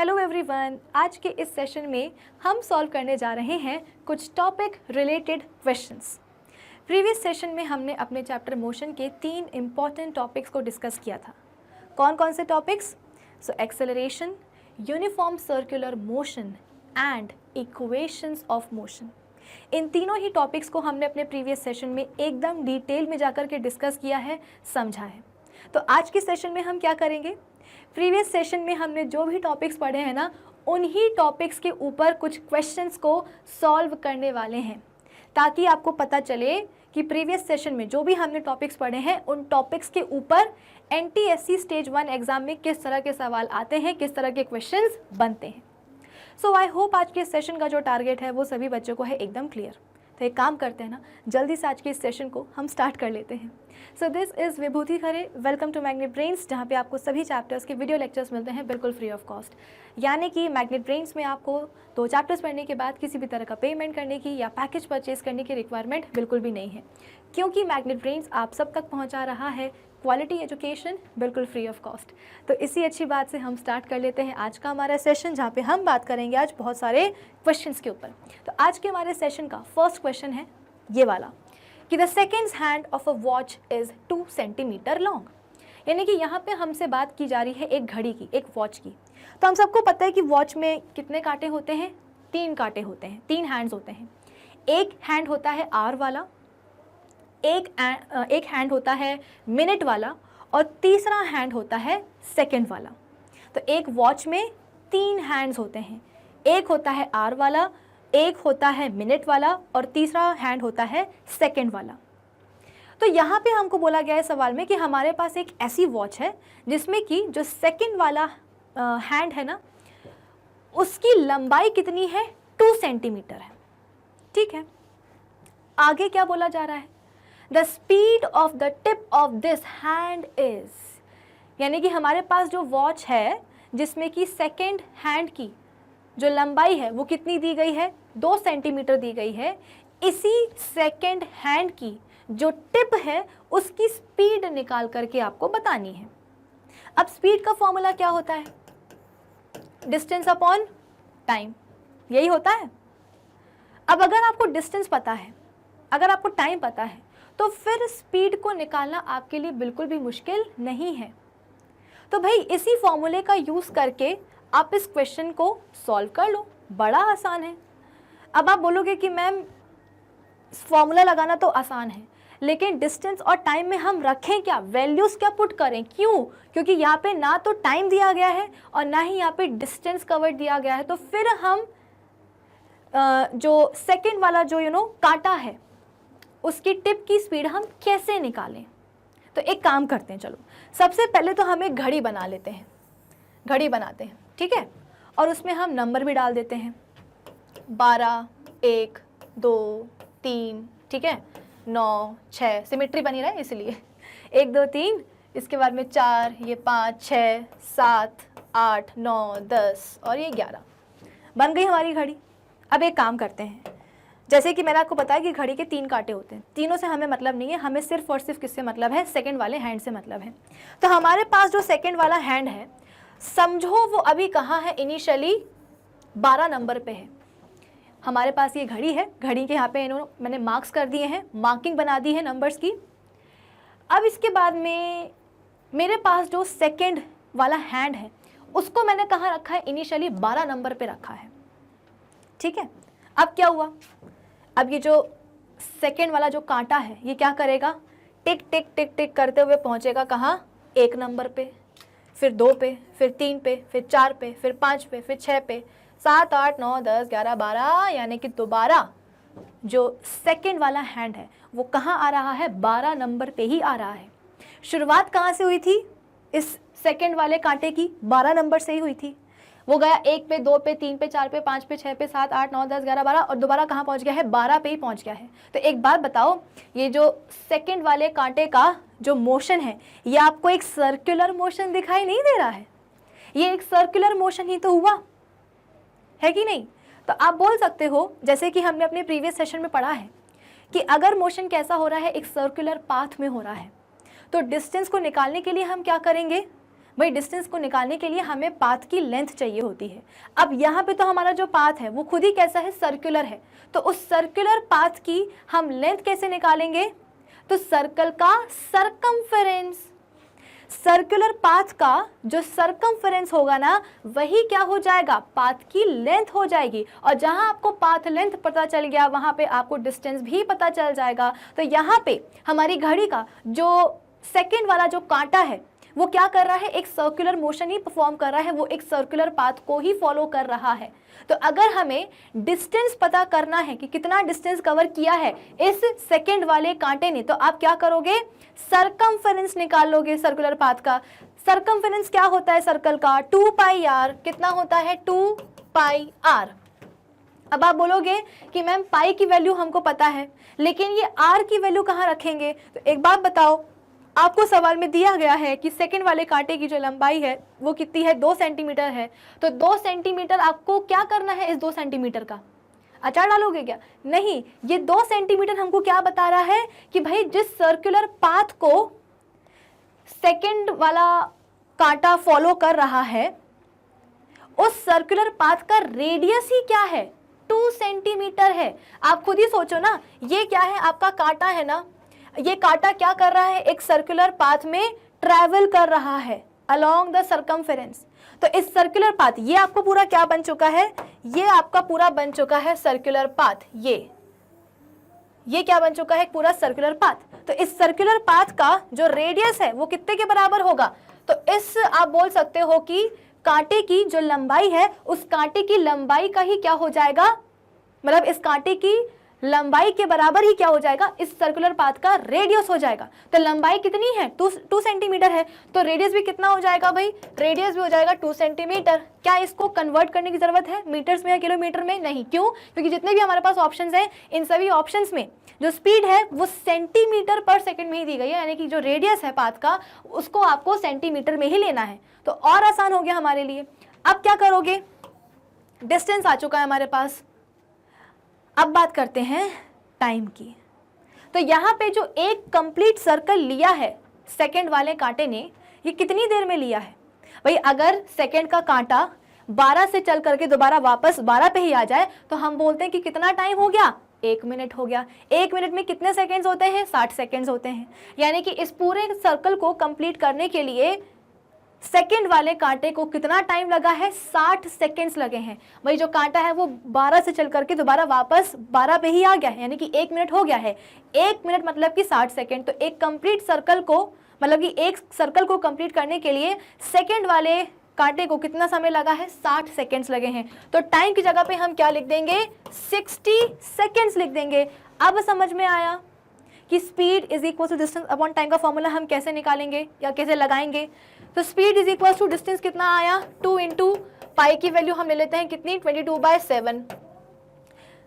Hello everyone, आज के इस सेशन में हम सॉल्व करने जा रहे हैं कुछ topic related questions. Previous session में हमने अपने चैप्टर मोशन के 3 इम्पॉर्टेंट टॉपिक्स को डिस्कस किया था। कौन कौन से topics? So acceleration, uniform circular motion and equations of motion. इन तीनों ही टॉपिक्स को हमने अपने प्रीवियस सेशन में एकदम डिटेल में जाकर के डिस्कस किया है, समझा है। तो आज के सेशन में हम क्या करेंगे? प्रीवियस सेशन में हमने जो भी टॉपिक्स पढ़े हैं ना, उन्हीं टॉपिक्स के ऊपर कुछ क्वेश्चंस को सॉल्व करने वाले हैं, ताकि आपको पता चले कि प्रीवियस सेशन में जो भी हमने टॉपिक्स पढ़े हैं उन टॉपिक्स के ऊपर NTSC स्टेज 1 एग्जाम में किस तरह के सवाल आते हैं, किस तरह के क्वेश्चंस बनते हैं। सो आई होप आज के सेशन का जो टारगेट है वो सभी बच्चों को है एकदम क्लियर। तो एक काम करते हैं ना, जल्दी से आज के इस सेशन को हम स्टार्ट कर लेते हैं। So this is Vibhuti Khare, welcome to Magnet Brains, जहाँ पे आपको सभी चैप्टर्स के वीडियो लेक्चर्स मिलते हैं बिल्कुल फ्री ऑफ कॉस्ट। यानी कि मैग्नेट ब्रेन्स में आपको 2 चैप्टर्स पढ़ने के बाद किसी भी तरह का पेमेंट करने की या पैकेज परचेज करने की रिक्वायरमेंट बिल्कुल भी नहीं है, क्योंकि मैग्नेट ब्रेन्स आप सब तक पहुँचा रहा है क्वालिटी एजुकेशन बिल्कुल फ्री ऑफ कॉस्ट। तो इसी अच्छी बात से हम स्टार्ट कर लेते हैं आज का हमारा सेशन, जहाँ पे हम बात करेंगे आज बहुत सारे क्वेश्चंस के ऊपर। तो आज के हमारे सेशन का फर्स्ट क्वेश्चन है ये वाला कि the seconds hand of a watch is 2 centimetre long. यानी कि यहाँ पे हमसे बात की जा रही है एक घड़ी की, एक वॉच की। तो हम सबको पता है कि वॉच में कितने कांटे होते हैं? 3 कांटे होते हैं, 3 हैंड्स होते हैं। एक हैंड होता है आवर वाला, एक हैंड होता है मिनट वाला, और तीसरा हैंड होता है सेकंड वाला। तो एक वॉच में 3 हैंड्स होते हैं, एक होता है आवर वाला, एक होता है मिनट वाला, और तीसरा हैंड होता है सेकंड वाला। तो यहाँ पे हमको बोला गया है सवाल में कि हमारे पास एक ऐसी वॉच है जिसमें कि जो सेकंड वाला हैंड है ना, उसकी लंबाई कितनी है? 2 सेंटीमीटर है। ठीक है, आगे क्या बोला जा रहा है? The speed of the tip of this hand is, यानी कि हमारे पास जो वॉच है जिसमें कि सेकेंड हैंड की जो लंबाई है वो कितनी दी गई है? 2 सेंटीमीटर दी गई है। इसी सेकेंड हैंड की जो टिप है उसकी स्पीड निकाल करके आपको बतानी है। अब स्पीड का फॉर्मूला क्या होता है? डिस्टेंस अपॉन टाइम, यही होता है। अब अगर आपको डिस्टेंस पता है, अगर आपको टाइम पता है, तो फिर स्पीड को निकालना आपके लिए बिल्कुल भी मुश्किल नहीं है। तो भाई इसी फॉर्मूले का यूज़ करके आप इस क्वेश्चन को सॉल्व कर लो, बड़ा आसान है। अब आप बोलोगे कि मैम फॉर्मूला लगाना तो आसान है, लेकिन डिस्टेंस और टाइम में हम रखें क्या, वैल्यूज़ क्या पुट करें? क्यों? क्योंकि यहाँ पे ना तो टाइम दिया गया है और ना ही यहाँ पे डिस्टेंस कवर दिया गया है। तो फिर हम जो सेकेंड वाला जो कांटा है उसकी टिप की स्पीड हम कैसे निकालें? तो एक काम करते हैं, चलो सबसे पहले तो हम एक घड़ी बना लेते हैं, घड़ी बनाते हैं, ठीक है, और उसमें हम नंबर भी डाल देते हैं 12, 1, 2, 3, ठीक है, 9, 6, सिमेट्री बनी रहा है इसलिए 1, 2, 3, इसके बाद में 4, ये 5, 6, 7, 8, 9, 10 और ये 11 बन गई हमारी घड़ी। अब एक काम करते हैं, जैसे कि मैंने आपको बताया कि घड़ी के 3 कांटे होते हैं, तीनों से हमें मतलब नहीं है, हमें सिर्फ और सिर्फ किससे मतलब है? सेकंड वाले हैंड से मतलब है। तो हमारे पास जो सेकंड वाला हैंड है, समझो वो अभी कहाँ है? इनिशियली 12 नंबर पे है। हमारे पास ये घड़ी है, घड़ी के यहाँ पे मैंने मार्क्स कर दिए हैं, मार्किंग बना दी है नंबर्स की। अब इसके बाद में मेरे पास जो सेकेंड वाला हैंड है उसको मैंने कहाँ रखा है? इनिशियली 12 नंबर पे रखा है। ठीक है, अब क्या हुआ? अब ये जो सेकेंड वाला जो कांटा है ये क्या करेगा? टिक टिक टिक टिक करते हुए पहुंचेगा कहाँ? 1 नंबर पे, फिर 2 पे, फिर 3 पे, फिर 4 पे, फिर 5 पे, फिर 6 पे, 7, 8, 9, 10, 11, 12, यानी कि दोबारा जो सेकेंड वाला हैंड है वो कहाँ आ रहा है? 12 नंबर पे ही आ रहा है। शुरुआत कहाँ से हुई थी? इस सेकेंड वाले कांटे की 12 नंबर से ही हुई थी। वो गया 1 पे, 2 पे, 3 पे, 4 पे, 5 पे, 6 पे, 7, 8, 9, 10, 11, 12 और दोबारा कहाँ पहुँच गया है? 12 पे ही पहुँच गया है। तो एक बात बताओ, ये जो सेकंड वाले कांटे का जो मोशन है ये आपको एक सर्कुलर मोशन दिखाई नहीं दे रहा है? ये एक सर्कुलर मोशन ही तो हुआ है कि नहीं? तो आप बोल सकते हो, जैसे कि हमने अपने प्रीवियस सेशन में पढ़ा है कि अगर मोशन कैसा हो रहा है? एक सर्कुलर पाथ में हो रहा है, तो डिस्टेंस को निकालने के लिए हम क्या करेंगे? भाई डिस्टेंस को निकालने के लिए हमें पाथ की लेंथ चाहिए होती है। अब यहाँ पे तो हमारा जो पाथ है वो खुद ही कैसा है, सर्कुलर है, तो उस सर्कुलर पाथ की हम लेंथ कैसे निकालेंगे, तो सर्कल का सरकमफेरेंस, सर्कुलर पाथ का जो सरकमफेरेंस होगा ना वही क्या हो जाएगा, पाथ की लेंथ हो जाएगी। और जहां आपको पाथ लेंथ पता चल गया वहां पे आपको डिस्टेंस भी पता चल जाएगा। तो यहाँ पे हमारी घड़ी का जो सेकंड वाला जो कांटा है वो क्या कर रहा है, एक सर्कुलर मोशन ही परफॉर्म कर रहा है, वो एक सर्कुलर पाथ को ही फॉलो कर रहा है। तो अगर हमें डिस्टेंस पता करना है कि कितना डिस्टेंस कवर किया है इस सेकंड वाले कांटे ने, तो आप क्या करोगे, सरकमफेरेंस निकाल लोगे सर्कुलर पाथ का। सरकमफेरेंस क्या होता है सर्कल का, 2 पाई आर, कितना होता है 2 पाई आर। अब आप बोलोगे कि मैम पाई की वैल्यू हमको पता है लेकिन ये आर की वैल्यू कहाँ रखेंगे, तो एक बात बताओ, आपको सवाल में दिया गया है कि सेकंड वाले कांटे की जो लंबाई है वो कितनी है, 2 सेंटीमीटर है। तो 2 सेंटीमीटर आपको क्या करना है, इस 2 सेंटीमीटर का अचार डालोगे क्या, नहीं, ये 2 सेंटीमीटर हमको क्या बता रहा है कि भाई जिस सर्कुलर पाथ को सेकंड वाला कांटा फॉलो कर रहा है उस सर्कुलर पाथ का रेडियस ही क्या है, 2 सेंटीमीटर है। आप खुद ही सोचो ना, ये क्या है, आपका कांटा है ना, ये कांटा क्या कर रहा है, एक सर्कुलर पाथ में ट्रैवल कर रहा है अलोंग द सरकमफेरेंस। तो इस सर्कुलर पाथ ये आपको पूरा क्या बन चुका है, ये आपका पूरा बन चुका है सर्कुलर पाथ, ये क्या बन चुका है, पूरा सर्कुलर पाथ। तो इस सर्कुलर पाथ का जो रेडियस है वो कितने के बराबर होगा, तो इस आप बोल सकते हो कि कांटे की जो लंबाई है उस कांटे की लंबाई का ही क्या हो जाएगा, मतलब इस कांटे की लंबाई के बराबर ही क्या हो जाएगा, इस सर्कुलर पाथ का रेडियस हो जाएगा। तो लंबाई कितनी है, 2 सेंटीमीटर है, तो रेडियस भी कितना हो जाएगा भाई, रेडियस भी हो जाएगा 2 सेंटीमीटर। क्या इसको कन्वर्ट करने की जरूरत है मीटर्स में या किलोमीटर में, नहीं, क्यों, क्योंकि जितने भी हमारे पास ऑप्शंस हैं इन सभी ऑप्शंस में जो स्पीड है वो सेंटीमीटर पर सेकेंड में ही दी गई है, यानी कि जो रेडियस है पाथ का उसको आपको सेंटीमीटर में ही लेना है। तो और आसान हो गया हमारे लिए। अब क्या करोगे, डिस्टेंस आ चुका है हमारे पास, अब बात करते हैं टाइम की। तो यहाँ पे जो एक कंप्लीट सर्कल लिया है सेकंड वाले कांटे ने, ये कितनी देर में लिया है भाई, अगर सेकंड का कांटा 12 से चल करके दोबारा वापस 12 पे ही आ जाए तो हम बोलते हैं कि कितना टाइम हो गया, 1 मिनट हो गया। 1 मिनट में कितने सेकेंड्स होते हैं, 60 सेकेंड्स होते हैं। यानी कि इस पूरे सर्कल को कंप्लीट करने के लिए सेकंड वाले कांटे को कितना टाइम लगा है, 60 सेकेंड्स लगे हैं। भाई जो कांटा है वो 12 से चल करके दोबारा वापस 12 पे ही आ गया है, यानी कि 1 मिनट हो गया है। 1 मिनट मतलब कि 60 सेकेंड। तो एक कंप्लीट सर्कल को, मतलब कि एक सर्कल को कंप्लीट करने के लिए सेकंड वाले कांटे को कितना समय लगा है, 60 सेकेंड्स लगे हैं। तो टाइम की जगह पे हम क्या लिख देंगे, 60 सेकेंड्स लिख देंगे। अब समझ में आया कि speed is equal to distance upon time का फॉर्मूला हम कैसे निकालेंगे या कैसे लगाएंगे। तो speed is equal to distance कितना आया, 2 इंटू पाई की वैल्यू हम ले लेते हैं कितनी, 22/7।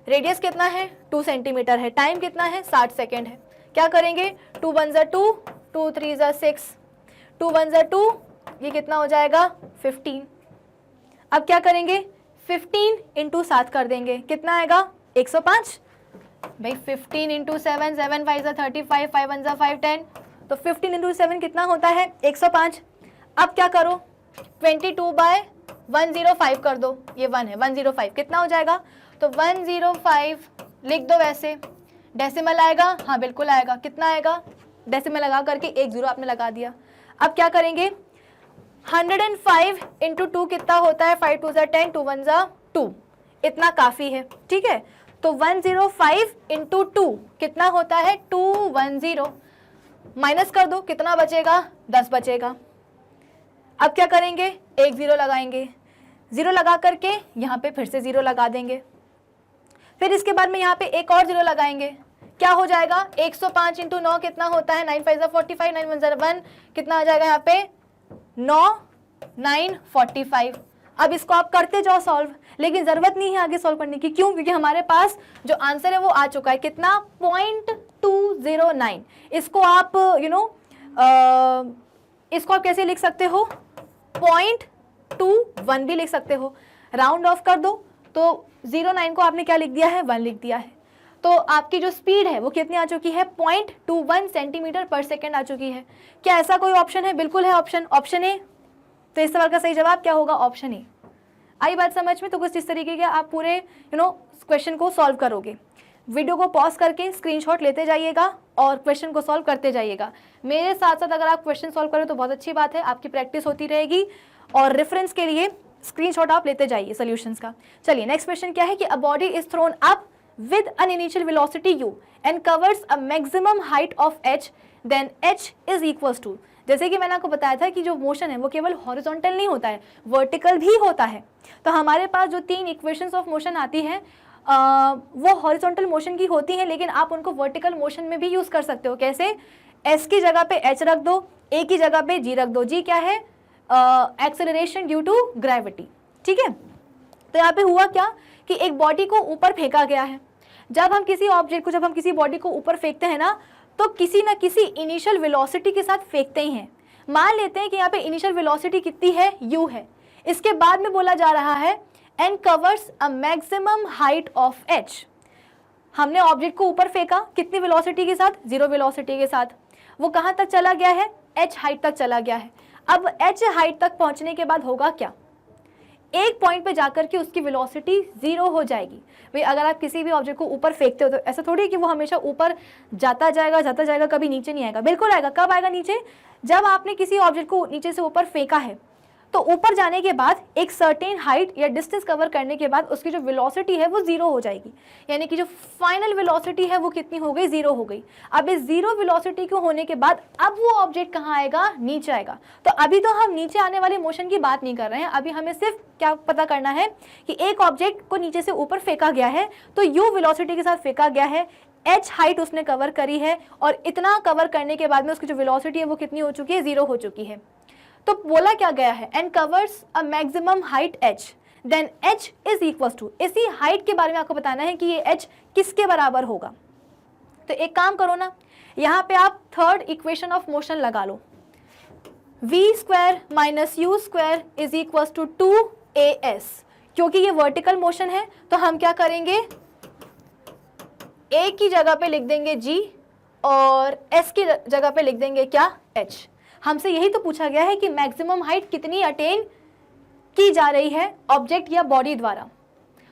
रेडियस कितना है, 2 सेंटीमीटर है। टाइम कितना है, 60 सेकेंड है। क्या करेंगे, 2 1 ज़ा 2, 2 3 ज़ा 6, 2 1 ज़ा 2, ये कितना हो जाएगा 15। अब क्या करेंगे, 15 इंटू 7 कर देंगे, कितना आएगा 105। भाई 15 इंटू 7, 7 5 ज़ा 35, 5 1 ज़ा 5 10, तो 15 इंटू 7 कितना होता है 105। अब क्या करो, 22/105 कर दो, ये 1 है, 105 कितना हो जाएगा, तो 105 लिख दो। वैसे डेसिमल आएगा, हाँ बिल्कुल आएगा, कितना आएगा, डेसिमल लगा करके 1 0 आपने लगा दिया। अब क्या करेंगे, 105 इंटू 2 कितना होता है, 5 2 ज़ा 10, 2 1 ज़ा 2, इतना काफ़ी है, ठीक है। तो 105 इंटू 2 कितना होता है 210, माइनस कर दो, कितना बचेगा 10 बचेगा। अब क्या करेंगे, 1 0 लगाएंगे, 0 लगा करके यहाँ पे फिर से 0 लगा देंगे, फिर इसके बाद में यहाँ पे एक और 0 लगाएंगे, क्या हो जाएगा 105 इंटू 9 कितना होता है, 9 5 ज़ा 45, 9 1 ज़ा 1, कितना आ जाएगा यहाँ पे 9 9 45। अब इसको आप करते जाओ सॉल्व, लेकिन ज़रूरत नहीं है आगे सॉल्व करने की, क्यों, क्योंकि हमारे पास जो आंसर है वो आ चुका है, कितना 0.209। इसको आप इसको आप कैसे लिख सकते हो, 0.21 भी लिख सकते हो, राउंड ऑफ कर दो तो 09 को आपने क्या लिख दिया है, 1 लिख दिया है। तो आपकी जो स्पीड है वो कितनी आ चुकी है, 0.21 सेंटीमीटर पर सेकेंड आ चुकी है। क्या ऐसा कोई ऑप्शन है, बिल्कुल है ऑप्शन, ऑप्शन ए तो इस सवाल का सही जवाब क्या होगा? ऑप्शन ए। आई बात समझ में? तो कुछ इस तरीके के आप पूरे क्वेश्चन को सॉल्व करोगे। वीडियो को पॉज करके स्क्रीनशॉट लेते जाइएगा और क्वेश्चन को सॉल्व करते जाइएगा। मेरे साथ साथ अगर आप क्वेश्चन सॉल्व करें तो बहुत अच्छी बात है, आपकी प्रैक्टिस होती रहेगी और रेफरेंस के लिए स्क्रीनशॉट आप लेते जाइए सॉल्यूशंस का। चलिए नेक्स्ट क्वेश्चन क्या है कि a body is thrown up with an initial velocity u and covers a maximum height of h, then h is equals to, जैसे कि मैंने आपको बताया था कि जो मोशन है वो केवल हॉरिजॉन्टल नहीं होता है, वर्टिकल भी होता है। तो हमारे पास जो 3 इक्वेशंस ऑफ मोशन आती हैं वो हॉरिजॉन्टल मोशन की होती हैं, लेकिन आप उनको वर्टिकल मोशन में भी यूज़ कर सकते हो। कैसे? s की जगह पे h रख दो, a की जगह पे g रख दो। g क्या है? एक्सेलरेशन ड्यू टू ग्रेविटी, ठीक है। तो यहाँ पे हुआ क्या कि एक बॉडी को ऊपर फेंका गया है। जब हम किसी ऑब्जेक्ट को, जब हम किसी बॉडी को ऊपर फेंकते हैं ना, तो किसी ना किसी इनिशियल वेलोसिटी के साथ फेंकते ही हैं। मान लेते हैं कि यहाँ पे इनिशियल वेलोसिटी कितनी है? u है। इसके बाद में बोला जा रहा है and covers a maximum height of h। हमने ऑब्जेक्ट को ऊपर फेंका, कितनी वेलोसिटी के साथ? 0 वेलोसिटी के साथ। वो कहाँ तक चला गया है? h हाइट तक चला गया है। अब h हाइट तक पहुंचने के बाद होगा क्या? एक पॉइंट पे जाकर के उसकी वेलोसिटी 0 हो जाएगी। भाई अगर आप किसी भी ऑब्जेक्ट को ऊपर फेंकते हो तो ऐसा थोड़ी है कि वो हमेशा ऊपर जाता जाएगा, कभी नीचे नहीं आएगा। बिल्कुल आएगा। कब आएगा नीचे? जब आपने किसी ऑब्जेक्ट को नीचे से ऊपर फेंका है, तो ऊपर जाने के बाद एक सर्टेन हाइट या डिस्टेंस कवर करने के बाद उसकी जो वेलोसिटी है वो 0 हो जाएगी। यानी कि जो फाइनल वेलोसिटी है वो कितनी हो गई? 0 हो गई। अब इस 0 वेलोसिटी को होने के बाद अब वो ऑब्जेक्ट कहाँ आएगा? नीचे आएगा। तो अभी तो हम नीचे आने वाले मोशन की बात नहीं कर रहे हैं, अभी हमें सिर्फ क्या पता करना है कि एक ऑब्जेक्ट को नीचे से ऊपर फेंका गया है, तो u वेलोसिटी के साथ फेंका गया है, h हाइट उसने कवर करी है और इतना कवर करने के बाद में उसकी जो वेलोसिटी है वो कितनी हो चुकी है? 0 हो चुकी है। तो बोला क्या गया है? And covers a maximum height h, then h is equals to, इसी हाइट के बारे में आपको बताना है कि ये h किसके बराबर होगा। तो एक काम करो ना, यहाँ पे आप थर्ड इक्वेशन ऑफ मोशन लगा लो, v square minus u square is equals to 2as। क्योंकि ये वर्टिकल मोशन है तो हम क्या करेंगे? a की जगह पे लिख देंगे g और s की जगह पे लिख देंगे क्या? h। हमसे यही तो पूछा गया है कि मैक्सिमम हाइट कितनी अटेन की जा रही है ऑब्जेक्ट या बॉडी द्वारा।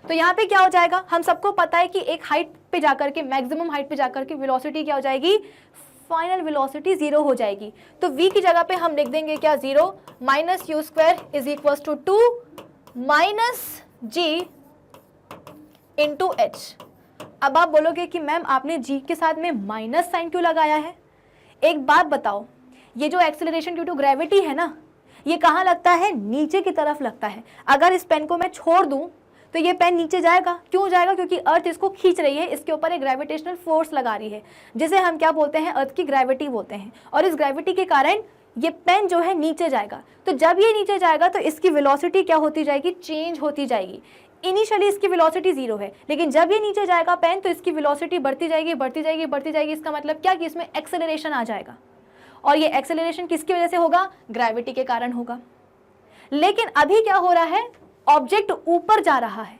तो यहाँ पे क्या हो जाएगा? हम सबको पता है कि एक हाइट पे जाकर के, मैक्सिमम हाइट पे जाकर के वेलोसिटी क्या हो जाएगी? फाइनल वेलोसिटी 0 हो जाएगी। तो v की जगह पे हम लिख देंगे क्या? 0 minus u square is equals to 2 minus g into h। अब आप बोलोगे कि मैम आपने g के साथ में माइनस साइन क्यों लगाया है? एक बात बताओ, ये जो एक्सेलरेशन ड्यू टू ग्रेविटी है ना, ये कहाँ लगता है? नीचे की तरफ लगता है। अगर इस पेन को मैं छोड़ दूं तो ये पेन नीचे जाएगा। क्यों जाएगा? क्योंकि अर्थ इसको खींच रही है, इसके ऊपर एक ग्रेविटेशनल फोर्स लगा रही है, जिसे हम क्या बोलते हैं? अर्थ की ग्रेविटी बोलते हैं। और इस ग्रेविटी के कारण ये पेन जो है नीचे जाएगा। तो जब ये नीचे जाएगा तो इसकी वेलोसिटी क्या होती जाएगी? चेंज होती जाएगी। इनिशियली इसकी वेलोसिटी 0 है, लेकिन जब ये नीचे जाएगा पेन तो इसकी वेलोसिटी बढ़ती जाएगी, बढ़ती जाएगी, बढ़ती जाएगी। इसका मतलब क्या कि इसमें एक्सेलरेशन आ जाएगा। और ये एक्सेलरेशन किसकी वजह से होगा? ग्रेविटी के कारण होगा। लेकिन अभी क्या हो रहा है? ऑब्जेक्ट ऊपर जा रहा है,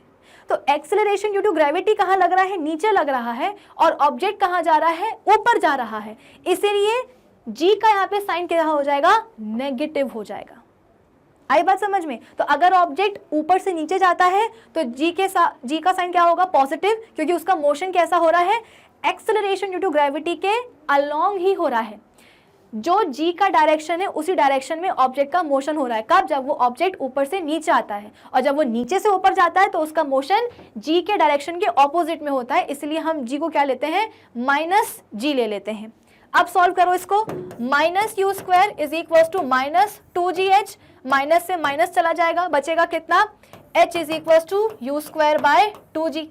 तो एक्सेलरेशन ड्यू टू ग्रेविटी कहाँ लग रहा है? नीचे लग रहा है। और ऑब्जेक्ट कहाँ जा रहा है? ऊपर जा रहा है। इसीलिए जी का यहाँ पे साइन क्या हो जाएगा? नेगेटिव हो जाएगा। आई बात समझ में? तो अगर ऑब्जेक्ट ऊपर से नीचे जाता है तो जी का साइन क्या होगा? पॉजिटिव, क्योंकि उसका मोशन कैसा हो रहा है? एक्सेलरेशन ड्यू टू ग्रेविटी के अलोंग ही हो रहा है। जो जी का डायरेक्शन है उसी डायरेक्शन में ऑब्जेक्ट का मोशन हो रहा है। कब? जब वो ऑब्जेक्ट ऊपर से नीचे आता है। और जब वो नीचे से ऊपर जाता है तो उसका मोशन जी के डायरेक्शन के ऑपोजिट में होता है। इसलिए हम जी को क्या लेते हैं? माइनस जी ले लेते हैं। अब सॉल्व करो इसको। Minus u square is equal to minus 2gh, minus से माइनस चला जाएगा, बचेगा कितना? h is equal to u square by 2g।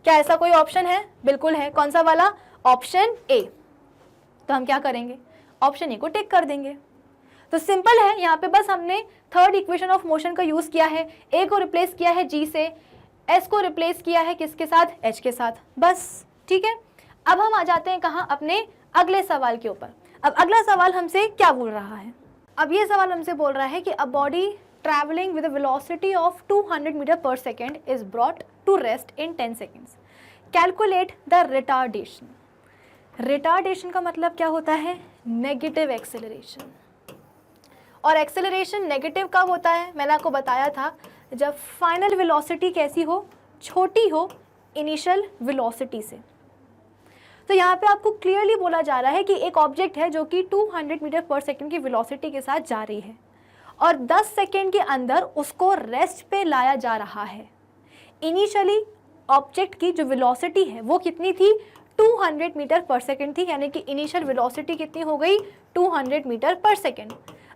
क्या ऐसा कोई ऑप्शन है? बिल्कुल है। कौन सा वाला? Option A. तो हम क्या करेंगे? ऑप्शन ए को टिक कर देंगे। तो सिंपल है, यहाँ पे बस हमने थर्ड इक्वेशन ऑफ मोशन का यूज किया है। ए को रिप्लेस किया है जी से, एस को रिप्लेस किया है किसके साथ? एच के साथ, बस। ठीक है, अब हम आ जाते हैं कहाँ? अपने अगले सवाल के ऊपर। अब अगला सवाल हमसे क्या बोल रहा है? अब ये सवाल हमसे बोल रहा है कि a body travelling with a velocity of 200 metre per second is brought to rest in 10 seconds. Calculate the retardation. Retardation का मतलब क्या होता है? Negative acceleration. और एक्सेलरेशन नेगेटिव कब होता है? मैंने आपको बताया था जब फाइनल वेलोसिटी कैसी हो, छोटी हो इनिशियल वेलोसिटी से। तो यहाँ पे आपको क्लियरली बोला जा रहा है कि एक ऑब्जेक्ट है जो कि 200 मीटर पर सेकेंड की वेलोसिटी के साथ जा रही है और 10 सेकेंड के अंदर उसको रेस्ट पे लाया जा रहा है। इनिशियली ऑब्जेक्ट की जो वेलोसिटी है वो कितनी थी? 200 मीटर पर सेकेंड थी, यानी कि इनिशियल वेलोसिटी कितनी हो गई? 200 मीटर पर सेकेंड।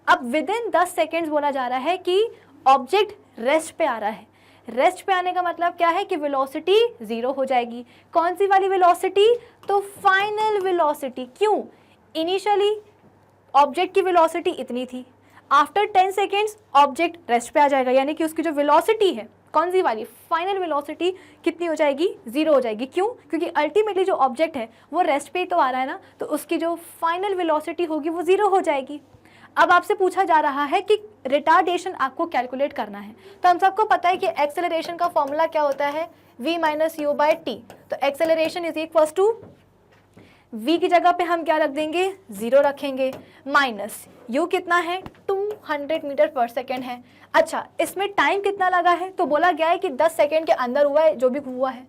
अब विद इन 10 सेकेंड्स बोला जा रहा है कि ऑब्जेक्ट रेस्ट पे आ रहा है। रेस्ट पे आने का मतलब क्या है कि वेलोसिटी 0 हो जाएगी। कौन सी वाली वेलोसिटी? तो फाइनल वेलोसिटी। क्यों? इनिशियली ऑब्जेक्ट की वेलोसिटी इतनी थी, आफ्टर 10 सेकेंड्स ऑब्जेक्ट रेस्ट पे आ जाएगा, यानी कि उसकी जो वेलोसिटी है कौन सी वाली? फाइनल वेलोसिटी कितनी हो जाएगी? 0 हो जाएगी। क्यों? क्योंकि अल्टीमेटली जो ऑब्जेक्ट है वो रेस्ट पे ही तो आ रहा है ना, तो उसकी जो फाइनल वेलोसिटी होगी वो 0 हो जाएगी। अब आपसे पूछा जा रहा है कि रिटार्डेशन आपको कैलकुलेट करना है। तो हम सबको पता है कि एक्सेलरेशन का फॉर्मूला क्या होता है? v minus u by t. तो acceleration is equal to v की जगह पे हम क्या रख देंगे? 0 रखेंगे, माइनस u कितना है? 200 मीटर पर सेकेंड है। अच्छा, इसमें टाइम कितना लगा है? तो बोला गया है कि 10 सेकेंड के अंदर हुआ है जो भी हुआ है,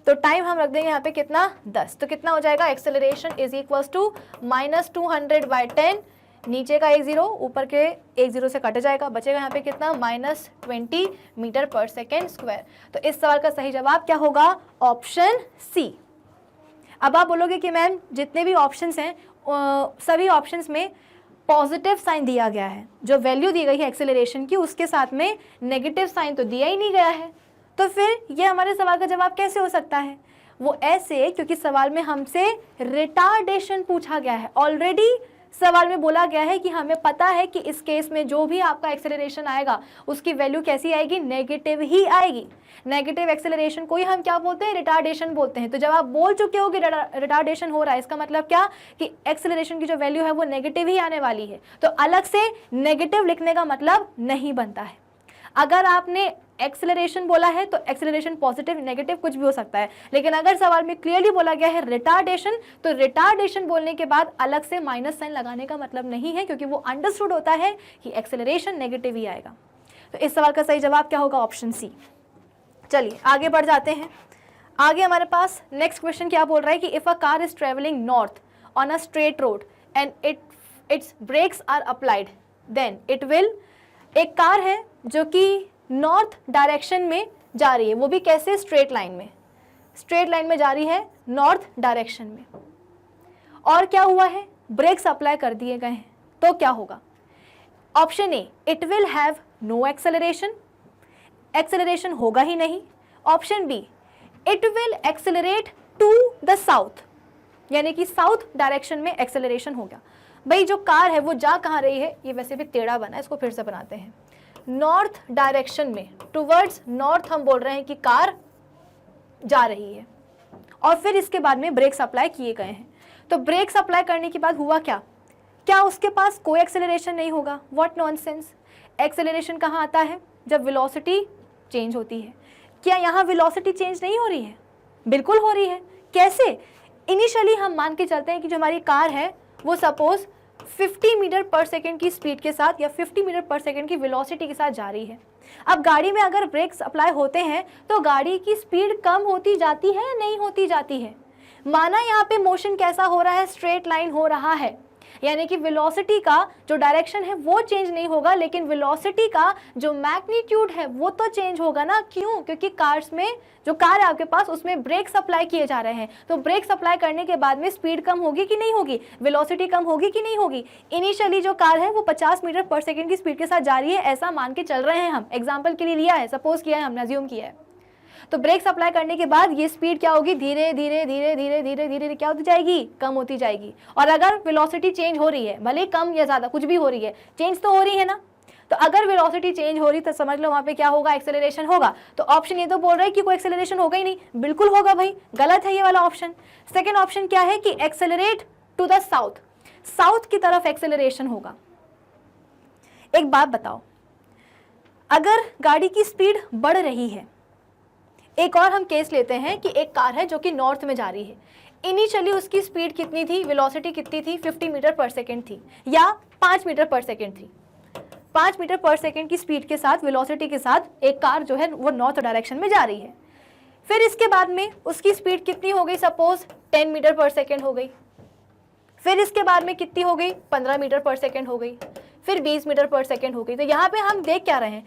तो टाइम हम रख देंगे यहाँ पे कितना? 10। तो कितना हो जाएगा? Acceleration is equal to minus 200 by 10, नीचे का एक 0 ऊपर के एक 0 से कट जाएगा, बचेगा यहाँ पे कितना? Minus 20 metre per second square. तो इस सवाल का सही जवाब क्या होगा? Option C. अब आप बोलोगे कि मैम जितने भी ऑप्शंस हैं सभी ऑप्शंस में पॉजिटिव साइन दिया गया है, जो वैल्यू दी गई है एक्सेलरेशन की उसके साथ में नेगेटिव साइन तो दिया ही नहीं गया है, तो फिर ये हमारे सवाल का जवाब कैसे हो सकता है? वो ऐसे, क्योंकि सवाल में हमसे रिटार्डेशन पूछा गया है। ऑलरेडी सवाल में बोला गया है कि हमें पता है कि इस केस में जो भी आपका एक्सेलरेशन आएगा उसकी वैल्यू कैसी आएगी? नेगेटिव ही आएगी। नेगेटिव एक्सेलरेशन को ही हम क्या बोलते हैं? रिटार्डेशन बोलते हैं। तो जब आप बोल चुके हो कि रिटार्डेशन हो रहा है, इसका मतलब क्या कि एक्सेलरेशन की जो वैल्यू है वो नेगेटिव ही आने वाली है। तो अलग से नेगेटिव लिखने का मतलब नहीं बनता है। अगर आपने एक्सेलरेशन बोला है तो एक्सेलरेशन पॉजिटिव नेगेटिव कुछ भी हो सकता है, लेकिन अगर सवाल में क्लियरली बोला गया है रिटार्डेशन, तो रिटार्डेशन बोलने के बाद अलग से माइनस साइन लगाने का मतलब नहीं है, क्योंकि वो अंडरस्टूड होता है कि एक्सेलरेशन नेगेटिव ही आएगा। तो इस सवाल का सही जवाब क्या होगा? Option C. चलिए आगे बढ़ जाते हैं। आगे हमारे पास नेक्स्ट क्वेश्चन क्या बोल रहा है कि if a car is travelling north on a straight road and its brakes are applied then it will. एक कार है जो कि नॉर्थ डायरेक्शन में जा रही है, वो भी कैसे? स्ट्रेट लाइन में। स्ट्रेट लाइन में जा रही है नॉर्थ डायरेक्शन में, और क्या हुआ है? ब्रेक्स अप्लाई कर दिए गए हैं, तो क्या होगा? Option A, it will have no acceleration, acceleration होगा ही नहीं। Option B, it will accelerate to the south, यानी कि साउथ डायरेक्शन में एक्सेलरेशन हो गया। भाई जो कार है वो जा कहाँ रही है? ये वैसे भी टेढ़ा बना है, इसको फिर से बनाते हैं। नॉर्थ डायरेक्शन में, टुवर्ड्स नॉर्थ हम बोल रहे हैं कि कार जा रही है, और फिर इसके बाद में ब्रेक्स अप्लाई किए गए हैं। तो ब्रेक्स अप्लाई करने के बाद हुआ क्या? क्या उसके पास कोई एक्सेलरेशन नहीं होगा? What nonsense. एक्सेलरेशन कहाँ आता है? जब वेलोसिटी चेंज होती है। क्या यहाँ वेलोसिटी चेंज नहीं हो रही है? बिल्कुल हो रही है। कैसे? इनिशियली हम मान के चलते हैं कि जो हमारी कार है वो सपोज 50 मीटर पर सेकेंड की स्पीड के साथ या 50 मीटर पर सेकेंड की वेलोसिटी के साथ जा रही है। अब गाड़ी में अगर ब्रेक्स अप्लाई होते हैं तो गाड़ी की स्पीड कम होती जाती है या नहीं होती जाती है? माना यहाँ पे मोशन कैसा हो रहा है? स्ट्रेट लाइन हो रहा है, यानी कि वेलोसिटी का जो डायरेक्शन है वो चेंज नहीं होगा, लेकिन वेलोसिटी का जो मैग्नीट्यूड है वो तो चेंज होगा ना। क्यों? क्योंकि कार्स में जो कार है आपके पास उसमें ब्रेक्स अप्लाई किए जा रहे हैं, तो ब्रेक्स अप्लाई करने के बाद में स्पीड कम होगी कि नहीं होगी? वेलोसिटी कम होगी कि नहीं होगी? इनिशियली जो कार है वो 50 मीटर पर सेकेंड की स्पीड के साथ जा रही है, ऐसा मान के चल रहे हैं हम, एग्जाम्पल के लिए लिया है, सपोज किया है, हमने अज्यूम किया है। तो ब्रेक्स अप्लाई करने के बाद ये स्पीड क्या होगी? धीरे धीरे धीरे धीरे धीरे धीरे क्या होती जाएगी? कम होती जाएगी। और अगर वेलोसिटी चेंज हो रही है, भले कम या ज़्यादा कुछ भी हो रही है, चेंज तो हो रही है ना, तो अगर वेलोसिटी चेंज हो रही तो समझ लो वहाँ पे क्या होगा? एक्सेलरेशन होगा। तो ऑप्शन ये तो बोल रहा है कि कोई एक्सेलरेशन होगा ही नहीं, बिल्कुल होगा भाई, गलत है ये वाला ऑप्शन। सेकेंड ऑप्शन क्या है कि accelerate to the south, south की तरफ एक्सेलरेशन होगा। एक बात बताओ, अगर गाड़ी की स्पीड बढ़ रही है, एक और हम केस लेते हैं कि एक कार है जो कि नॉर्थ में जा रही है, इनिशियली उसकी स्पीड कितनी थी? वेलोसिटी कितनी थी? 50 मीटर पर सेकेंड थी या 5 मीटर पर सेकेंड थी। 5 मीटर पर सेकेंड की स्पीड के साथ, वेलोसिटी के साथ एक कार जो है वो नॉर्थ डायरेक्शन में जा रही है। फिर इसके बाद में उसकी स्पीड कितनी हो गई, सपोज 10 मीटर पर सेकेंड हो गई। फिर इसके बाद में कितनी हो गई, 15 मीटर पर सेकेंड हो गई। फिर 20 मीटर पर सेकेंड हो गई। तो यहाँ पे हम देख क्या रहे हैं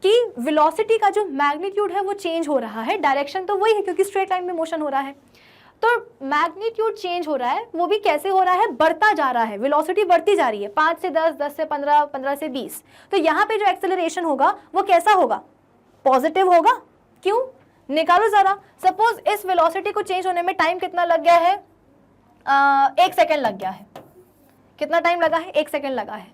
कि वेलोसिटी का जो मैग्नीट्यूड है वो चेंज हो रहा है, डायरेक्शन तो वही है क्योंकि स्ट्रेट लाइन में मोशन हो रहा है। तो मैग्नीट्यूड चेंज हो रहा है, वो भी कैसे हो रहा है, बढ़ता जा रहा है, वेलोसिटी बढ़ती जा रही है, 5 से 10, 10 से 15, 15 से 20। तो यहाँ पे जो एक्सेलरेशन होगा वो कैसा होगा, पॉजिटिव होगा। क्यों, निकालो जरा। सपोज इस वेलोसिटी को चेंज होने में टाइम कितना लग गया है, 1 सेकेंड लग गया है। कितना टाइम लगा है, 1 सेकेंड लगा है।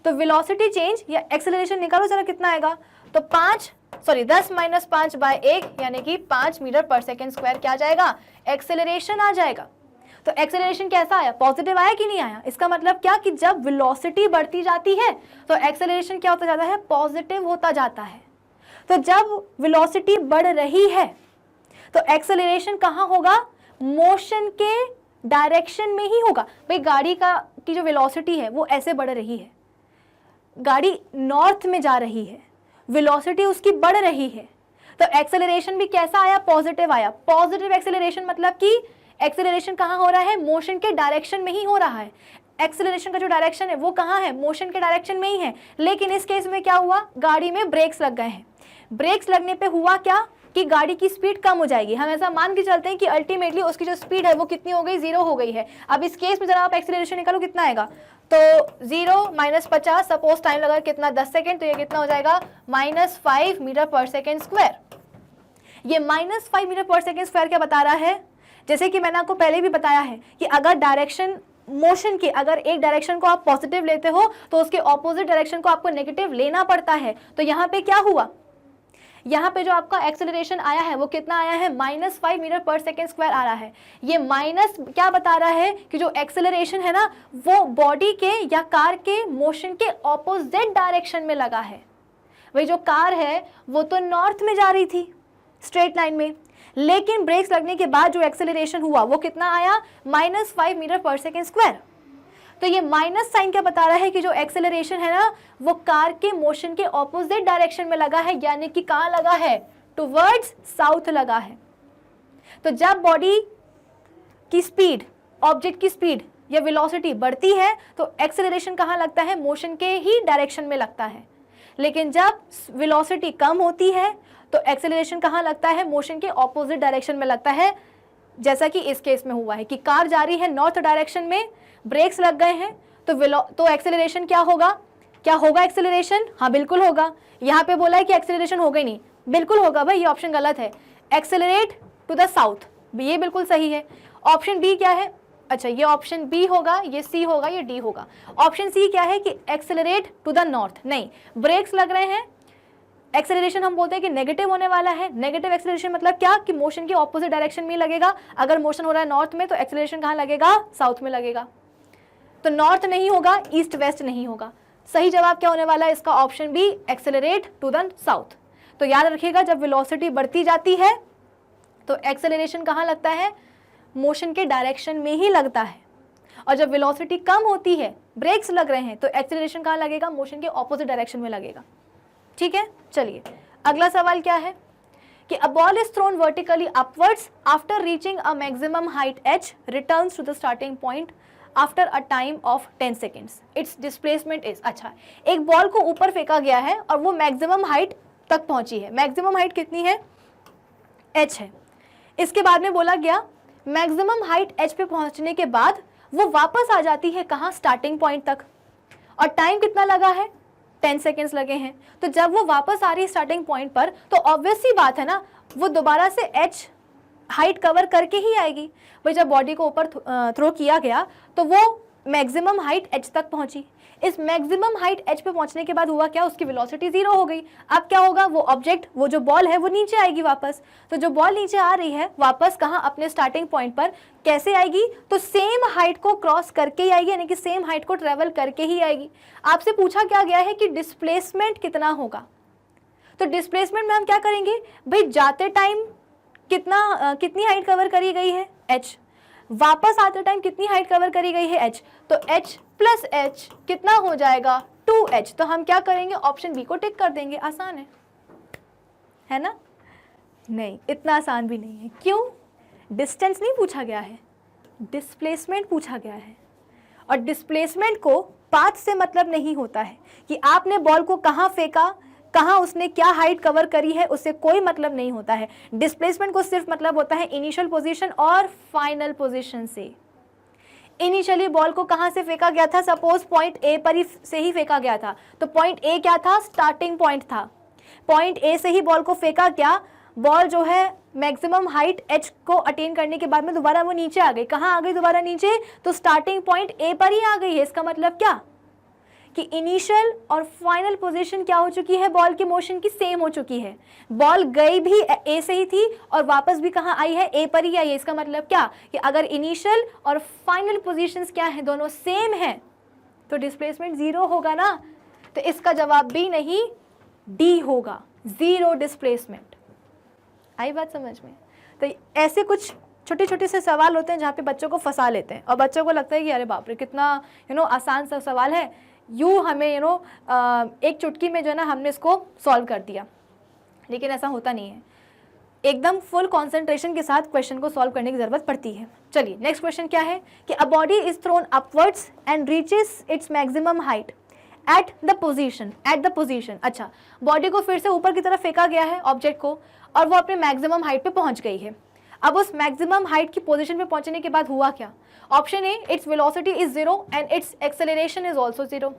तो वेलोसिटी चेंज या एक्सेलरेशन निकालो जरा कितना आएगा, तो 10 - 5/1 यानी कि 5 मीटर पर सेकेंड स्क्वायर क्या आ जाएगा, एक्सेलरेशन आ जाएगा। तो एक्सेलरेशन कैसा आया, पॉजिटिव आया कि नहीं आया। इसका मतलब क्या कि जब वेलोसिटी बढ़ती जाती है तो एक्सेलरेशन क्या होता जाता है, पॉजिटिव होता जाता है। तो जब वेलोसिटी बढ़ रही है तो एक्सेलरेशन कहाँ होगा, मोशन के डायरेक्शन में ही होगा। भाई गाड़ी की जो वेलोसिटी है वो ऐसे बढ़ रही है, गाड़ी नॉर्थ में जा रही है, वेलोसिटी उसकी बढ़ रही है, तो एक्सेलरेशन भी कैसा आया, पॉजिटिव आया। पॉजिटिव एक्सेलरेशन मतलब कि एक्सेलरेशन कहाँ हो रहा है, मोशन के डायरेक्शन में ही हो रहा है। एक्सेलरेशन का जो डायरेक्शन है वो कहाँ है, मोशन के डायरेक्शन में ही है। लेकिन इस केस में क्या हुआ, गाड़ी में ब्रेक्स लग गए हैं। ब्रेक्स लगने पे हुआ क्या कि गाड़ी की स्पीड कम हो जाएगी। हम ऐसा मान के चलते हैं कि अल्टीमेटली उसकी जो स्पीड है वो कितनी हो गई, 0 हो गई है। अब इस केस में जरा आप एक्सेलरेशन निकालो कितना आएगा, तो 0 - 50, सपोज टाइम लगा कितना 10 सेकेंड, तो ये कितना हो जाएगा -5 मीटर पर सेकेंड स्क्वायर। ये -5 मीटर पर सेकेंड स्क्वायर क्या बता रहा है, जैसे कि मैंने आपको पहले भी बताया है कि अगर डायरेक्शन मोशन की, अगर एक डायरेक्शन को आप पॉजिटिव लेते हो तो उसके ऑपोजिट डायरेक्शन को आपको नेगेटिव लेना पड़ता है। तो यहाँ पे क्या हुआ, यहाँ पे जो आपका एक्सेलरेशन आया है वो कितना आया है, -5 मीटर पर सेकेंड स्क्वायर आ रहा है। ये माइनस क्या बता रहा है कि जो एक्सेलरेशन है ना वो बॉडी के या कार के मोशन के ऑपोजिट डायरेक्शन में लगा है। वही जो कार है वो तो नॉर्थ में जा रही थी स्ट्रेट लाइन में, लेकिन ब्रेक्स लगने के बाद जो एक्सेलरेशन हुआ वो कितना आया, -5 मीटर पर सेकेंड स्क्वायर। तो ये माइनस साइन क्या बता रहा है कि जो एक्सेलरेशन है ना वो कार के मोशन के ऑपोजिट डायरेक्शन में लगा है, यानी कि कहाँ लगा है, टुवर्ड्स साउथ लगा है। तो जब बॉडी की स्पीड, ऑब्जेक्ट की स्पीड या वेलोसिटी बढ़ती है तो एक्सेलरेशन कहाँ लगता है, मोशन के ही डायरेक्शन में लगता है। लेकिन जब वेलोसिटी कम होती है तो एक्सेलरेशन कहाँ लगता है, मोशन के ऑपोजिट डायरेक्शन में लगता है। जैसा कि इस केस में हुआ है कि कार जा रही है नॉर्थ डायरेक्शन में, ब्रेक्स लग गए हैं, तो एक्सेलरेशन क्या होगा, क्या होगा एक्सेलरेशन, हाँ बिल्कुल होगा। यहाँ पे बोला है कि एक्सेलरेशन होगा ही नहीं, बिल्कुल होगा भाई, ये ऑप्शन गलत है। एक्सेलरेट टू द साउथ, ये बिल्कुल सही है। ऑप्शन डी क्या है, अच्छा ये ऑप्शन बी होगा, ये सी होगा, ये डी होगा। ऑप्शन सी क्या है कि एक्सेलरेट टू द नॉर्थ, नहीं, ब्रेक्स लग रहे हैं, एक्सेलरेशन हम बोलते हैं कि नेगेटिव होने वाला है। नेगेटिव एक्सेलरेशन मतलब क्या कि मोशन के ऑपोजिट डायरेक्शन में लगेगा। अगर मोशन हो रहा है नॉर्थ में तो एक्सेलरेशन कहाँ लगेगा, साउथ में लगेगा। तो नॉर्थ नहीं होगा, ईस्ट वेस्ट नहीं होगा। सही जवाब क्या होने वाला है इसका, option B, accelerate to the south. तो याद रखिएगा जब वेलोसिटी बढ़ती जाती है तो एक्सेलरेशन कहाँ लगता है, मोशन के डायरेक्शन में ही लगता है। और जब वेलोसिटी कम होती है, ब्रेक्स लग रहे हैं, तो एक्सेलरेशन कहाँ लगेगा, मोशन के ऑपोजिट डायरेक्शन में लगेगा। ठीक है, चलिए अगला सवाल क्या है कि a ball is thrown vertically upwards after reaching a maximum height h returns to the starting point after a time of 10 seconds, its displacement is. अच्छा, एक बॉल को ऊपर फेंका गया है और वो मैक्सिमम हाइट तक पहुंची है। मैक्सिमम हाइट कितनी है, h है। इसके बाद में बोला गया मैक्सिमम हाइट h पे पहुंचने के बाद वो वापस आ जाती है कहाँ, स्टार्टिंग पॉइंट तक, और टाइम कितना लगा है, 10 सेकेंड्स लगे हैं। तो जब वो वापस आ रही है स्टार्टिंग पॉइंट पर तो ऑब्वियस सी बात है ना, वो दोबारा से h हाइट कवर करके ही आएगी। भाई जब बॉडी को ऊपर थ्रो किया गया तो वो मैक्सिमम हाइट h तक पहुंची। इस मैक्सिमम हाइट h पे पहुंचने के बाद हुआ क्या, उसकी वेलोसिटी 0 हो गई। अब क्या होगा, वो ऑब्जेक्ट, वो जो बॉल है वो नीचे आएगी वापस। तो जो बॉल नीचे आ रही है वापस कहाँ, अपने स्टार्टिंग पॉइंट पर कैसे आएगी, तो सेम हाइट को क्रॉस करके ही आएगी, यानी कि सेम हाइट को ट्रेवल करके ही आएगी। आपसे पूछा क्या गया है कि डिस्प्लेसमेंट कितना होगा, तो डिस्प्लेसमेंट में हम क्या करेंगे भाई, जाते टाइम कितनी हाइट कवर करी गई है, h, वापस आते टाइम कितनी हाइट कवर करी गई है h, तो h प्लस h कितना हो जाएगा, 2h, तो हम क्या करेंगे, ऑप्शन बी को टिक कर देंगे, आसान है ना? नहीं, इतना आसान भी नहीं है। क्यों? डिस्टेंस नहीं पूछा गया है, डिस्प्लेसमेंट पूछा गया है। और डिस्प्लेसमेंट को पाथ से मतलब नहीं होता है कि आपने बॉल को कहाँ फेंका, कहाँ उसने क्या हाइट कवर करी है, उससे कोई मतलब नहीं होता है। डिस्प्लेसमेंट को सिर्फ मतलब होता है इनिशियल पोजीशन और फाइनल पोजीशन से। इनिशियली बॉल को कहाँ से फेंका गया था, सपोज पॉइंट ए पर ही से ही फेंका गया था, तो पॉइंट ए क्या था, स्टार्टिंग पॉइंट था। पॉइंट ए से ही बॉल को फेंका गया, बॉल जो है मैक्सिमम हाइट एच को अटेन करने के बाद में दोबारा वो नीचे आ गई। कहाँ आ गई दोबारा नीचे, तो स्टार्टिंग पॉइंट ए पर ही आ गई है। इसका मतलब क्या कि इनिशियल और फाइनल पोजीशन क्या हो चुकी है, बॉल की मोशन की सेम हो चुकी है। बॉल गई भी ए से ही थी और वापस भी कहाँ आई है, ए पर ही आई है। इसका मतलब क्या कि अगर इनिशियल और फाइनल पोजीशंस क्या है, दोनों सेम है, तो डिस्प्लेसमेंट जीरो होगा ना। तो इसका जवाब भी नहीं, डी होगा, जीरो डिस्प्लेसमेंट। आई बात समझ में? तो ऐसे कुछ छोटे छोटे से सवाल होते हैं जहाँ पे बच्चों को फंसा लेते हैं और बच्चों को लगता है कि अरे बाप रे कितना आसान सा सवाल है, यूँ हमें एक चुटकी में जो है ना हमने इसको सॉल्व कर दिया। लेकिन ऐसा होता नहीं है, एकदम फुल कंसंट्रेशन के साथ क्वेश्चन को सॉल्व करने की ज़रूरत पड़ती है। चलिए नेक्स्ट क्वेश्चन क्या है कि a body is throne upwards and reaches it's maximum height at the position. अच्छा, बॉडी को फिर से ऊपर की तरफ फेंका गया है ऑब्जेक्ट को और वो अपने मैक्सिमम हाइट पे पहुंच गई है। अब उस मैक्सिमम हाइट की पोजीशन पे पहुंचने के बाद हुआ क्या? Option A, it's velocity is zero and its acceleration is also zero.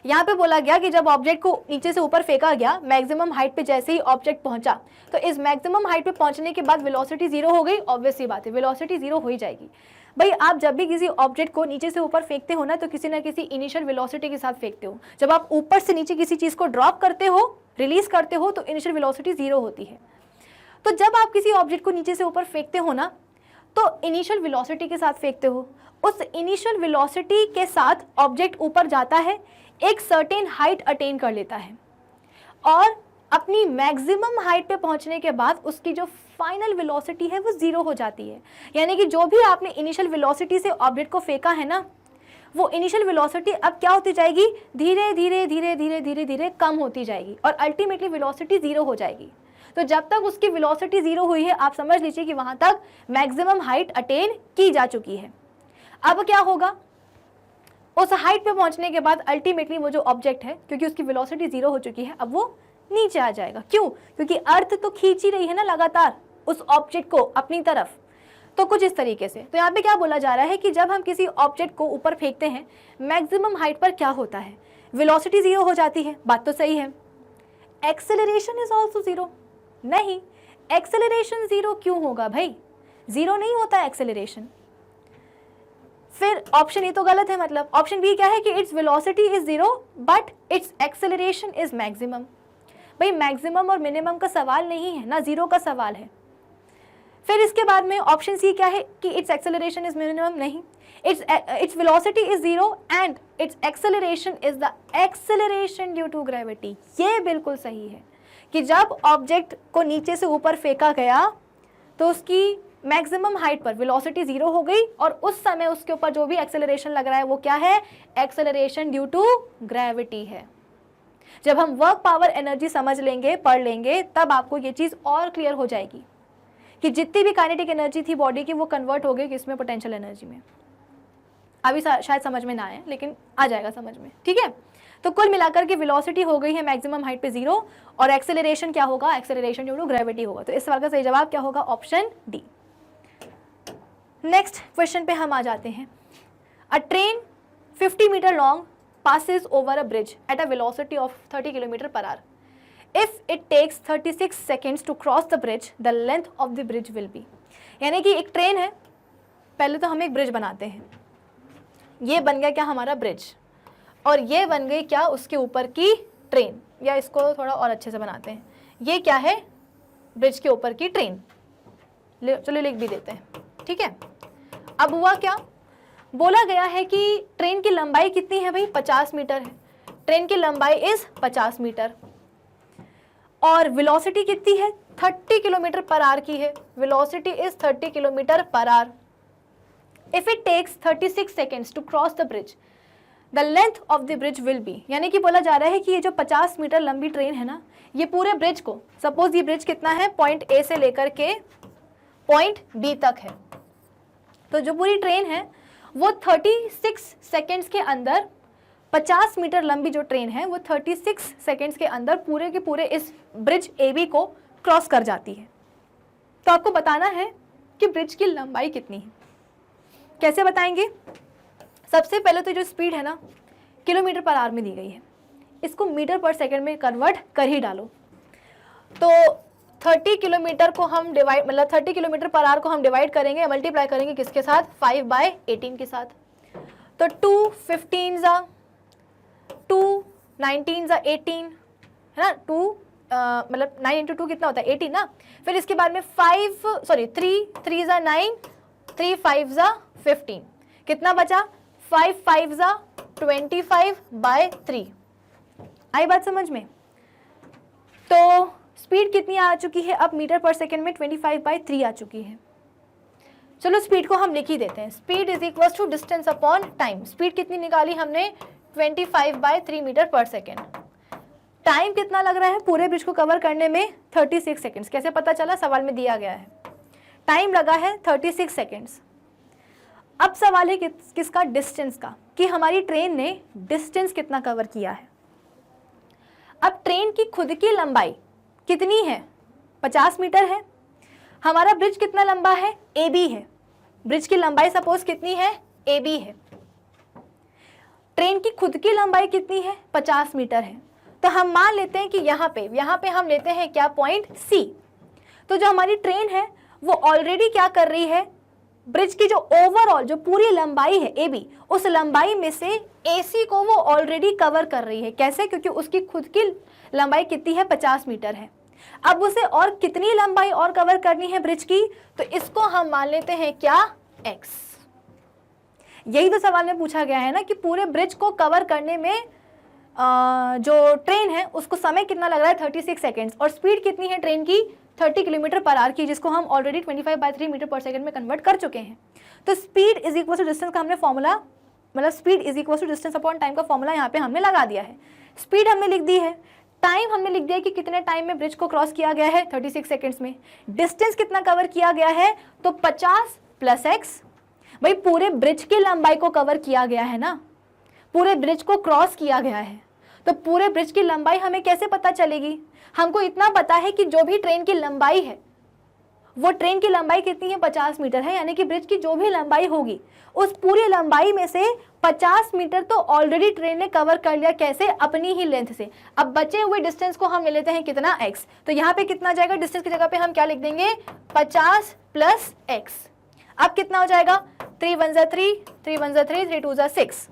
यहाँ पे बोला गया कि जब ऑब्जेक्ट को नीचे से ऊपर फेंका गया, मैक्सिमम हाइट पे जैसे ही ऑब्जेक्ट पहुंचा, तो इस मैक्सिमम हाइट पे पहुंचने के बाद वेलोसिटी जीरो हो गई। ऑब्वियस सी बात है, वेलोसिटी जीरो हो ही जाएगी। भाई आप जब भी किसी ऑब्जेक्ट को नीचे से ऊपर फेंकते हो ना, तो किसी ना किसी इनिशियल वेलोसिटी के साथ फेंकते हो। जब आप ऊपर से नीचे किसी चीज़ को ड्रॉप करते हो, रिलीज करते हो, तो इनिशियल वेलोसिटी जीरो होती है। तो जब आप किसी ऑब्जेक्ट को नीचे से ऊपर फेंकते हो ना, तो इनिशियल वेलोसिटी के साथ फेंकते हो। उस इनिशियल वेलोसिटी के साथ ऑब्जेक्ट ऊपर जाता है, एक सर्टेन हाइट अटेन कर लेता है और अपनी मैक्सिमम हाइट पे पहुंचने के बाद उसकी जो फाइनल वेलोसिटी है वो जीरो हो जाती है। यानी कि जो भी आपने इनिशियल वेलोसिटी से ऑब्जेक्ट को फेंका है ना, वो इनिशियल वेलोसिटी अब क्या होती जाएगी, धीरे धीरे धीरे धीरे धीरे धीरे कम होती जाएगी और अल्टीमेटली वेलोसिटी जीरो हो जाएगी। तो जब तक उसकी वेलोसिटी जीरो हुई है, आप समझ लीजिए कि वहां तक मैक्सिमम हाइट अटेन की जा चुकी है। अब क्या होगा, उस हाइट पे पहुंचने के बाद अल्टीमेटली वो जो ऑब्जेक्ट है, क्योंकि उसकी वेलोसिटी जीरो हो चुकी है, अब वो नीचे आ जाएगा। क्यों? क्योंकि अर्थ तो खींच ही रही है ना लगातार उस ऑब्जेक्ट को अपनी तरफ। तो कुछ इस तरीके से। तो यहाँ पे क्या बोला जा रहा है कि जब हम किसी ऑब्जेक्ट को ऊपर फेंकते हैं, मैक्सिमम हाइट पर क्या होता है, वेलोसिटी जीरो हो जाती है। बात तो सही है। Acceleration is also zero. नहीं, एक्सेलरेशन जीरो क्यों होगा भाई? जीरो नहीं होता एक्सेलरेशन। फिर ऑप्शन ए तो गलत है। मतलब ऑप्शन बी क्या है कि it's velocity is zero but it's acceleration is maximum. भाई मैक्सिमम और मिनिमम का सवाल नहीं है ना, जीरो का सवाल है। फिर इसके बाद में ऑप्शन सी क्या है कि इट्स एक्सेलरेशन इज मिनिमम। नहीं, its velocity is zero and its acceleration is the acceleration due to gravity. ये बिल्कुल सही है कि जब ऑब्जेक्ट को नीचे से ऊपर फेंका गया तो उसकी मैक्सिमम हाइट पर वेलोसिटी जीरो हो गई और उस समय उसके ऊपर जो भी एक्सेलरेशन लग रहा है वो क्या है, एक्सेलरेशन ड्यू टू ग्रेविटी है। जब हम वर्क पावर एनर्जी समझ लेंगे, पढ़ लेंगे, तब आपको ये चीज़ और क्लियर हो जाएगी कि जितनी भी काइनेटिक एनर्जी थी बॉडी की, वो कन्वर्ट हो गई किसमें, पोटेंशियल एनर्जी में। अभी शायद समझ में ना आए, लेकिन आ जाएगा समझ में, ठीक है। तो कुल मिलाकर के वेलोसिटी हो गई है मैक्सिमम हाइट पे जीरो और एक्सेलरेशन क्या होगा, एक्सेलरेशन ड्यू टू ग्रेविटी होगा। तो इस सवाल का सही जवाब क्या होगा, ऑप्शन डी। नेक्स्ट क्वेश्चन पे हम आ जाते हैं। A train 50 meter long passes over a bridge at a velocity of 30 km per hour. If it takes 36 seconds to cross the bridge, the length of the bridge will be. यानी कि एक train है, पहले तो हम एक bridge बनाते हैं, ये बन गया क्या हमारा ब्रिज, और ये बन गई क्या उसके ऊपर की ट्रेन, या इसको थोड़ा और अच्छे से बनाते हैं, ये क्या है, ब्रिज के ऊपर की ट्रेन। चलो लिख भी देते हैं, ठीक है। अब हुआ क्या, बोला गया है कि ट्रेन की लंबाई कितनी है भाई, 50 मीटर है। ट्रेन की लंबाई इज 50 मीटर और वेलोसिटी कितनी है, 30 किलोमीटर पर आवर की है। Velocity is 30 kilometer per hour. If it takes 36 seconds to cross the bridge, the length of the bridge will be, यानी कि बोला जा रहा है कि ये जो 50 मीटर लंबी ट्रेन है ना, ये पूरे ब्रिज को, सपोज ये ब्रिज कितना है, पॉइंट ए से लेकर के पॉइंट बी तक है, तो जो पूरी ट्रेन है वो 36 सेकेंड्स के अंदर, 50 मीटर लंबी जो ट्रेन है वो 36 सेकेंड्स के अंदर पूरे के पूरे इस ब्रिज ए बी को क्रॉस कर जाती है। तो आपको बताना है कि ब्रिज की लंबाई कितनी है। कैसे बताएंगे? सबसे पहले तो जो स्पीड है ना किलोमीटर पर आवर में दी गई है, इसको मीटर पर सेकंड में कन्वर्ट कर ही डालो। तो 30 किलोमीटर को हम डिवाइड, मतलब 30 किलोमीटर पर आवर को हम डिवाइड करेंगे, मल्टीप्लाई करेंगे किसके साथ, 5/18 के साथ। तो 2 15 ज़ा 2 19 ज़ा 18 है ना, 2 मतलब 9 × 2 कितना होता है 18 ना। फिर इसके बाद में 3 3 ज़ा 9 3 5 ज़ा 15, कितना बचा 5 5 ज़ा 25/3। आई बात समझ में? तो स्पीड कितनी आ चुकी है अब मीटर पर सेकेंड में, 25/3 आ चुकी है। चलो स्पीड को हम लिख ही देते हैं, speed is equal to distance upon time. Speed कितनी निकाली हमने, 25/3 मीटर पर सेकेंड। टाइम कितना लग रहा है पूरे ब्रिज को कवर करने में, 36 सेकेंड्स। कैसे पता चला, सवाल में दिया गया है, टाइम लगा है 36 सेकेंड्स। अब सवाल है किसका, डिस्टेंस का, कि हमारी ट्रेन ने डिस्टेंस कितना कवर किया है। अब ट्रेन की खुद की लंबाई कितनी है, 50 मीटर है। हमारा ब्रिज कितना लंबा है, ए बी है। ब्रिज की लंबाई सपोज कितनी है, ए बी है। ट्रेन की खुद की लंबाई कितनी है, 50 मीटर है। तो हम मान लेते हैं कि यहाँ पे हम लेते हैं क्या, पॉइंट सी। तो जो हमारी ट्रेन है वो ऑलरेडी क्या कर रही है, ब्रिज की जो ओवरऑल जो पूरी लंबाई है ए बी, उस लंबाई में से ए सी को वो ऑलरेडी कवर कर रही है। कैसे? क्योंकि उसकी खुद की लंबाई कितनी है, 50 मीटर है। अब उसे और कितनी लंबाई और कवर करनी है ब्रिज की, तो इसको हम मान लेते हैं क्या, x। यही तो सवाल में पूछा गया है ना कि पूरे ब्रिज को कवर करने में जो ट्रेन है उसको समय कितना लग रहा है, 36 सेकेंड्स, और स्पीड कितनी है ट्रेन की, 30 किलोमीटर पर आवर की, जिसको हम ऑलरेडी 25/3 मीटर पर सेकंड में कन्वर्ट कर चुके हैं। तो speed is equal to distance का हमने फॉर्मूला, मतलब speed is equal to distance upon time का फॉर्मूला यहाँ पे हमने लगा दिया है। स्पीड हमने लिख दी है, टाइम हमने लिख दिया कि कितने टाइम में ब्रिज को क्रॉस किया गया है, 36 सेकेंड्स में। डिस्टेंस कितना कवर किया गया है, तो 50 + x। भाई पूरे ब्रिज की लंबाई को कवर किया गया है ना, पूरे ब्रिज को क्रॉस किया गया है, तो पूरे ब्रिज की लंबाई हमें कैसे पता चलेगी। हमको इतना पता है कि जो भी ट्रेन की लंबाई है, वो ट्रेन की लंबाई कितनी है, 50 मीटर है। यानी कि ब्रिज की जो भी लंबाई होगी उस पूरी लंबाई में से 50 मीटर तो ऑलरेडी ट्रेन ने कवर कर लिया। कैसे, अपनी ही लेंथ से। अब बचे हुए डिस्टेंस को हम ले लेते हैं कितना, x। तो यहाँ पे कितना जाएगा, डिस्टेंस की जगह पे हम क्या लिख देंगे, 50 + x। अब कितना हो जाएगा, 3 1 ज़ा 3 3 1 ज़ा 3 3 2 ज़ा 6।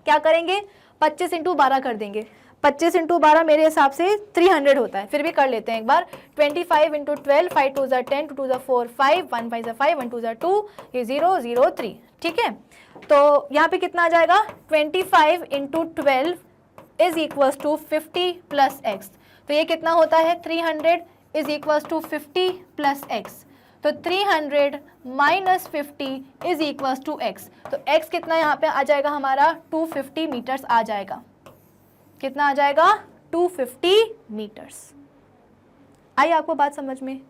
क्या करेंगे, 25 × 12 कर देंगे। 25 × 12 मेरे हिसाब से 300 होता है, फिर भी कर लेते हैं एक बार। 25 × 12 5 2 ज़ा 10 2 2 ज़ा 4 5 1 5 ज़ा 5 1 2 ज़ा 2, ये 0 0 3। ठीक है, तो यहाँ पे कितना आ जाएगा, 25 × 12 इज इक्वल्स टू 50 + x। तो ये कितना होता है, 300 इज इक्वल्स टू 50 + x। तो 300 - 50 इज इक्वल्स टू x। तो x कितना यहाँ पे आ जाएगा हमारा, 250 मीटर्स आ जाएगा। कितना आ जाएगा, 250 मीटर्स। आई आपको बात समझ में?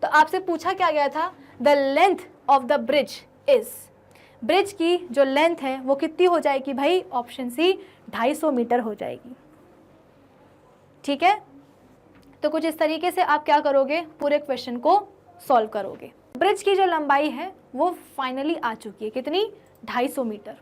तो आपसे पूछा क्या गया था, the length of the bridge is, bridge की जो लेंथ है वो कितनी हो जाएगी भाई, ऑप्शन सी 250 मीटर हो जाएगी। ठीक है, तो कुछ इस तरीके से आप क्या करोगे, पूरे क्वेश्चन को सॉल्व करोगे। ब्रिज की जो लंबाई है वो फाइनली आ चुकी है, कितनी, 250 मीटर।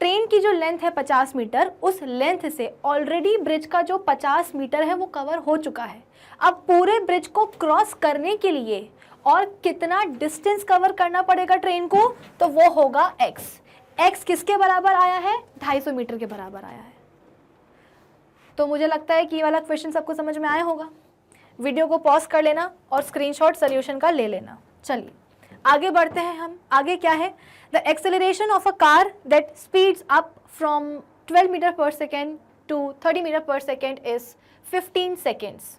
ट्रेन की जो लेंथ है 50 मीटर, उस लेंथ से ऑलरेडी ब्रिज का जो 50 मीटर है वो कवर हो चुका है। अब पूरे ब्रिज को क्रॉस करने के लिए और कितना डिस्टेंस कवर करना पड़ेगा ट्रेन को, तो वो होगा x। x किसके बराबर आया है, 250 मीटर के बराबर आया है। तो मुझे लगता है कि ये वाला क्वेश्चन सबको समझ में आया होगा। वीडियो को पॉज कर लेना और स्क्रीनशॉट सॉल्यूशन का ले लेना। चलिए आगे बढ़ते हैं हम। आगे क्या है, the acceleration of a car that speeds up from 12 meter per second to 30 metre per second is 15 seconds.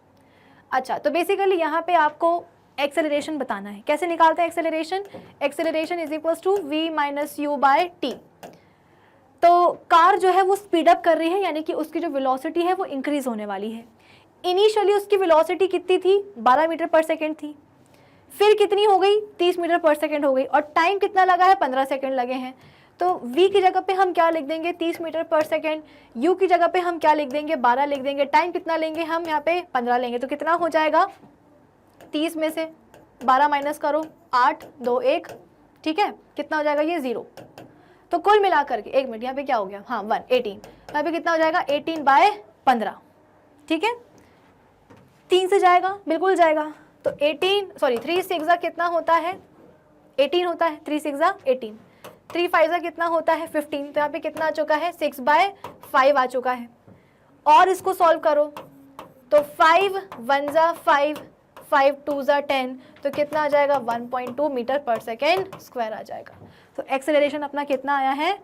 अच्छा, तो बेसिकली यहाँ पे आपको एक्सेलरेशन बताना है। कैसे निकालते हैं acceleration, acceleration is equals to v - u/t। तो कार जो है वो स्पीड अप कर रही है, यानी कि उसकी जो वेलोसिटी है वो इंक्रीज होने वाली है। इनिशियली उसकी वेलोसिटी कितनी थी, 12 मीटर पर सेकेंड थी, फिर कितनी हो गई, 30 मीटर पर सेकेंड हो गई, और टाइम कितना लगा है, 15 सेकेंड लगे हैं। तो v की जगह पे हम क्या लिख देंगे, 30 मीटर पर सेकेंड, u की जगह पे हम क्या लिख देंगे, 12 लिख देंगे, टाइम कितना लेंगे हम यहाँ पे 15 लेंगे। तो कितना हो जाएगा, 30 में से 12 माइनस करो, 8 2 1, ठीक है, कितना हो जाएगा ये 0। तो कुल मिलाकर के, 1 मिनट, यहाँ पे क्या हो गया, हाँ 1 18, यहाँ पे कितना हो जाएगा 18/15, ठीक है, 3 से जाएगा, बिल्कुल जाएगा। तो 3 6 कितना होता है, 18 होता है, 3 6 18, 3 5 कितना होता है 15, तो यहाँ पे कितना आ चुका है 6/5 आ चुका है। और इसको सॉल्व करो तो 5 1 5, 5 2 10, तो कितना आ जाएगा 1.2 मीटर पर सेकेंड स्क्वायर आ जाएगा। तो एक्सेलरेशन अपना कितना आया है,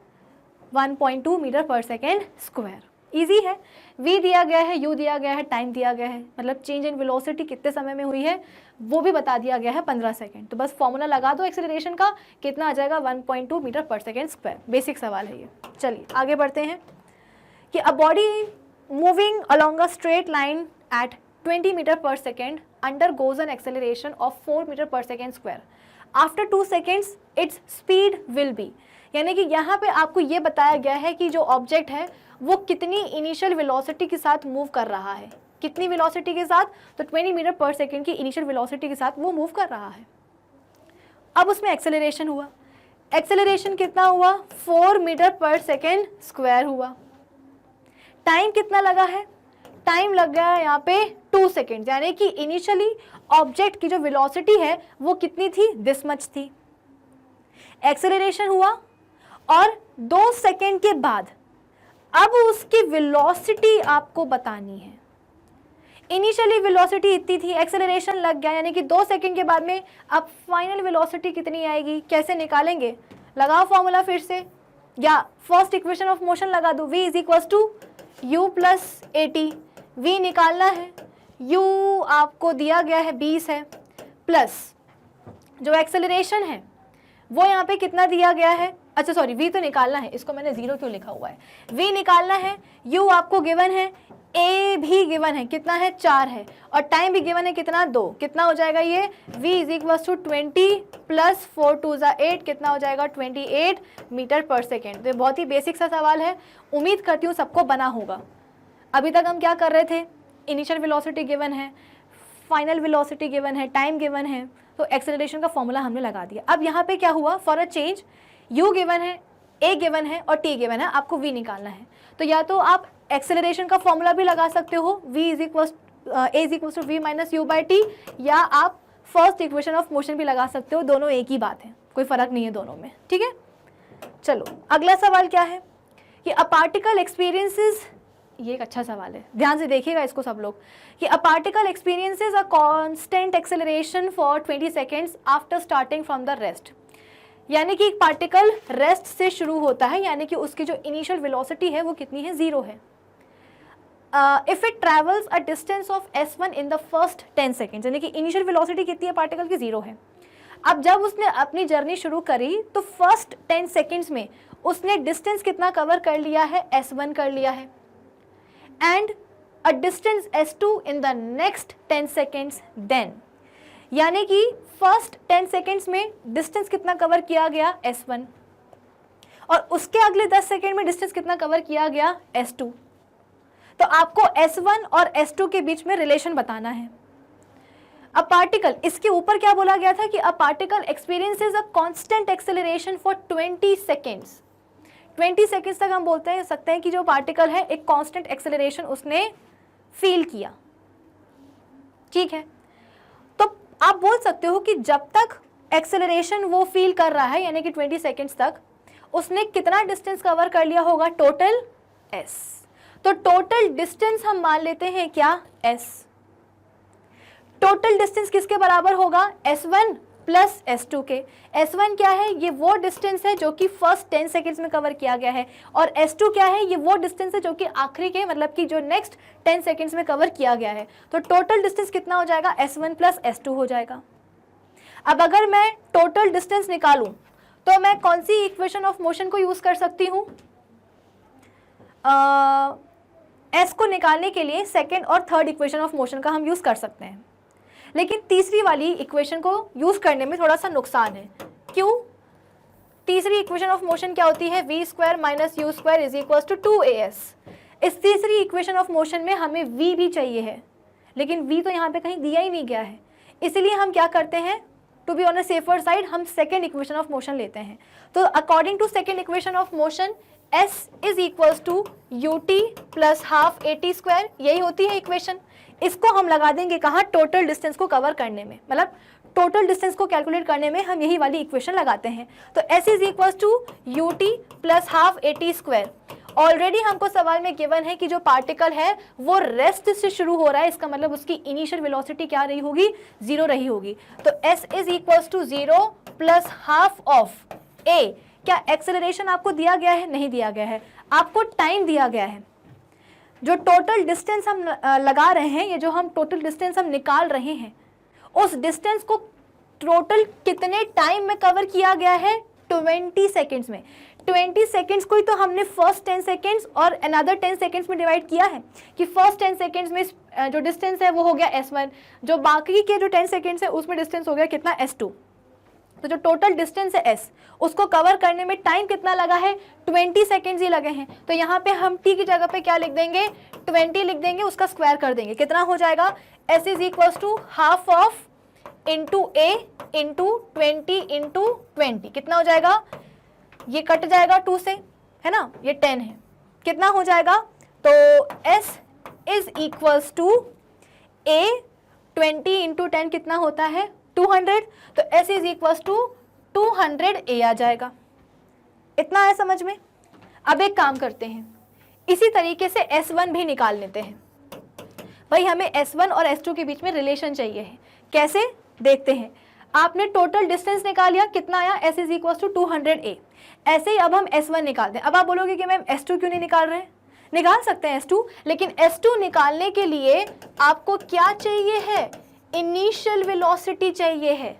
1.2 metre per second square. Easy है, v दिया गया है, u दिया गया है, टाइम दिया गया है, मतलब चेंज इन वेलोसिटी कितने समय में हुई है वो भी बता दिया गया है, 15 सेकेंड। तो बस फॉर्मूला लगा दो एक्सेलरेशन का, कितना आ जाएगा 1.2 metre per second square. Basic सवाल है ये। चलिए आगे बढ़ते हैं कि a body moving along a straight line at 20 metre per second undergoes an acceleration of 4 metre per second square. After 2 seconds its speed will be, यानी कि यहाँ पे आपको ये बताया गया है कि जो ऑब्जेक्ट है वो कितनी इनिशियल वेलोसिटी के साथ मूव कर रहा है, कितनी वेलोसिटी के साथ, तो 20 मीटर पर सेकेंड की इनिशियल वेलोसिटी के साथ वो मूव कर रहा है। अब उसमें एक्सेलरेशन हुआ, एक्सेलरेशन कितना हुआ 4 मीटर पर सेकेंड स्क्वायर हुआ। टाइम कितना लगा है, टाइम लग गया है यहाँ पे 2 सेकेंड, यानी कि इनिशियली ऑब्जेक्ट की जो वेलोसिटी है वो कितनी थी, दिस मच थी। एक्सेलरेशन हुआ और 2 सेकेंड के बाद अब उसकी वेलोसिटी आपको बतानी है। इनिशियली वेलोसिटी इतनी थी, एक्सेलरेशन लग गया, यानी कि 2 सेकेंड के बाद में अब फाइनल वेलोसिटी कितनी आएगी, कैसे निकालेंगे, लगाओ फॉर्मूला फिर से, या फर्स्ट इक्वेशन ऑफ मोशन लगा दो, v = u + at। v निकालना है, u आपको दिया गया है 20 है, प्लस जो एक्सेलरेशन है वो यहाँ पे कितना दिया गया है, अच्छा सॉरी v तो निकालना है, इसको मैंने 0 क्यों लिखा हुआ है, v निकालना है, u आपको गिवन है, a भी गिवन है, कितना है 4 है, और टाइम भी गिवन है कितना 2, कितना हो जाएगा ये v = 20 + 4 2 8, कितना हो जाएगा 28 मीटर पर सेकेंड। तो बहुत ही बेसिक सा सवाल है, उम्मीद करती हूँ सबको बना होगा। अभी तक हम क्या कर रहे थे, इनिशियल वेलोसिटी गिवन है, फाइनल वेलोसिटी गिवन है, टाइम गिवन है, तो एक्सेलरेशन का फॉर्मूला हमने लगा दिया। अब यहाँ पे क्या हुआ, for a change u given है, a गिवन है और t गिवन है, आपको v निकालना है। तो या तो आप एक्सेलरेशन का फॉर्मूला भी लगा सकते हो, a = v - u/t, या आप फर्स्ट इक्वेशन ऑफ मोशन भी लगा सकते हो, दोनों एक ही बात है, कोई फर्क नहीं है दोनों में, ठीक है। चलो अगला सवाल क्या है कि अ पार्टिकल एक्सपीरियंसेस, ये एक अच्छा सवाल है, ध्यान से देखिएगा इसको सब लोग, कि a particle experiences a constant acceleration for 20 seconds after starting from the rest. यानी कि एक पार्टिकल रेस्ट से शुरू होता है, यानी कि उसकी जो इनिशियल वेलोसिटी है वो कितनी है, 0 है। If it travels a distance of s1 in the first 10 seconds, यानी कि इनिशियल वेलोसिटी कितनी है पार्टिकल की, 0 है। अब जब उसने अपनी जर्नी शुरू करी तो फर्स्ट 10 सेकेंड्स में उसने डिस्टेंस कितना कवर कर लिया है, s1 कर लिया है, and a distance s2 in the next 10 seconds then, यानी कि फर्स्ट 10 सेकेंड्स में डिस्टेंस कितना कवर किया गया, s1, और उसके अगले 10 सेकेंड में डिस्टेंस कितना कवर किया गया, s2। तो आपको s1 और s2 के बीच में रिलेशन बताना है। अ पार्टिकल, इसके ऊपर क्या बोला गया था कि a particle experiences a constant acceleration for 20 seconds. 20 seconds तक हम बोलते सकते हैं कि जो पार्टिकल है एक कांस्टेंट एक्सेलरेशन उसने फील किया, ठीक है। तो आप बोल सकते हो कि जब तक एक्सेलरेशन वो फील कर रहा है, यानी कि 20 सेकेंड्स तक, उसने कितना डिस्टेंस कवर कर लिया होगा, टोटल s। तो टोटल डिस्टेंस हम मान लेते हैं क्या, s। टोटल डिस्टेंस किसके बराबर होगा, s1 + s2 के। s1 क्या है, ये वो डिस्टेंस है जो कि फर्स्ट 10 सेकेंड्स में कवर किया गया है, और s2 क्या है, ये वो डिस्टेंस है जो कि आखिरी के, मतलब कि जो नेक्स्ट 10 सेकेंड्स में कवर किया गया है। तो टोटल डिस्टेंस कितना हो जाएगा, s1 + s2 हो जाएगा। अब अगर मैं टोटल डिस्टेंस निकालूं तो मैं कौन सी इक्वेशन ऑफ मोशन को यूज कर सकती हूँ, एस को निकालने के लिए सेकेंड और थर्ड इक्वेशन ऑफ मोशन का हम यूज़ कर सकते हैं, लेकिन तीसरी वाली इक्वेशन को यूज़ करने में थोड़ा सा नुकसान है। क्यों? तीसरी इक्वेशन ऑफ मोशन क्या होती है? v square minus u square is equal to 2as। इस तीसरी इक्वेशन ऑफ मोशन में हमें v भी चाहिए है, लेकिन v तो यहाँ पे कहीं दिया ही नहीं गया है, इसलिए हम क्या करते हैं, to be on a safer side हम सेकेंड इक्वेशन ऑफ मोशन लेते हैं। तो according to second equation of motion s is equals to ut plus half at square, यही होती है इक्वेशन। इसको हम लगा देंगे कहाँ? टोटल डिस्टेंस को कवर करने में, मतलब टोटल डिस्टेंस को कैलकुलेट करने में हम यही वाली इक्वेशन लगाते हैं। तो s is equals to ut plus half at square. Already हमको सवाल में गिवन है कि जो पार्टिकल है वो रेस्ट से शुरू हो रहा है, इसका मतलब उसकी इनिशियल वेलोसिटी क्या रही होगी? 0 रही होगी। तो s is equals to 0 plus half of a। क्या एक्सेलरेशन आपको दिया गया है? नहीं दिया गया है, आपको टाइम दिया गया है। जो टोटल डिस्टेंस हम लगा रहे हैं, ये जो हम टोटल डिस्टेंस हम निकाल रहे हैं, उस डिस्टेंस को टोटल कितने टाइम में कवर किया गया है? 20 सेकेंड्स में। 20 सेकेंड्स को ही तो हमने फर्स्ट 10 सेकेंड्स और अनदर 10 सेकेंड्स में डिवाइड किया है कि फर्स्ट 10 सेकेंड्स में जो डिस्टेंस है वो हो गया s1, जो बाकी के जो 10 सेकेंड्स है उसमें डिस्टेंस हो गया कितना? s2। तो जो टोटल डिस्टेंस है s, उसको कवर करने में टाइम कितना लगा है? 20 सेकेंड्स ही लगे हैं। तो यहाँ पे हम t की जगह पे क्या लिख देंगे? 20 लिख देंगे, उसका स्क्वायर कर देंगे। कितना हो जाएगा? s is equals to half of into a into 20 into 20। कितना हो जाएगा? ये कट जाएगा 2 से, है ना, ये 10 है। कितना हो जाएगा? तो s is equals to a 20 into 10 कितना होता है? 200। तो s is equals to 200a आ जाएगा। इतना है समझ में? अब एक काम करते हैं, इसी तरीके से s1 भी निकाल लेते हैं। भाई हमें s1 और s2 के बीच में रिलेशन चाहिए है। कैसे? देखते हैं। आपने टोटल डिस्टेंस निकाल लिया, कितना आया? s is equal to 200a। ऐसे ही अब हम s1 निकालते हैं। अब आप बोलोगे कि मैम s2 क्यों नहीं निकाल रहे हैं? निकाल सकते हैं s2, लेकिन s2 निकालने के लिए आपको क्या चाहिए है? इनिशियल वेलोसिटी चाहिए है।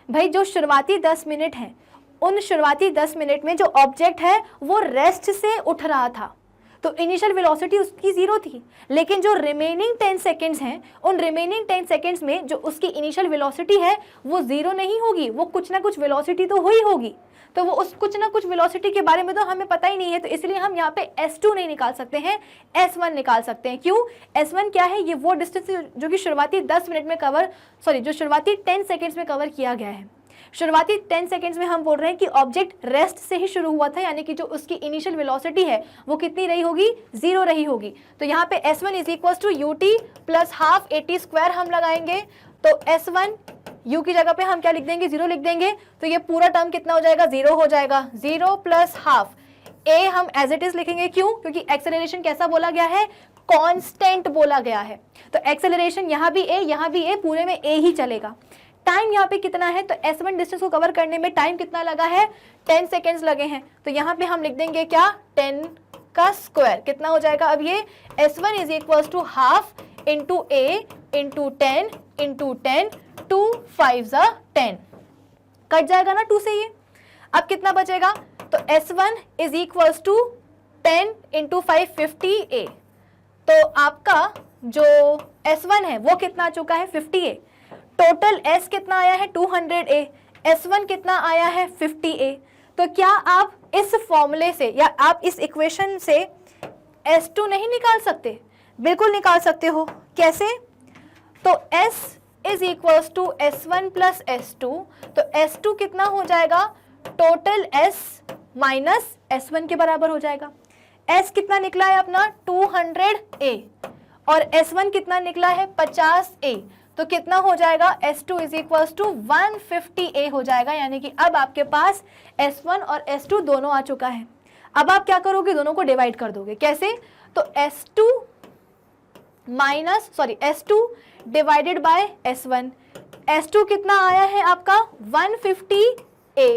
भाई जो शुरुआती 10 मिनट हैं, उन शुरुआती 10 मिनट में जो ऑब्जेक्ट है वो रेस्ट से उठ रहा था, तो इनिशियल वेलोसिटी उसकी 0 थी। लेकिन जो रिमेनिंग 10 सेकेंड्स हैं, उन रिमेनिंग 10 सेकेंड्स में जो उसकी इनिशियल वेलोसिटी है वो 0 नहीं होगी, वो कुछ ना कुछ वेलोसिटी तो हुई होगी। तो वो उस कुछ ना कुछ वेलोसिटी के बारे में तो हमें पता ही नहीं है, तो इसलिए हम यहाँ पे s2 नहीं निकाल सकते हैं, s1 निकाल सकते हैं। क्यों? s1 क्या है? ये वो डिस्टेंस जो कि शुरुआती 10 मिनट में कवर, सॉरी जो शुरुआती 10 सेकेंड्स में कवर किया गया है। शुरुआती 10 सेकेंड्स में हम बोल रहे हैं कि ऑब्जेक्ट रेस्ट से ही शुरू हुआ था, यानी कि जो उसकी इनिशियल वेलोसिटी है वो कितनी रही होगी? 0 रही होगी। तो यहाँ पे s1 is equal to ut plus half at square हम लगाएंगे। तो s1 u की जगह पे हम क्या लिख देंगे? 0 लिख देंगे। तो ये पूरा टर्म कितना हो जाएगा? 0 हो जाएगा। 0 प्लस हाफ a हम एज इट इज लिखेंगे। क्यों? क्योंकि एक्सेलरेशन कैसा बोला गया है? कांस्टेंट बोला गया है। तो एक्सेलरेशन यहाँ भी a, यहाँ भी a, पूरे में a ही चलेगा। टाइम यहाँ पे कितना है? तो s1 डिस्टेंस को कवर करने में टाइम कितना लगा है? 10 सेकेंड्स लगे हैं। तो यहाँ पे हम लिख देंगे क्या? 10 का स्क्वायर। कितना हो जाएगा? अब ये s1 is equal to half into a into 10 into 10, 2 5 10। Cut जाएगा ना 2 से ये। अब कितना बचेगा? तो s1 is equal to 10 into 5 50a। तो आपका जो s1 है वो कितना आ चुका है? 50a। टोटल s कितना आया है? 200a। s1 कितना आया है? 50a। तो क्या आप इस फॉर्मूले से या आप इस इक्वेशन से s2 नहीं निकाल सकते? बिल्कुल निकाल सकते हो। कैसे? तो s is equal to s1 plus s2। तो s2 कितना हो जाएगा? टोटल s माइनस s1 के बराबर हो जाएगा। s कितना निकला है अपना? 200a और s1 कितना निकला है? 50a। तो कितना हो जाएगा? s2 is equal to 150a हो जाएगा। यानी कि अब आपके पास s1 और s2 दोनों आ चुका है। अब आप क्या करोगे? दोनों को डिवाइड कर दोगे। कैसे? तो s2 minus s2 divided by s1। s2 कितना आया है आपका? 150a।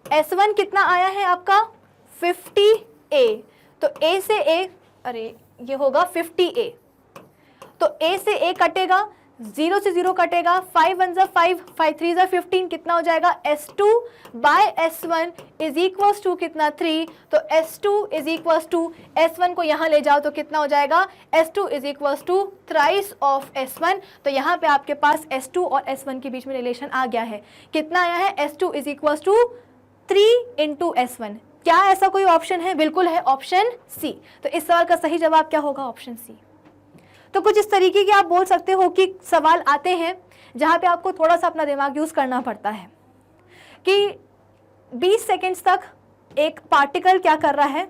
s1 कितना आया है आपका? 50a। तो a से a, अरे ये होगा 50a। तो a से a कटेगा, 0 से 0 कटेगा, 5 1 जा 5, 5 3 जा 15, कितना हो जाएगा S2 bye S1 is equals to कितना 3, तो S2 is equals to S1 को यहाँ ले जाओ तो कितना हो जाएगा S2 is equals to thrice of S1। तो यहाँ पे आपके पास S2 और S1 के बीच में रिलेशन आ गया है, कितना आया है S2 is equals to 3 into S1। क्या ऐसा कोई ऑप्शन है? बिल्कुल है, ऑप्शन सी। तो इस सवाल का सही जवाब क्या होगा? Option C. तो कुछ इस तरीके के आप बोल सकते हो कि सवाल आते हैं जहां पे आपको थोड़ा सा अपना दिमाग यूज करना पड़ता है कि 20 सेकेंड्स तक एक पार्टिकल क्या कर रहा है,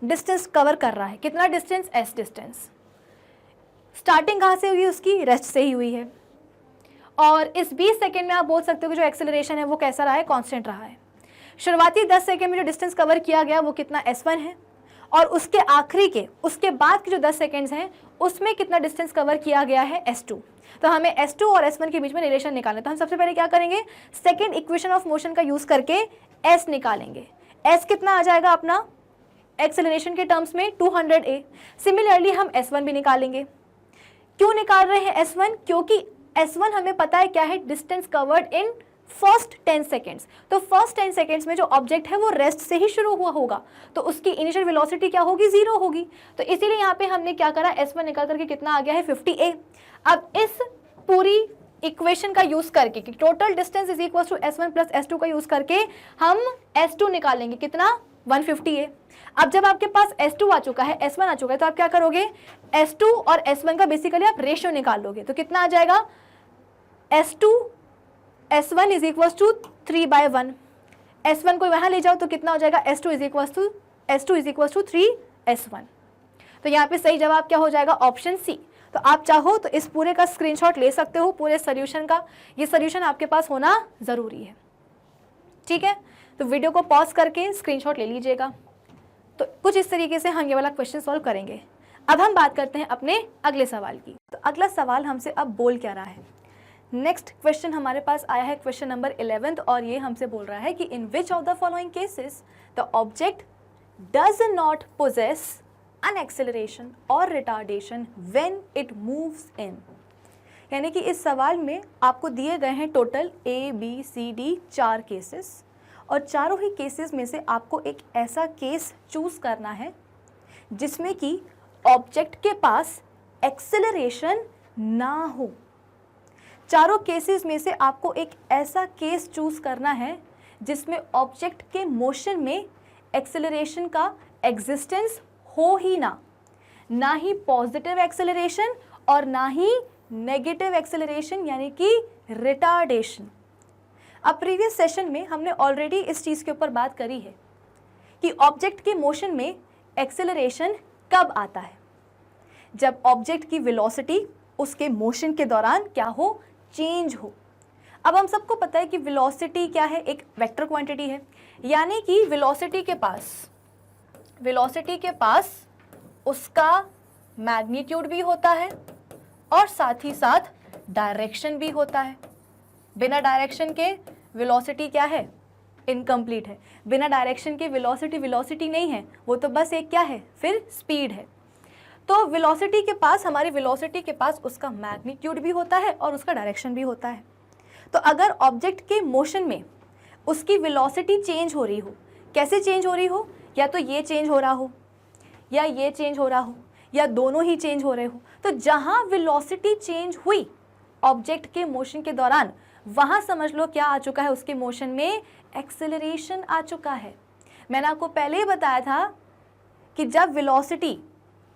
डिस्टेंस कवर कर रहा है। कितना डिस्टेंस? S distance. स्टार्टिंग कहाँ से हुई उसकी? रेस्ट से ही हुई है। और इस 20 सेकेंड में आप बोल सकते हो कि जो एक्सेलरेशन है वो कैसा रहा है? कांस्टेंट रहा है। शुरुआती 10 सेकेंड में जो डिस्टेंस कवर किया गया वो कितना? S1 है। और उसके आखिरी के, उसके बाद के जो 10 सेकेंड्स हैं उसमें कितना डिस्टेंस कवर किया गया है? S2। तो हमें S2 और S1 के बीच में रिलेशन निकालना है। तो हम सबसे पहले क्या करेंगे? सेकेंड इक्वेशन ऑफ मोशन का यूज करके S निकालेंगे। S कितना आ जाएगा अपना एक्सेलरेशन के टर्म्स में? 200A। सिमिलरली हम S1 भी निकालेंगे। क्यों निकाल रहे हैं S1? क्योंकि S1 हमें पता है क्या है? Distance covered in first 10 seconds. तो फर्स्ट 10 सेकेंड्स में जो ऑब्जेक्ट है वो रेस्ट से ही शुरू हुआ होगा, तो उसकी इनिशियल वेलोसिटी क्या होगी? 0 होगी। तो इसीलिए यहाँ पे हमने क्या करा? S1 निकाल करके कितना आ गया है? 50A। अब इस पूरी इक्वेशन का यूज करके कि total distance is equal to S1 plus S2 का यूज करके हम S2 निकालेंगे। कितना? 150A। अब जब आपके पास S2 आ चुका है, S1 आ चुका है, तो आप क्या करोगे? S2 और S1 का बेसिकली आप रेशियो निकाल लोगे। तो कितना आ जाएगा? S1 is equal to 3/1। S1 को वहाँ ले जाओ तो कितना हो जाएगा? S2 is equal to 3S1। तो यहाँ पे सही जवाब क्या हो जाएगा? Option C. तो आप चाहो तो इस पूरे का स्क्रीनशॉट ले सकते हो, पूरे सोल्यूशन का। ये सोल्यूशन आपके पास होना ज़रूरी है, ठीक है? तो वीडियो को पॉज करके स्क्रीनशॉट ले लीजिएगा। तो कुछ इस तरीके से हम ये वाला क्वेश्चन सॉल्व करेंगे। अब हम बात करते हैं अपने अगले सवाल की। तो अगला सवाल हमसे अब बोल क्या रहा है? नेक्स्ट क्वेश्चन हमारे पास आया है क्वेश्चन नंबर 11, और ये हमसे बोल रहा है कि in which of the following cases the object does not possess an acceleration और retardation when it moves in. यानी कि इस सवाल में आपको दिए गए हैं टोटल ABCD 4 केसेस, और चारों ही केसेस में से आपको एक ऐसा केस चूज करना है जिसमें कि ऑब्जेक्ट के पास एक्सेलरेशन ना हो। चारों केसेस में से आपको एक ऐसा केस चूज करना है जिसमें ऑब्जेक्ट के मोशन में एक्सेलरेशन का एग्जिस्टेंस हो ही ना ही पॉजिटिव एक्सेलरेशन और ना ही नेगेटिव एक्सेलरेशन यानी कि रिटार्डेशन। अब प्रीवियस सेशन में हमने ऑलरेडी इस चीज़ के ऊपर बात करी है कि ऑब्जेक्ट के मोशन में एक्सेलरेशन कब आता है? जब ऑब्जेक्ट की वेलोसिटी उसके मोशन के दौरान क्या हो? चेंज हो। अब हम सबको पता है कि वेलोसिटी क्या है? एक वेक्टर क्वांटिटी है, यानी कि वेलोसिटी के पास उसका मैग्नीट्यूड भी होता है और साथ ही साथ डायरेक्शन भी होता है। बिना डायरेक्शन के वेलोसिटी क्या है? इनकम्प्लीट है। बिना डायरेक्शन के वेलोसिटी नहीं है, वो तो बस एक क्या है? फिर स्पीड है। तो हमारी वेलोसिटी के पास उसका मैग्नीट्यूड भी होता है और उसका डायरेक्शन भी होता है। तो अगर ऑब्जेक्ट के मोशन में उसकी वेलोसिटी चेंज हो रही हो, कैसे चेंज हो रही हो? या तो ये चेंज हो रहा हो या ये चेंज हो रहा हो या दोनों ही चेंज हो रहे हो, तो जहाँ वेलोसिटी चेंज हुई ऑब्जेक्ट के मोशन के दौरान, वहाँ समझ लो क्या आ चुका है? उसके मोशन में एक्सेलरेशन आ चुका है। मैंने आपको पहले ही बताया था कि जब वेलोसिटी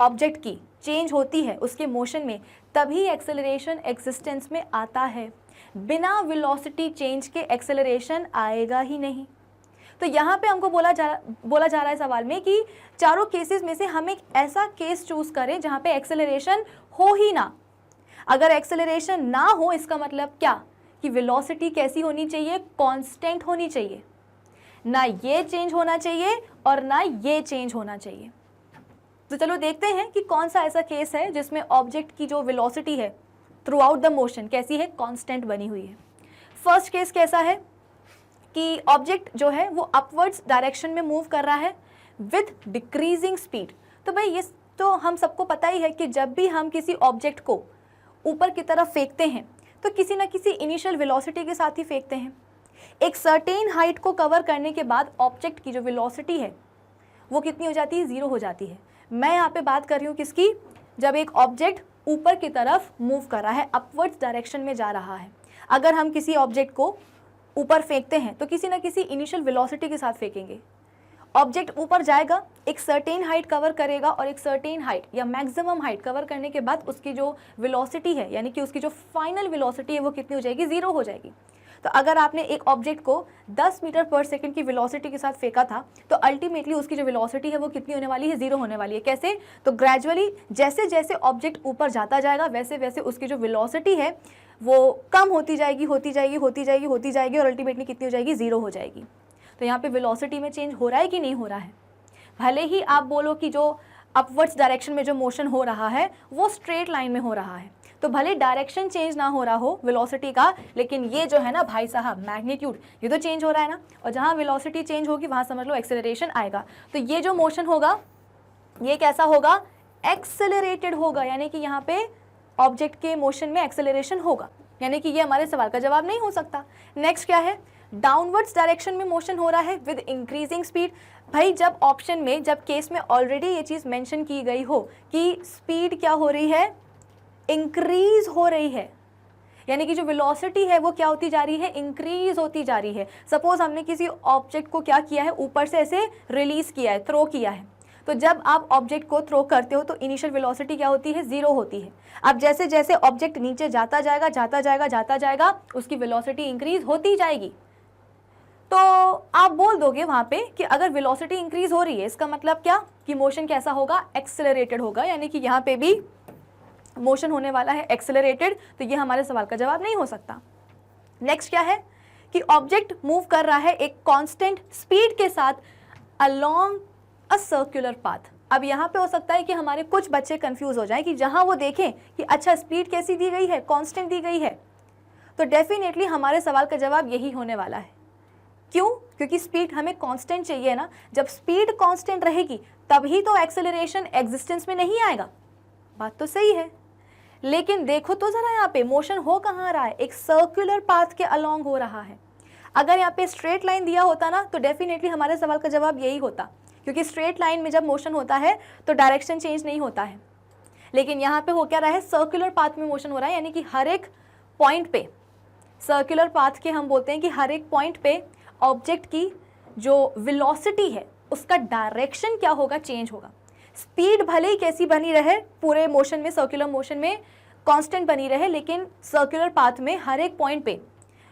ऑब्जेक्ट की चेंज होती है उसके मोशन में, तभी एक्सेलरेशन एग्जिस्टेंस में आता है। बिना वेलोसिटी चेंज के एक्सेलरेशन आएगा ही नहीं। तो यहाँ पे हमको बोला जा रहा है सवाल में कि चारों केसेस में से हम एक ऐसा केस चूज करें जहाँ पे एक्सेलरेशन हो ही ना। अगर एक्सेलरेशन ना हो, इसका मतलब क्या? कि वेलोसिटी कैसी होनी चाहिए? कांस्टेंट होनी चाहिए। ना ये चेंज होना चाहिए और ना ये चेंज होना चाहिए। तो चलो देखते हैं कि कौन सा ऐसा केस है जिसमें ऑब्जेक्ट की जो वेलोसिटी है थ्रू आउट द मोशन कैसी है? कांस्टेंट बनी हुई है। फर्स्ट केस कैसा है कि ऑब्जेक्ट जो है वो अपवर्ड्स डायरेक्शन में मूव कर रहा है विद डिक्रीजिंग स्पीड। तो भाई ये तो हम सबको पता ही है कि जब भी हम किसी ऑब्जेक्ट को ऊपर की तरफ फेंकते हैं तो किसी ना किसी इनिशियल वेलोसिटी के साथ ही फेंकते हैं। एक सर्टेन हाइट को कवर करने के बाद ऑब्जेक्ट की जो वेलोसिटी है वो कितनी हो जाती है, 0 हो जाती है। मैं यहाँ पे बात कर रही हूँ किसकी, जब एक ऑब्जेक्ट ऊपर की तरफ मूव कर रहा है, अपवर्ड्स डायरेक्शन में जा रहा है। अगर हम किसी ऑब्जेक्ट को ऊपर फेंकते हैं तो किसी ना किसी इनिशियल वेलोसिटी के साथ फेंकेंगे। ऑब्जेक्ट ऊपर जाएगा, एक सर्टेन हाइट कवर करेगा और एक सर्टेन हाइट या मैक्सिमम हाइट कवर करने के बाद उसकी जो वेलोसिटी है यानी कि उसकी जो फाइनल वेलोसिटी है वो कितनी हो जाएगी, 0 हो जाएगी। तो अगर आपने एक ऑब्जेक्ट को 10 मीटर पर सेकंड की वेलोसिटी के साथ फेंका था तो अल्टीमेटली उसकी जो वेलोसिटी है वो कितनी होने वाली है, 0 होने वाली है। कैसे, तो ग्रेजुअली जैसे जैसे ऑब्जेक्ट ऊपर जाता जाएगा वैसे वैसे उसकी जो वेलोसिटी है वो कम होती जाएगी होती जाएगी होती जाएगी होती जाएगी और अल्टीमेटली कितनी हो जाएगी, 0 हो जाएगी। तो यहाँ पे वेलोसिटी में चेंज हो रहा है कि नहीं हो रहा है। भले ही आप बोलो कि जो अपवर्ड्स डायरेक्शन में जो मोशन हो रहा है वो स्ट्रेट लाइन में हो रहा है, तो भले डायरेक्शन चेंज ना हो रहा हो वेलोसिटी का, लेकिन ये जो है ना भाई साहब मैग्नीट्यूड ये तो चेंज हो रहा है ना। और जहाँ वेलोसिटी चेंज होगी वहाँ समझ लो एक्सेलरेशन आएगा। तो ये जो मोशन होगा ये कैसा होगा, एक्सेलरेटेड होगा, यानी कि यहाँ पे ऑब्जेक्ट के मोशन में एक्सेलरेशन होगा, यानी कि ये हमारे सवाल का जवाब नहीं हो सकता। नेक्स्ट क्या है, डाउनवर्ड्स डायरेक्शन में मोशन हो रहा है विद इंक्रीजिंग स्पीड। भाई जब ऑप्शन में, जब केस में ऑलरेडी ये चीज़ मेंशन की गई हो कि स्पीड क्या हो रही है, इंक्रीज हो रही है, यानी कि जो वेलोसिटी है वो क्या होती जा रही है, इंक्रीज होती जा रही है। सपोज हमने किसी ऑब्जेक्ट को क्या किया है, ऊपर से ऐसे रिलीज किया है, थ्रो किया है, तो जब आप ऑब्जेक्ट को थ्रो करते हो तो इनिशियल वेलोसिटी क्या होती है, 0 होती है। अब जैसे जैसे ऑब्जेक्ट नीचे जाता जाएगा जाता जाएगा जाता जाएगा उसकी वेलोसिटी इंक्रीज होती जाएगी। तो आप बोल दोगे वहाँ पे कि अगर वेलोसिटी इंक्रीज हो रही है इसका मतलब क्या, कि मोशन कैसा होगा, एक्सेलरेटेड होगा, यानी कि यहाँ पे भी मोशन होने वाला है एक्सेलरेटेड। तो ये हमारे सवाल का जवाब नहीं हो सकता। नेक्स्ट क्या है कि ऑब्जेक्ट मूव कर रहा है एक कांस्टेंट स्पीड के साथ अलोंग अ सर्कुलर पाथ। अब यहाँ पे हो सकता है कि हमारे कुछ बच्चे कंफ्यूज हो जाएं कि जहाँ वो देखें कि अच्छा स्पीड कैसी दी गई है, कांस्टेंट दी गई है, तो डेफिनेटली हमारे सवाल का जवाब यही होने वाला है। क्यों, क्योंकि स्पीड हमें कांस्टेंट चाहिए ना। जब स्पीड कांस्टेंट रहेगी तभी तो एक्सेलरेशन एग्जिस्टेंस में नहीं आएगा। बात तो सही है, लेकिन देखो तो जरा यहाँ पे मोशन हो कहाँ रहा है, एक सर्कुलर पाथ के अलोंग हो रहा है। अगर यहाँ पे स्ट्रेट लाइन दिया होता ना तो डेफिनेटली हमारे सवाल का जवाब यही होता, क्योंकि स्ट्रेट लाइन में जब मोशन होता है तो डायरेक्शन चेंज नहीं होता है। लेकिन यहाँ पे हो क्या रहा है, सर्कुलर पाथ में मोशन हो रहा है, यानी कि हर एक पॉइंट पे, सर्कुलर पाथ के हम बोलते हैं कि हर एक पॉइंट पे ऑब्जेक्ट की जो वेलोसिटी है उसका डायरेक्शन क्या होगा, चेंज होगा। स्पीड भले ही कैसी बनी रहे पूरे मोशन में, सर्कुलर मोशन में कांस्टेंट बनी रहे, लेकिन सर्कुलर पाथ में हर एक पॉइंट पे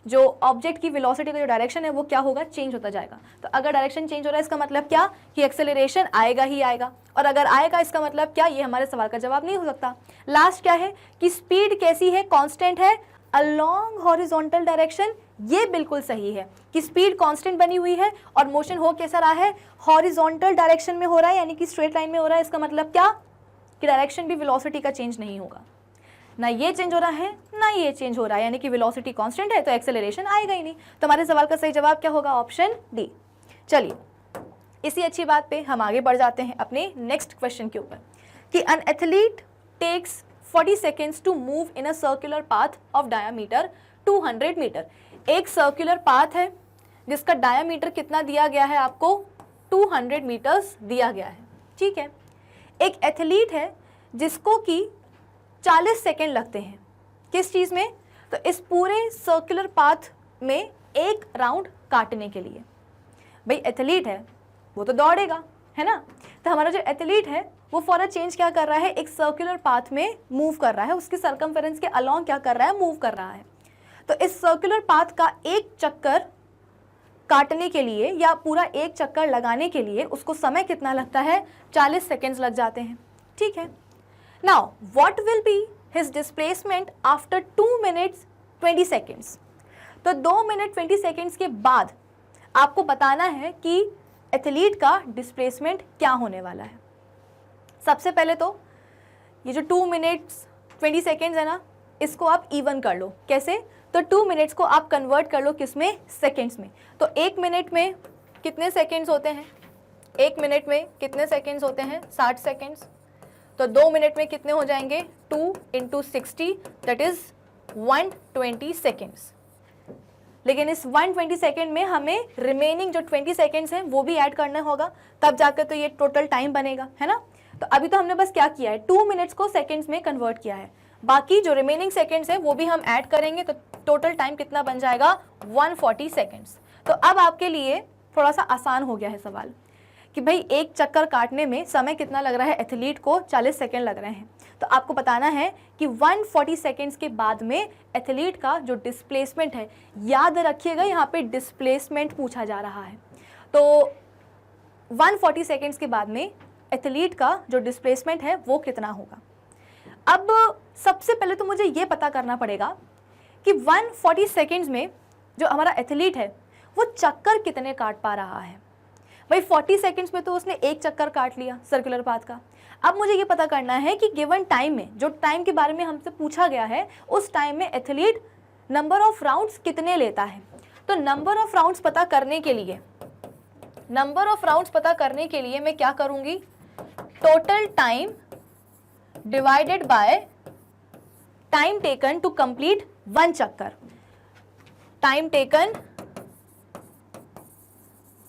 जो ऑब्जेक्ट की वेलोसिटी का जो डायरेक्शन है वो क्या होगा, चेंज होता जाएगा। तो अगर डायरेक्शन चेंज हो रहा है इसका मतलब क्या, कि एक्सेलरेशन आएगा ही आएगा, और अगर आएगा इसका मतलब क्या, ये हमारे सवाल का जवाब नहीं हो सकता। लास्ट क्या है कि स्पीड कैसी है, कांस्टेंट है अलोंग हॉरिजॉन्टल डायरेक्शन। ये बिल्कुल सही है कि स्पीड कांस्टेंट बनी हुई है और मोशन हो कैसा रहा है, हॉरिजॉन्टल डायरेक्शन में हो रहा है, यानी कि स्ट्रेट लाइन में हो रहा है। इसका मतलब क्या, कि डायरेक्शन भी वेलोसिटी का चेंज नहीं होगा, ना ये चेंज हो रहा है ना ये चेंज हो रहा है, यानी कि वेलोसिटी कांस्टेंट है तो एक्सेलरेशन आएगा ही नहीं। तो हमारे सवाल का सही जवाब क्या होगा, ऑप्शन डी। चलिए इसी अच्छी बात पे हम आगे बढ़ जाते हैं अपने नेक्स्ट क्वेश्चन के ऊपर, कि an athlete takes 40 seconds to move in a circular path of diameter 200 metre. एक सर्कुलर पाथ है जिसका डायामीटर कितना दिया गया है आपको, 200 मीटर्स दिया गया है, ठीक है। एक एथलीट है जिसको कि 40 सेकेंड लगते हैं किस चीज़ में, तो इस पूरे सर्कुलर पाथ में एक राउंड काटने के लिए। भाई एथलीट है वो तो दौड़ेगा, है ना, तो हमारा जो एथलीट है वो फॉर अ चेंज क्या कर रहा है, एक सर्कुलर पाथ में मूव कर रहा है, उसके सर्कमफेरेंस के अलोंग क्या कर रहा है, मूव कर रहा है। तो इस सर्कुलर पाथ का एक चक्कर काटने के लिए या पूरा एक चक्कर लगाने के लिए उसको समय कितना लगता है, 40 सेकेंड्स लग जाते हैं, ठीक है। Now what will be his displacement after 2 minutes 20 seconds। तो 2 minute 20 seconds के बाद आपको बताना है कि एथलीट का डिस्प्लेसमेंट क्या होने वाला है। सबसे पहले तो ये जो 2 minutes 20 seconds है ना, इसको आप इवन कर लो। कैसे, तो 2 minutes को आप कन्वर्ट कर लो किस में, सेकेंड्स में। तो 1 मिनट में कितने सेकेंड्स होते हैं, 1 मिनट में कितने सेकेंड्स होते हैं, 60 सेकेंड्स। तो 2 मिनट में कितने हो जाएंगे, 2 × 60 दैट इज 120 सेकेंड्स। लेकिन इस 120 सेकेंड में हमें रिमेनिंग जो 20 सेकेंड्स हैं वो भी ऐड करना होगा, तब जाकर तो ये टोटल टाइम बनेगा, है ना। तो अभी तो हमने बस क्या किया है, 2 मिनट्स को सेकेंड्स में कन्वर्ट किया है, बाकी जो रिमेनिंग सेकेंड्स हैं वो भी हम ऐड करेंगे, तो टोटल टाइम कितना बन जाएगा, 140 सेकेंड्स। तो अब आपके लिए थोड़ा सा आसान हो गया है सवाल कि भाई एक चक्कर काटने में समय कितना लग रहा है, एथलीट को 40 सेकेंड लग रहे हैं। तो आपको बताना है कि 140 सेकेंड्स के बाद में एथलीट का जो डिस्प्लेसमेंट है, याद रखिएगा यहाँ पे डिस्प्लेसमेंट पूछा जा रहा है, तो 140 सेकेंड्स के बाद में एथलीट का जो डिस्प्लेसमेंट है वो कितना होगा। अब सबसे पहले तो मुझे ये पता करना पड़ेगा कि 140 सेकेंड्स में जो हमारा एथलीट है वो चक्कर कितने काट पा रहा है। भाई 40 सेकेंड्स में तो उसने एक चक्कर काट लिया सर्कुलर पाथ का। अब मुझे ये पता करना है कि गिवन टाइम में, जो टाइम के बारे में हमसे पूछा गया है, उस टाइम में एथलीट नंबर ऑफ राउंड्स कितने लेता है। तो नंबर ऑफ राउंड्स पता करने के लिए मैं क्या करूंगी, total time divided by time taken to complete 1 चक्कर, time taken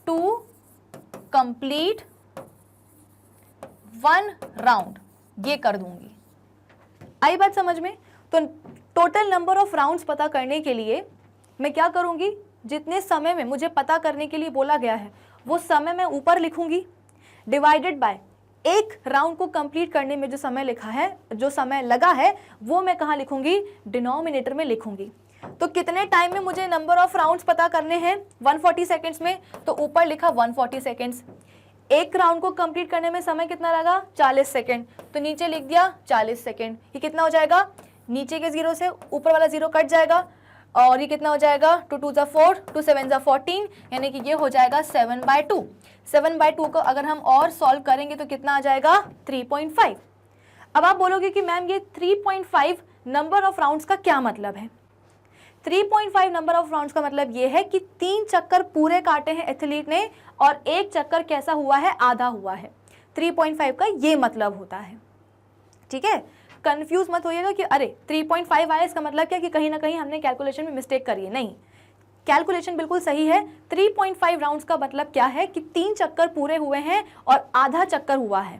to complete 1 round, ये कर दूंगी। आई बात समझ में। तो टोटल नंबर ऑफ राउंड्स पता करने के लिए मैं क्या करूंगी, जितने समय में मुझे पता करने के लिए बोला गया है वो समय मैं ऊपर लिखूंगी, डिवाइडेड बाय एक राउंड को कंप्लीट करने में जो समय लिखा है, जो समय लगा है, वो मैं कहाँ लिखूंगी, डिनोमिनेटर में लिखूंगी। तो कितने टाइम में मुझे नंबर ऑफ राउंड्स पता करने हैं, 140 सेकेंड्स में, तो ऊपर लिखा 140 सेकेंड्स। एक राउंड को कंप्लीट करने में समय कितना लगा, 40 सेकेंड, तो नीचे लिख दिया 40 सेकेंड। ये कितना हो जाएगा, नीचे के जीरो से ऊपर वाला जीरो कट जाएगा, और ये कितना हो जाएगा, 2 2 4, 2 7 14, यानी कि ये हो जाएगा 7/2। 7/2 को अगर हम और सॉल्व करेंगे तो कितना आ जाएगा, 3.5। अब आप बोलोगे कि मैम ये 3.5 नंबर ऑफ राउंड्स का क्या मतलब है। 3.5 नंबर ऑफ राउंड्स का मतलब ये है कि 3 चक्कर पूरे काटे हैं एथलीट ने और एक चक्कर कैसा हुआ है, आधा हुआ है। 3.5 का ये मतलब होता है, ठीक है। कंफ्यूज मत होइएगा कि अरे 3.5 आया, इसका मतलब क्या कि कहीं ना कहीं हमने कैलकुलेशन में मिस्टेक करी है। नहीं, कैलकुलेशन बिल्कुल सही है। 3.5 राउंड्स का मतलब क्या है कि 3 चक्कर पूरे हुए हैं और आधा चक्कर हुआ है,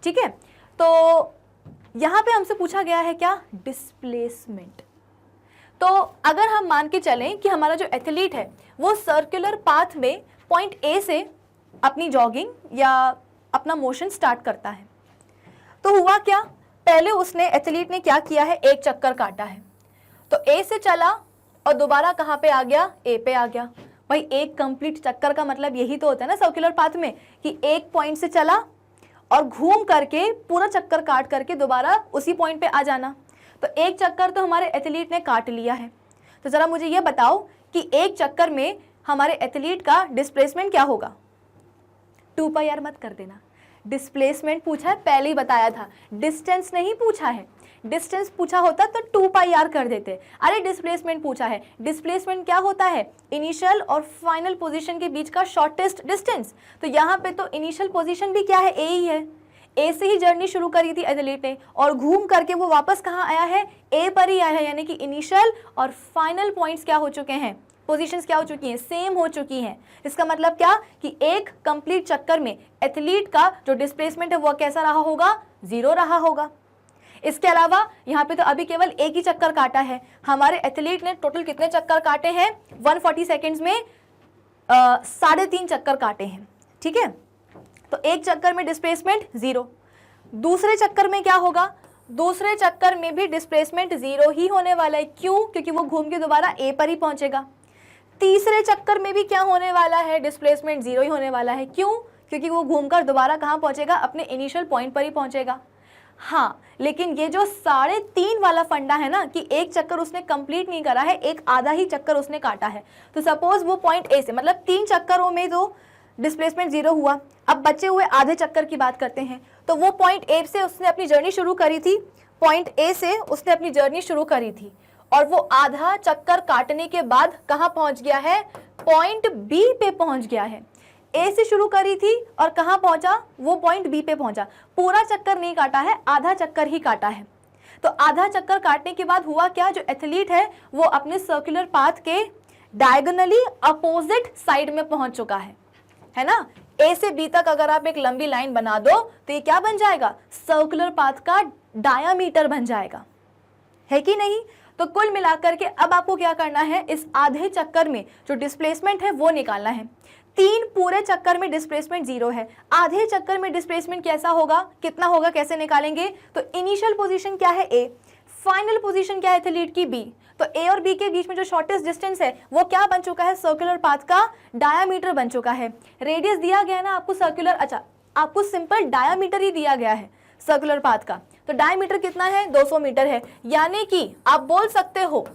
ठीक है। तो यहाँ पे हमसे पूछा गया है क्या, डिस्प्लेसमेंट। तो अगर हम मान के चलें कि हमारा जो एथलीट है वो सर्कुलर पाथ में पॉइंट ए से अपनी जॉगिंग या अपना मोशन स्टार्ट करता है, तो हुआ क्या, पहले उसने एथलीट ने क्या किया है, एक चक्कर काटा है, तो ए से चला और दोबारा कहाँ पे आ गया, ए पे आ गया। भाई एक कंप्लीट चक्कर का मतलब यही तो होता है ना सर्कुलर पाथ में, कि एक पॉइंट से चला और घूम करके पूरा चक्कर काट करके दोबारा उसी पॉइंट पे आ जाना। तो एक चक्कर तो हमारे एथलीट ने काट लिया है। तो ज़रा मुझे ये बताओ कि एक चक्कर में हमारे एथलीट का डिस्प्लेसमेंट क्या होगा। 2πr मत कर देना, डिस्प्लेसमेंट पूछा है, पहले ही बताया था, डिस्टेंस नहीं पूछा है। डिस्टेंस पूछा होता तो 2πr कर देते। अरे डिस्प्लेसमेंट पूछा है, डिस्प्लेसमेंट क्या होता है, इनिशियल और फाइनल पोजीशन के बीच का शॉर्टेस्ट डिस्टेंस। तो यहाँ पे तो इनिशियल पोजीशन भी क्या है, ए ही है। ए से ही जर्नी शुरू करी थी एथलीट ने और घूम करके वो वापस कहाँ आया है, ए पर ही आया है। यानी कि इनिशियल और फाइनल पॉइंट्स क्या हो चुके हैं, पोजीशंस क्या हो चुकी हैं, सेम हो चुकी हैं। इसका मतलब क्या कि एक कंप्लीट चक्कर में एथलीट का जो डिस्प्लेसमेंट है वो कैसा रहा होगा, 0 रहा होगा। इसके अलावा यहाँ पे तो अभी केवल एक ही चक्कर काटा है। हमारे एथलीट ने टोटल कितने चक्कर काटे हैं, 140 सेकेंड्स में 3.5 चक्कर काटे हैं, ठीक है। तो एक चक्कर में डिस्प्लेसमेंट 0। दूसरे चक्कर में क्या होगा, दूसरे चक्कर में भी डिस्प्लेसमेंट 0 ही होने वाला है। क्यों, क्योंकि वो घूम के दोबारा ए पर ही पहुंचेगा। तीसरे चक्कर में भी क्या होने वाला है, डिस्प्लेसमेंट 0 ही होने वाला है। क्यों, क्योंकि वो घूमकर दोबारा कहाँ पहुंचेगा, अपने इनिशियल पॉइंट पर ही पहुंचेगा। हाँ, लेकिन ये जो 3.5 वाला फंडा है ना, कि एक चक्कर उसने कंप्लीट नहीं करा है, एक आधा ही चक्कर उसने काटा है। तो सपोज वो पॉइंट ए से, मतलब 3 चक्करों में तो डिस्प्लेसमेंट 0 हुआ, अब बचे हुए आधे चक्कर की बात करते हैं। तो वो पॉइंट ए से उसने अपनी जर्नी शुरू करी थी, पॉइंट ए से उसने अपनी जर्नी शुरू करी थी और वो आधा चक्कर काटने के बाद कहाँ पहुंच गया है, पॉइंट बी पे पहुंच गया है। ए से शुरू करी थी और कहाँ पहुंचा, वो पॉइंट बी पे पहुंचा। पूरा चक्कर नहीं काटा है, आधा चक्कर ही काटा है। तो आधा चक्कर काटने के बाद हुआ क्या, जो एथलीट है वो अपने सर्कुलर पाथ के डायगोनली अपोजिट साइड में पहुंच चुका है ना। ए से बी तक अगर आप एक लंबी लाइन बना दो तो ये क्या बन जाएगा, सर्कुलर पाथ का डायामीटर बन जाएगा, है कि नहीं। तो कुल मिलाकर के अब आपको क्या करना है, इस आधे चक्कर में जो डिस्प्लेसमेंट है वो निकालना है। 3 पूरे चक्कर में डिस्प्लेसमेंट 0 है, आधे चक्कर में डिस्प्लेसमेंट कैसा होगा, कितना होगा, कैसे निकालेंगे। तो इनिशियल पोजीशन क्या है ए, फाइनल पोजीशन क्या है एथलीट की बी। तो ए और बी के बीच में जो शॉर्टेस्ट डिस्टेंस है वो क्या बन चुका है, सर्कुलर पाथ का डायामीटर बन चुका है। रेडियस दिया गया ना आपको सर्कुलर, अच्छा आपको सिंपल डायामीटर ही दिया गया है सर्कुलर पाथ का। तो डायमीटर कितना है, 200 मीटर है। यानी कि आप बोल सकते हो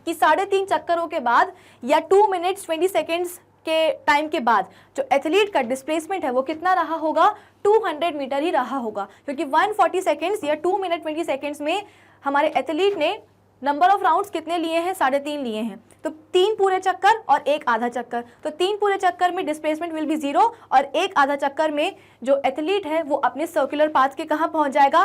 कि 3.5 चक्करों के बाद या 2 मिनट्स 20 सेकेंड्स के टाइम के बाद जो एथलीट का डिस्प्लेसमेंट है वो कितना रहा होगा, 200 मीटर ही रहा होगा। क्योंकि 140 सेकेंड्स या 2 मिनट 20 सेकेंड्स में हमारे एथलीट ने नंबर ऑफ राउंड्स कितने लिए हैं, 3.5 लिए हैं। तो 3 पूरे चक्कर और 1 आधा चक्कर। तो 3 पूरे चक्कर में डिस्प्लेसमेंट विल बी 0 और 1 आधा चक्कर में जो एथलीट है वो अपने सर्कुलर पाथ के कहाँ पहुंच जाएगा,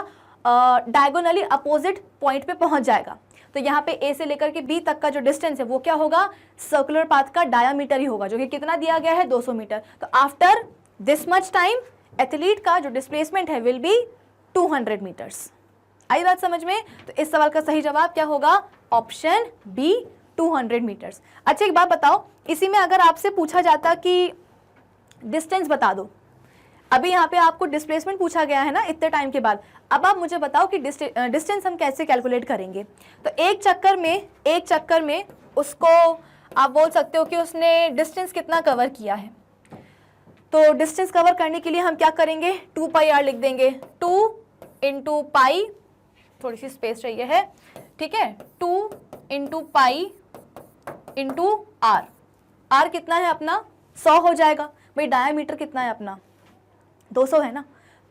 डायगोनली अपोजिट पॉइंट पे पहुंच जाएगा। तो यहाँ पे ए से लेकर के बी तक का जो डिस्टेंस है वो क्या होगा, सर्कुलर पाथ का डायामीटर ही होगा, जो कि कितना दिया गया है, 200 मीटर। तो after this much time athlete का जो डिस्प्लेसमेंट है विल बी 200 मीटर्स। आई बात समझ में। तो इस सवाल का सही जवाब क्या होगा, ऑप्शन बी 200 मीटर्स। अच्छा एक बात बताओ, इसी में अगर आपसे पूछा जाता कि डिस्टेंस बता दो, अभी यहाँ पे आपको डिस्प्लेसमेंट पूछा गया है ना इतने टाइम के बाद, अब आप मुझे बताओ कि डिस्टेंस हम कैसे कैलकुलेट करेंगे। तो एक चक्कर में उसको आप बोल सकते हो कि उसने डिस्टेंस कितना कवर किया है। तो डिस्टेंस कवर करने के लिए हम क्या करेंगे, 2 पाई आर लिख देंगे। 2 इंटू पाई, थोड़ी सी स्पेस चाहिए है, ठीक है, 2 into pi into r. R कितना है अपना, 100 हो जाएगा। भाई डायामीटर कितना है अपना, 200 है ना,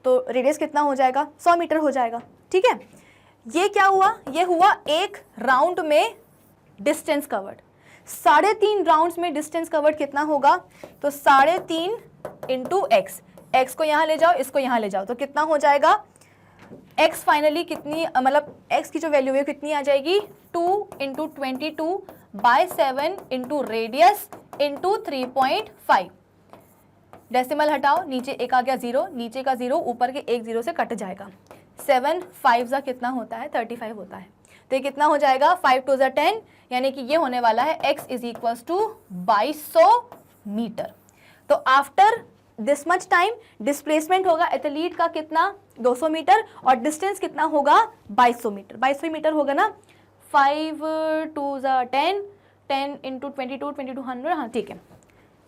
तो रेडियस कितना हो जाएगा, 100 मीटर हो जाएगा। ठीक है, ये क्या हुआ, ये हुआ एक राउंड में डिस्टेंस कवर्ड। 3.5 राउंड्स में डिस्टेंस कवर्ड कितना होगा, तो 3.5 इंटू एक्स। एक्स को यहाँ ले जाओ, इसको यहाँ ले जाओ, तो कितना हो जाएगा, x फाइनली कितनी, मतलब x की जो वैल्यू है कितनी आ जाएगी, 2 into 22/7 into radius into 3.5। Decimal हटाओ, नीचे एक आ गया 0, नीचे का 0 ऊपर के एक 0 से कट जाएगा। 7 5 जा कितना होता है, 35 होता है। तो ये कितना हो जाएगा, 5 2 जा 10, यानी कि ये होने वाला है x is equal to 2200 metre. तो after this much time displacement होगा एथलीट का कितना, 200 मीटर, और डिस्टेंस कितना होगा, 2200 मीटर। 2200 मीटर होगा ना, 5 2 जा 10, 10 इंटू 22 2200, हाँ ठीक है,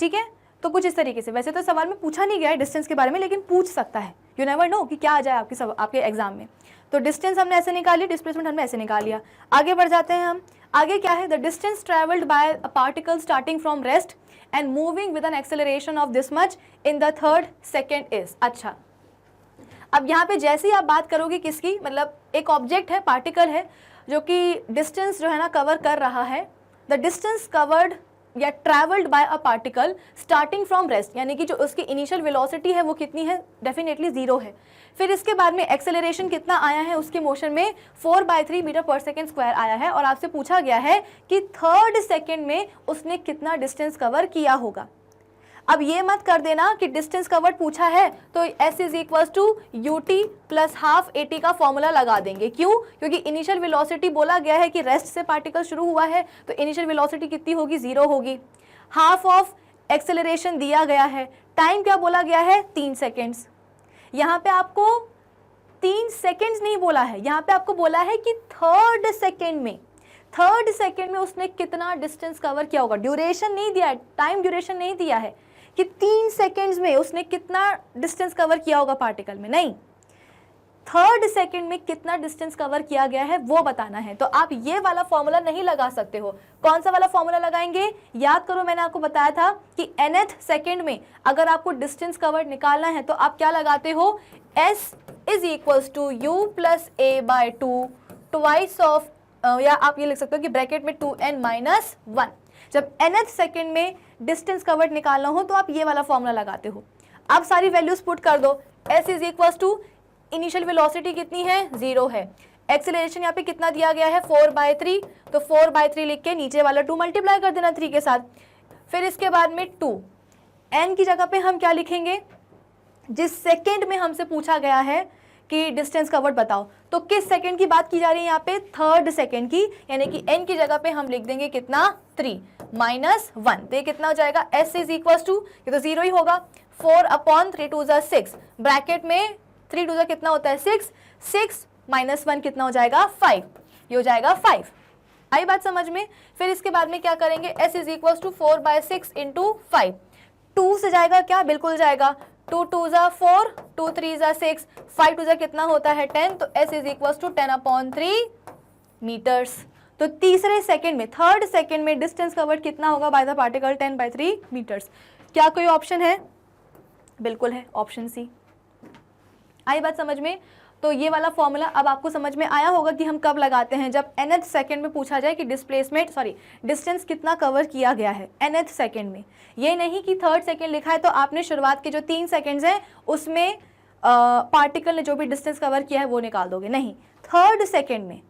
ठीक है। तो कुछ इस तरीके से, वैसे तो सवाल में पूछा नहीं गया है डिस्टेंस के बारे में, लेकिन पूछ सकता है, यू नेवर नो कि क्या आ जाए आपके एग्जाम में। तो डिस्टेंस हमने ऐसे निकाली, डिस्प्लेसमेंट हमने ऐसे निकाल लिया। आगे बढ़ जाते हैं हम। आगे क्या है, the distance travelled by a particle starting from rest and moving with an acceleration of this much in the 3rd second is. अच्छा, अब यहाँ पे जैसे ही आप बात करोगे किसकी, मतलब एक ऑब्जेक्ट है, पार्टिकल है, जो कि डिस्टेंस जो है ना कवर कर रहा है। द डिस्टेंस कवर्ड या travelled bye a particle starting from rest, यानी कि जो उसकी इनिशियल वेलोसिटी है वो कितनी है, डेफिनेटली 0 है। फिर इसके बाद में एक्सेलरेशन कितना आया है उसके मोशन में, 4/3 मीटर पर सेकेंड स्क्वायर आया है। और आपसे पूछा गया है कि 3rd सेकेंड में उसने कितना डिस्टेंस कवर किया होगा। अब ये मत कर देना कि डिस्टेंस कवर्ड पूछा है तो s is equal to ut plus half at का फॉर्मूला लगा देंगे। क्यों, क्योंकि इनिशियल वेलोसिटी बोला गया है कि रेस्ट से पार्टिकल शुरू हुआ है, तो इनिशियल वेलोसिटी कितनी होगी, 0 होगी। हाफ ऑफ एक्सेलरेशन दिया गया है, टाइम क्या बोला गया है, 3 सेकेंड्स। यहाँ पे आपको 3 सेकेंड्स नहीं बोला है, यहाँ पे आपको बोला है कि 3rd सेकेंड में उसने कितना डिस्टेंस कवर किया होगा। ड्यूरेशन नहीं दिया है, टाइम ड्यूरेशन नहीं दिया है कि 3 सेकेंड्स में उसने कितना डिस्टेंस कवर किया होगा पार्टिकल में, नहीं, 3rd सेकेंड में कितना डिस्टेंस कवर किया गया है वो बताना है। तो आप ये वाला फॉर्मूला नहीं लगा सकते हो। कौन सा वाला फॉर्मूला लगाएंगे, याद करो मैंने आपको बताया था कि nth सेकेंड में अगर आपको डिस्टेंस कवर निकालना है तो आप क्या लगाते हो, s is equals to u plus a/2 twice of, या आप ये लिख सकते हो कि ब्रैकेट में 2n - 1। जब nth सेकेंड में डिस्टेंस कवर्ड निकालना हो तो आप ये वाला फॉर्मूला लगाते हो। अब सारी वैल्यूज पुट कर दो। s is equals to initial velocity कितनी है, 0 है। एक्सेलरेशन यहाँ पे कितना दिया गया है, 4/3, तो 4/3 लिख के नीचे वाला 2 मल्टीप्लाई कर देना 3 के साथ। फिर इसके बाद में 2, n की जगह पे हम क्या लिखेंगे, जिस सेकेंड में हमसे पूछा गया है कि डिस्टेंस कवर्ड बताओ, तो किस सेकेंड की बात की जा रही है यहाँ पे, 3rd सेकेंड की, यानी कि n की जगह पे हम लिख देंगे कितना, 3 - 1, तो ये कितना हो जाएगा, s इज इक्वल टू, ये तो 0 ही होगा, 4/3 2 = 6, ब्रैकेट में 3 2 कितना होता है 6, 6 - 1 कितना हो जाएगा 5, ये हो जाएगा 5। आई बात समझ में। फिर इसके बाद में क्या करेंगे, s इज इक्वल टू 4/6 × 5, 2 से जाएगा क्या, बिल्कुल जाएगा, 2 2 = 4, 2 3 = 6, 5 2 कितना होता है 10, तो s is equal to 10/3 metres. तो तीसरे सेकंड में, 3rd सेकंड में डिस्टेंस कवर्ड कितना होगा बाय द पार्टिकल, 10/3 मीटर्स। क्या कोई ऑप्शन है, बिल्कुल है, ऑप्शन सी। आई बात समझ में। तो ये वाला फॉर्मूला अब आपको समझ में आया होगा कि हम कब लगाते हैं, जब nth सेकंड में पूछा जाए कि डिस्टेंस कितना कवर किया गया है nth सेकंड में। ये नहीं कि 3rd सेकंड लिखा है तो आपने शुरुआत के जो 3 सेकंड्स हैं उसमें पार्टिकल ने जो भी डिस्टेंस कवर किया है वो निकाल दोगे, नहीं, 3rd सेकंड में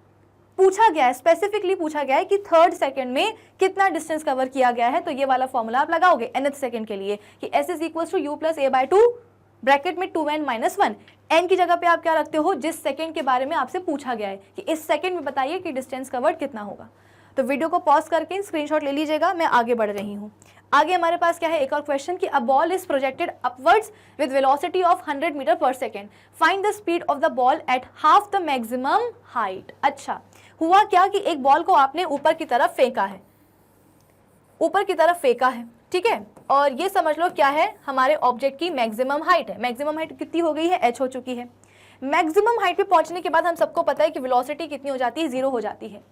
पूछा गया है, स्पेसिफिकली पूछा गया है कि 3rd सेकंड में कितना डिस्टेंस कवर किया गया है, तो ये वाला फॉर्मूला आप लगाओगे nth सेकंड के लिए कि s is equal to u + a/2, bracket में 2n - 1, n की जगह पे आप क्या रखते हो, जिस सेकंड के बारे में आपसे पूछा गया है कि इस सेकंड में बताइए कि डिस्टेंस कवर्ड कितना होगा। तो वीडियो को पॉज करके स्क्रीनशॉट ले लीजिएगा, मैं आगे बढ़ रही हूँ। आगे हमारे पास क्या है, एक और क्वेश्चन कि a ball is projected upwards with velocity of 100 metre per second, find the speed of the ball at half the maximum height. अच्छा, हुआ क्या कि एक बॉल को आपने ऊपर की तरफ फेंका है, ऊपर की तरफ फेंका है, ठीक है, और ये समझ लो क्या है, हमारे ऑब्जेक्ट की मैक्सिमम हाइट है। मैक्सिमम हाइट कितनी हो गई है, h हो चुकी है। मैक्सिमम हाइट पे पहुंचने के बाद हम सबको पता है कि वेलोसिटी कितनी हो जाती है, 0 हो जाती है।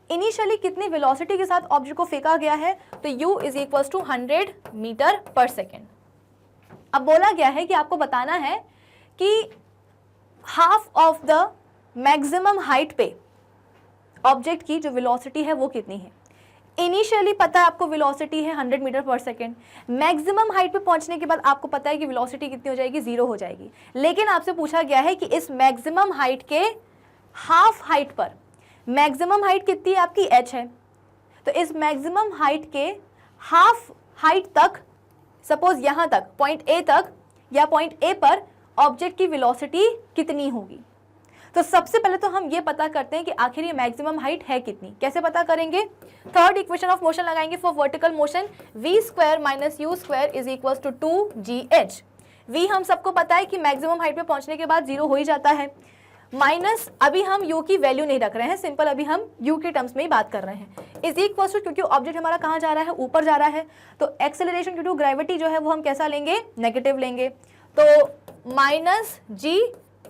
इनिशियली कितनी वेलोसिटी के साथ ऑब्जेक्ट को फेंका गया है, तो u is equal to 100 metre per second. अब बोला गया है कि आपको बताना है कि half of the maximum height पे ऑब्जेक्ट की जो वेलोसिटी है वो कितनी है। इनिशियली पता है आपको वेलोसिटी है 100 metre per second, maximum height पे पहुंचने के बाद आपको पता है कि वेलोसिटी कितनी हो जाएगी, 0 हो जाएगी। लेकिन आपसे पूछा गया है कि इस मैक्सिमम हाइट के हाफ हाइट पर, मैक्सिमम हाइट कितनी है आपकी, h है, तो इस मैक्सिमम हाइट के हाफ हाइट तक, सपोज यहाँ तक पॉइंट A तक या पॉइंट A पर ऑब्जेक्ट की वेलोसिटी कितनी होगी। तो सबसे पहले तो हम ये पता करते हैं कि आखिर ये मैक्सिमम हाइट है कितनी। कैसे पता करेंगे, 3rd इक्वेशन ऑफ मोशन लगाएंगे for vertical motion, v² - u² is equal to 2gh। v हम सबको पता है कि मैक्सिमम हाइट पे पहुंचने के बाद 0 हो ही जाता है, माइनस अभी हम u की वैल्यू नहीं रख रहे हैं, सिंपल अभी हम u के टर्म्स में ही बात कर रहे हैं, इज इक्वल टू, क्योंकि ऑब्जेक्ट हमारा कहाँ जा रहा है, ऊपर जा रहा है, तो एक्सेलरेशन ड्यू टू ग्रेविटी जो है वो हम कैसा लेंगे, नेगेटिव लेंगे, तो -g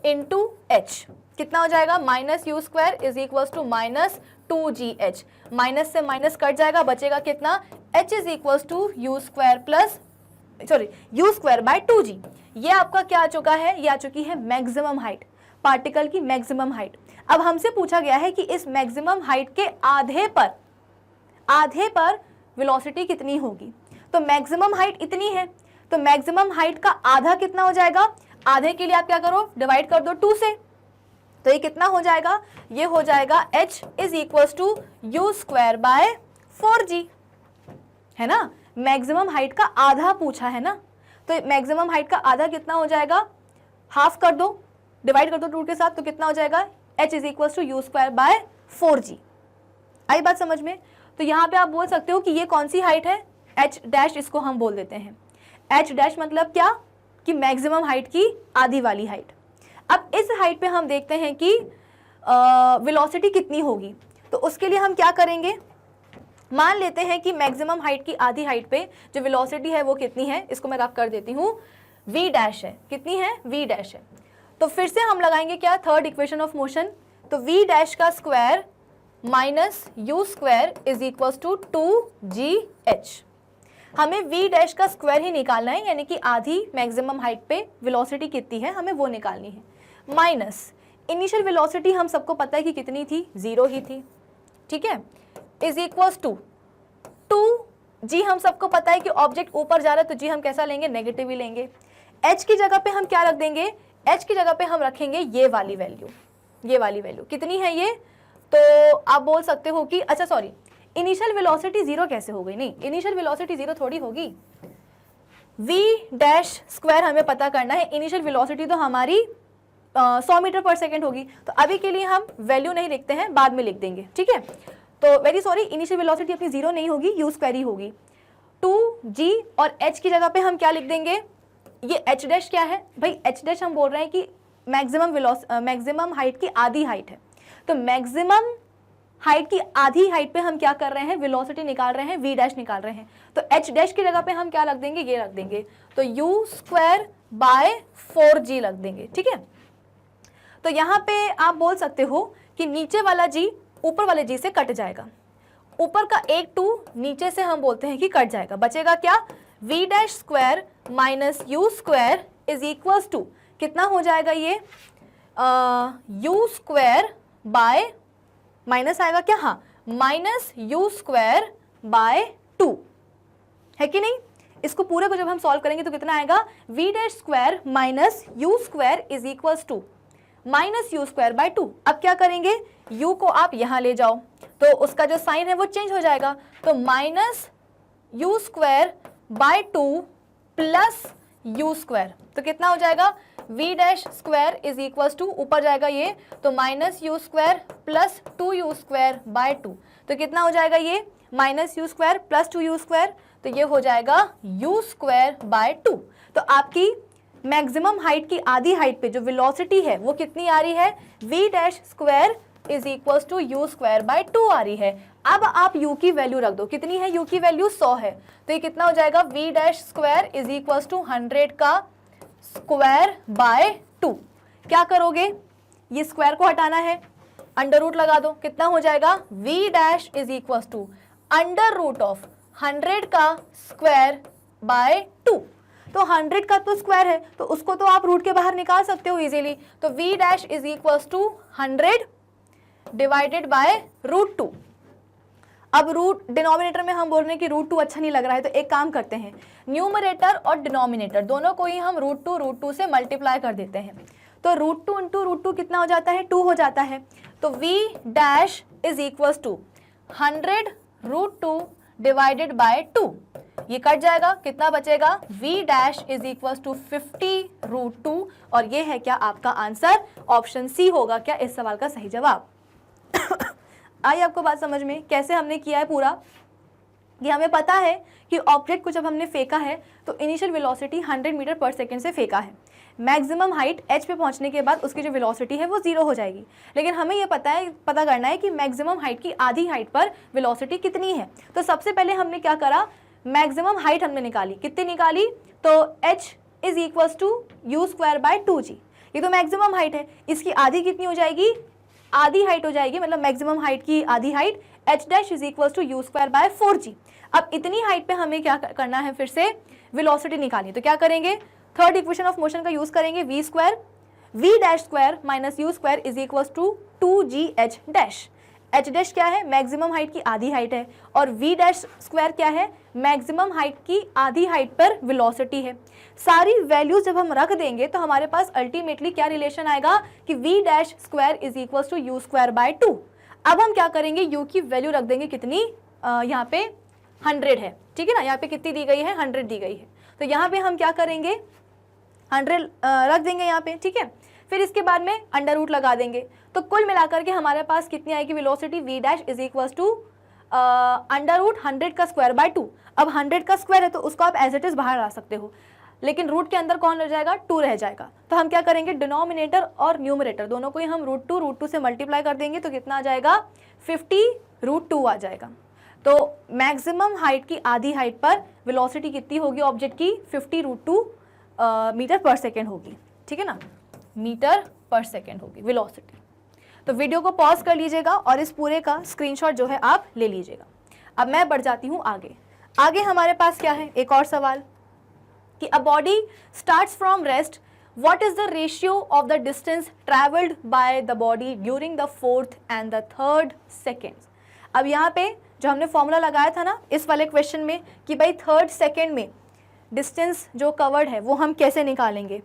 × h कितना हो जाएगा, -u² is equal to -2gh। Minus से माइनस कट जाएगा, बचेगा कितना, h is equal to u²/2g। ये आपका क्या आ चुका है, ये आ चुकी है मैक्सिमम हाइट, पार्टिकल की मैक्सिमम हाइट। अब हमसे पूछा गया है कि इस मैक्सिमम हाइट के आधे पर वेलोसिटी कितनी होगी। तो मैक्सिमम हाइट इतनी है, तो मैक्सिमम हाइट का आधा कितना हो जाएगा, आधे के लिए आप क्या करो, डिवाइड कर दो 2 से, तो ये कितना हो जाएगा, ये हो जाएगा h is equal to u²/4g, है ना। मैक्सिमम हाइट का आधा पूछा है ना, तो मैक्सिमम हाइट का आधा कितना हो जाएगा, हाफ कर दो, डिवाइड कर दो 2 के साथ, तो कितना हो जाएगा, h is equal to u²/4g। आई बात समझ में। तो यहाँ पे आप बोल सकते हो कि ये कौन सी हाइट है, h' इसको हम बोल देते हैं। h' मतलब क्या, कि मैक्सिमम हाइट की आधी वाली हाइट। अब इस हाइट पे हम देखते हैं कि वेलोसिटी कितनी होगी, तो उसके लिए हम क्या करेंगे, मान लेते हैं कि मैक्सिमम हाइट की आधी हाइट पे जो वेलोसिटी है वो कितनी है, इसको मैं रफ कर देती हूँ, v' है, कितनी है, v' है। तो फिर से हम लगाएंगे क्या, 3rd इक्वेशन ऑफ मोशन, तो v' का square -u² is equal to 2gh। हमें v' का स्क्वायर ही निकालना है, यानी कि आधी मैक्सिमम हाइट पे वेलोसिटी कितनी है हमें वो निकालनी है, माइनस इनिशियल वेलोसिटी हम सबको पता है कि कितनी थी, 0 ही थी, ठीक है, इज इक्वल टू 2g हम सबको पता है कि ऑब्जेक्ट ऊपर जा रहा है तो g हम कैसा लेंगे, नेगेटिव ही लेंगे। h की जगह पे हम क्या रख देंगे, h की जगह पे हम रखेंगे ये वाली वैल्यू, ये वाली वैल्यू कितनी है ये, तो आप बोल सकते हो कि अच्छा सॉरी, इनिशियल वेलोसिटी जीरो कैसे हो गई, नहीं इनिशियल वेलोसिटी जीरो थोड़ी होगी, v डैश स्क्वायर हमें पता करना है, इनिशियल वेलोसिटी तो हमारी 100 मीटर पर सेकेंड होगी, तो अभी के लिए हम वैल्यू नहीं लिखते हैं, बाद में लिख देंगे, ठीक है। तो वेरी सॉरी, इनिशियल वेलोसिटी अपनी जीरो नहीं होगी, यू स्क्वायर ही होगी। 2g और h की जगह पे हम क्या लिख देंगे, ये h डैश क्या है भाई, h डैश हम बोल रहे हैं कि मैक्सिमम हाइट की आधी हाइट है, तो मैक्सिमम हाइट की आधी हाइट पे हम क्या कर रहे हैं, वेलोसिटी निकाल रहे हैं, v डैश निकाल रहे हैं, तो h डैश की जगह पे हम क्या रख देंगे, ये रख देंगे, तो u स्क्वायर बाय 4g रख देंगे, ठीक है। तो यहाँ पे आप बोल सकते हो कि नीचे वाला g ऊपर वाले g से कट जाएगा, ऊपर का एक 2 नीचे से हम बोलते हैं कि कट जाएगा, बचेगा क्या, v dash square minus u square is equals to कितना हो जाएगा ये, u स्क्वायर बाय माइनस आएगा क्या, हाँ माइनस यू स्क्वायर बाय 2 है कि नहीं। इसको पूरे को जब हम सॉल्व करेंगे तो कितना आएगा, v dash square minus u square is equals to minus u square by 2। अब क्या करेंगे, u को आप यहाँ ले जाओ तो उसका जो साइन है वो चेंज हो जाएगा, तो minus u square by 2 plus u square, तो कितना हो जाएगा, v dash square is equals to ऊपर जाएगा ये, तो minus u square plus 2u square by 2, तो कितना हो जाएगा ये, minus u square plus 2u square, तो ये हो जाएगा u स्क्वायर बाय 2। तो आपकी मैक्सिमम हाइट की आधी हाइट पे जो वेलोसिटी है वो कितनी आ रही है, v dash square is equals to u square by 2 आ रही है। अब आप u की वैल्यू रख दो, कितनी है, u की वैल्यू 100 है, तो ये कितना हो जाएगा, v dash square is equals to 100 का स्क्वायर बाय 2। क्या करोगे, ये स्क्वायर को हटाना है, अंडर रूट लगा दो, कितना हो जाएगा, v dash is equals to under root of 100 का स्क्वायर बाय 2। तो 100 का तो स्क्वायर है तो उसको तो आप रूट के बाहर निकाल सकते हो इजीली, तो v dash is equals to 100 divided by root 2। अब रूट डिनोमिनेटर में हम बोल रहे हैं कि रूट 2 अच्छा नहीं लग रहा है, तो एक काम करते हैं, न्यूमरेटर और डिनोमिनेटर दोनों को ही हम रूट टू से मल्टीप्लाई कर देते हैं, तो रूट 2 इंटू रूट 2 कितना हो जाता है, 2 हो जाता है, तो v dash is equals to 100 root 2 divided by 2, ये कट जाएगा, कितना बचेगा, v dash is equals to 50 root 2, और ये है क्या आपका आंसर, ऑप्शन सी होगा क्या इस सवाल का सही जवाब। आई आपको बात समझ में, कैसे हमने किया है पूरा, कि हमें पता है कि ऑब्जेक्ट को जब हमने फेंका है तो initial velocity 100 metre per second से फेंका है, मैक्सिमम हाइट h पे पहुंचने के बाद उसकी जो वेलोसिटी है वो जीरो हो जाएगी, लेकिन हमें ये पता करना है कि मैक्सिमम हाइट की आधी हाइट पर वेलोसिटी कितनी है। तो सबसे पहले हमने क्या करा, मैक्सिमम हाइट हमने निकाली, कितनी निकाली, तो h is equals to u square by 2g, ये तो मैक्सिमम हाइट है, इसकी आधी कितनी हो जाएगी, आधी हाइट हो जाएगी, मतलब मैक्सिमम हाइट की आधी height h dash is equals to u square by 4g। अब इतनी हाइट पे हमें क्या करना है, फिर से वेलोसिटी निकालनी, तो क्या करेंगे, थर्ड इक्वेशन ऑफ मोशन का यूज करेंगे, v square v dash square minus u square is equals to 2gh dash, h dash क्या है, मैक्सिमम हाइट की आधी हाइट है, और v डैश स्क्वायर क्या है, मैक्सिमम हाइट की आधी हाइट पर वेलोसिटी है। सारी वैल्यूज जब हम रख देंगे तो हमारे पास अल्टीमेटली क्या रिलेशन आएगा कि v dash square is equals to u square by 2। अब हम क्या करेंगे, u की वैल्यू रख देंगे कितनी, यहाँ पे 100 है, ठीक है ना, यहाँ पे कितनी दी गई है, 100 दी गई है, तो यहाँ पे हम क्या करेंगे, 100 रख देंगे यहाँ पे, ठीक है। फिर इसके बाद में अंडर रूट लगा देंगे, तो कुल मिलाकर के हमारे पास कितनी आएगी velocity, v dash is equals to under root 100 का स्क्वायर बाय 2। अब 100 का स्क्वायर है तो उसको आप एज इट इज बाहर ला सकते हो, लेकिन रूट के अंदर कौन रह जाएगा, 2 रह जाएगा, तो हम क्या करेंगे, डिनोमिनेटर और न्यूमरेटर दोनों को ही हम रूट टू से मल्टीप्लाई कर देंगे, तो कितना आ जाएगा, 50 रूट 2 आ जाएगा। तो मैक्सिमम हाइट की आधी हाइट पर वेलोसिटी कितनी होगी ऑब्जेक्ट की, 50 रूट 2 मीटर पर सेकेंड होगी, ठीक है ना, मीटर पर सेकेंड होगी वेलोसिटी। तो वीडियो को पॉज कर लीजिएगा और इस पूरे का स्क्रीनशॉट जो है आप ले लीजिएगा। अब मैं बढ़ जाती हूँ आगे हमारे पास क्या है, एक और सवाल कि a body starts from rest, what is the ratio of the distance travelled by the body during the 4th and the 3rd seconds. अब यहाँ पे जो हमने फॉर्मूला लगाया था ना इस वाले क्वेश्चन में कि भाई थर्ड सेकेंड में डिस्टेंस जो कवर्ड है वो हम कैसे निकालेंगे,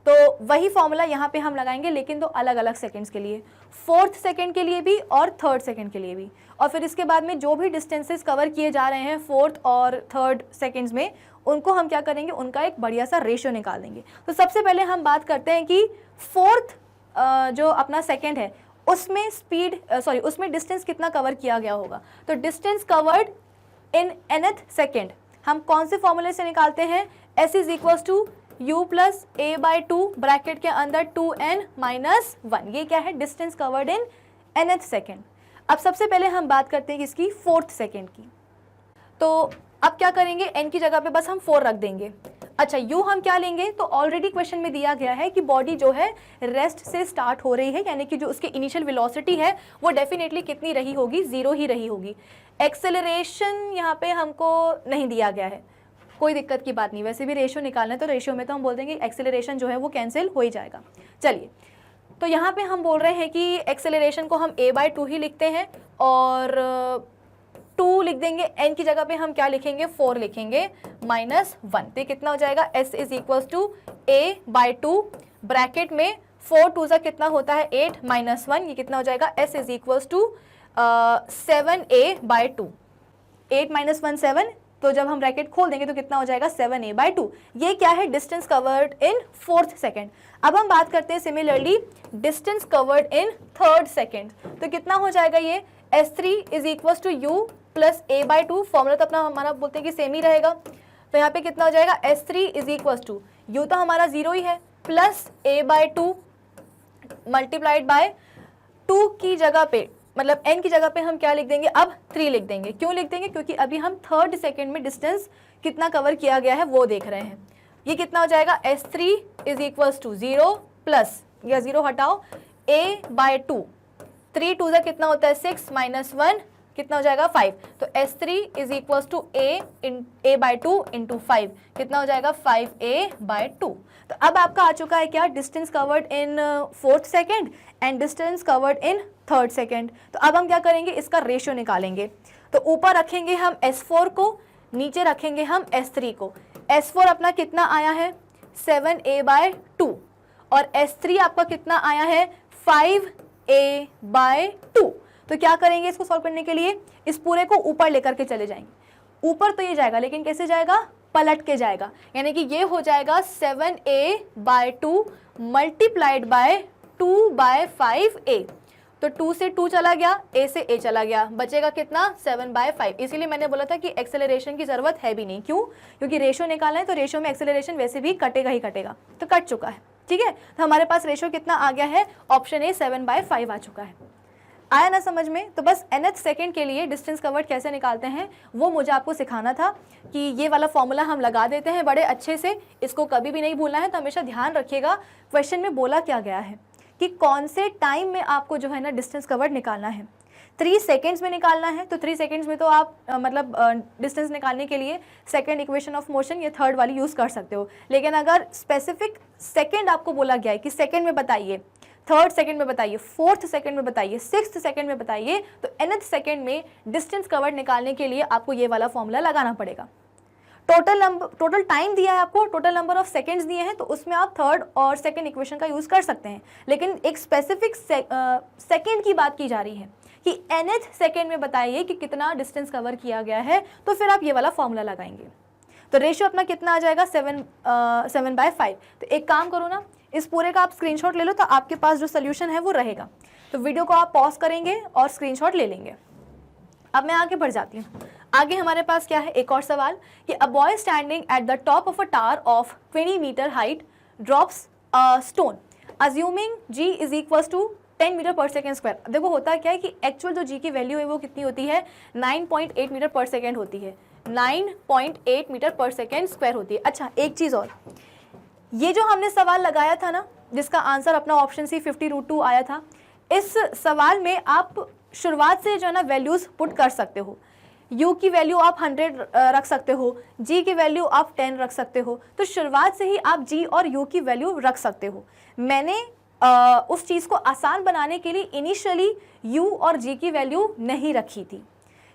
तो वही फॉर्मूला यहाँ पे हम लगाएंगे, लेकिन दो अलग अलग सेकंड्स के लिए, फोर्थ सेकंड के लिए भी और थर्ड सेकंड के लिए भी। और फिर इसके बाद में जो भी डिस्टेंसेस कवर किए जा रहे हैं फोर्थ और थर्ड सेकंड्स में, उनको हम क्या करेंगे, उनका एक बढ़िया सा रेशियो निकाल देंगे। तो सबसे पहले हम बात करते हैं कि फोर्थ जो अपना सेकंड है उसमें उसमें डिस्टेंस कितना कवर किया गया होगा। तो distance covered in nth second हम कौन से फॉर्मूले से निकालते हैं, s is equals to u plus a by 2 bracket के अंदर 2n माइनस 1। ये क्या है, distance covered in nth second. अब सबसे पहले हम बात करते हैं किसकी, फोर्थ सेकेंड की। तो अब क्या करेंगे, n की जगह पे बस हम 4 रख देंगे। अच्छा u हम क्या लेंगे, तो ऑलरेडी क्वेश्चन में दिया गया है कि बॉडी जो है रेस्ट से स्टार्ट हो रही है, यानी कि जो उसकी इनिशियल वेलोसिटी है वो डेफिनेटली कितनी रही होगी, 0 ही रही होगी। एक्सेलरेशन यहाँ पे हमको नहीं दिया गया है, कोई दिक्कत की बात नहीं, वैसे भी रेशियो निकालना है तो रेशियो में तो हम बोल देंगे एक्सेलरेशन जो है वो कैंसिल हो ही जाएगा। चलिए, तो यहाँ पे हम बोल रहे हैं कि एक्सेलरेशन को हम a बाई 2 ही लिखते हैं और 2 लिख देंगे, n की जगह पे हम क्या लिखेंगे, 4 लिखेंगे माइनस 1। तो कितना हो जाएगा, s is equals to a by 2 bracket में 4 2 सा कितना होता है 8 माइनस 1, ये कितना हो जाएगा, s is equals to 7a by 2। 8 minus 1 7, तो जब हम ब्रैकेट खोल देंगे तो कितना हो जाएगा 7a बाई 2। ये क्या है, distance covered in fourth second. अब हम बात करते हैं similarly distance covered in third second. तो कितना हो जाएगा ये, s3 is equals to u plus a by 2। Formula तो अपना हमारा बोलते हैं कि सेम ही रहेगा, तो यहाँ पे कितना हो जाएगा, s3 is equals to u तो हमारा 0 ही है plus a by 2 multiplied by 2 की जगह पे, मतलब n की जगह पे हम क्या लिख देंगे, अब 3 लिख देंगे। क्यों लिख देंगे, क्योंकि अभी हम थर्ड सेकेंड में डिस्टेंस कितना कवर किया गया है वो देख रहे हैं। ये कितना हो जाएगा, s3 is equals to 0 plus, या 0 हटाओ, a बाई 2, 3 2 सा कितना होता है 6 माइनस 1 कितना हो जाएगा 5। तो s3 is equals to a by 2 into 5, कितना हो जाएगा 5a बाई 2। तो अब आपका आ चुका है क्या, distance covered in fourth second and distance covered in third second. तो अब हम क्या करेंगे, इसका रेशियो निकालेंगे। तो ऊपर रखेंगे हम s4 को, नीचे रखेंगे हम s3 को। s4 अपना कितना आया है 7a बाय 2 और s3 आपका कितना आया है 5a बाय 2। तो क्या करेंगे, इसको सॉल्व करने के लिए इस पूरे को ऊपर लेकर के चले जाएंगे। ऊपर तो ये जाएगा, लेकिन कैसे जाएगा, पलट के जाएगा, यानी कि ये हो जाएगा 7a bye 2 multiplied by 2 bye 5a। तो 2 से 2 चला गया, a से a चला गया, बचेगा कितना 7 बाय 5। इसीलिए मैंने बोला था कि एक्सेलरेशन की ज़रूरत है भी नहीं। क्यों, क्योंकि रेशियो निकालना है तो रेशियो में एक्सेलरेशन वैसे भी कटेगा ही कटेगा, तो कट चुका है। ठीक है, तो हमारे पास रेशियो कितना आ गया है, ऑप्शन ए 7 बाय 5 आ चुका है। आया ना समझ में। तो बस nth सेकेंड के लिए डिस्टेंस कवर्ड कैसे निकालते हैं वो मुझे आपको सिखाना था कि ये वाला फॉर्मूला हम लगा देते हैं बड़े अच्छे से, इसको कभी भी नहीं भूलना है। तो हमेशा ध्यान रखिएगा क्वेश्चन में बोला क्या गया है कि कौन से टाइम में आपको जो है ना डिस्टेंस कवर्ड निकालना है। 3 सेकेंड्स में निकालना है, तो 3 सेकेंड्स में तो आप मतलब डिस्टेंस निकालने के लिए सेकेंड इक्वेशन ऑफ मोशन या थर्ड वाली यूज़ कर सकते हो। लेकिन अगर स्पेसिफिक सेकेंड आपको बोला गया है कि सेकेंड में बताइए, थर्ड सेकेंड में बताइए, फोर्थ सेकेंड में बताइए, सिक्स्थ सेकेंड में बताइए, तो nth सेकेंड में डिस्टेंस कवर्ड निकालने के लिए आपको ये वाला फॉर्मूला लगाना पड़ेगा। टोटल टाइम दिया है आपको, टोटल नंबर ऑफ सेकेंड्स दिए हैं, तो उसमें आप थर्ड और सेकेंड इक्वेशन का यूज़ कर सकते हैं। लेकिन एक स्पेसिफिक सेकेंड की बात की जा रही है कि nth सेकेंड में बताइए कि कितना डिस्टेंस कवर किया गया है, तो फिर आप ये वाला फॉर्मूला लगाएंगे। तो रेशियो अपना कितना आ जाएगा 7 बाय 5। तो एक काम करो ना, इस पूरे का आप स्क्रीनशॉट ले लो, तो आपके पास जो सोल्यूशन है वो रहेगा। तो वीडियो को आप पॉज करेंगे और स्क्रीनशॉट ले लेंगे। अब मैं आगे बढ़ जाती हूँ। आगे हमारे पास क्या है, एक और सवाल कि a boy standing at the top of a tower of 20 metre height drops a stone assuming g is equals to 10 metre per second square. देखो होता क्या है कि एक्चुअल जो g की वैल्यू है वो कितनी होती है, 9.8 मीटर पर सेकेंड होती है, 9.8 मीटर पर सेकेंड स्क्वायर होती है। अच्छा एक चीज़ और, ये जो हमने सवाल लगाया था ना, जिसका आंसर अपना ऑप्शन सी 50√2 आया था, इस सवाल में आप शुरुआत से जो है ना वैल्यूज़ पुट कर सकते हो। u की वैल्यू आप 100 रख सकते हो, g की वैल्यू आप 10 रख सकते हो। तो शुरुआत से ही आप g और u की वैल्यू रख सकते हो। मैंने उस चीज़ को आसान बनाने के लिए इनिशियली u और g की वैल्यू नहीं रखी थी।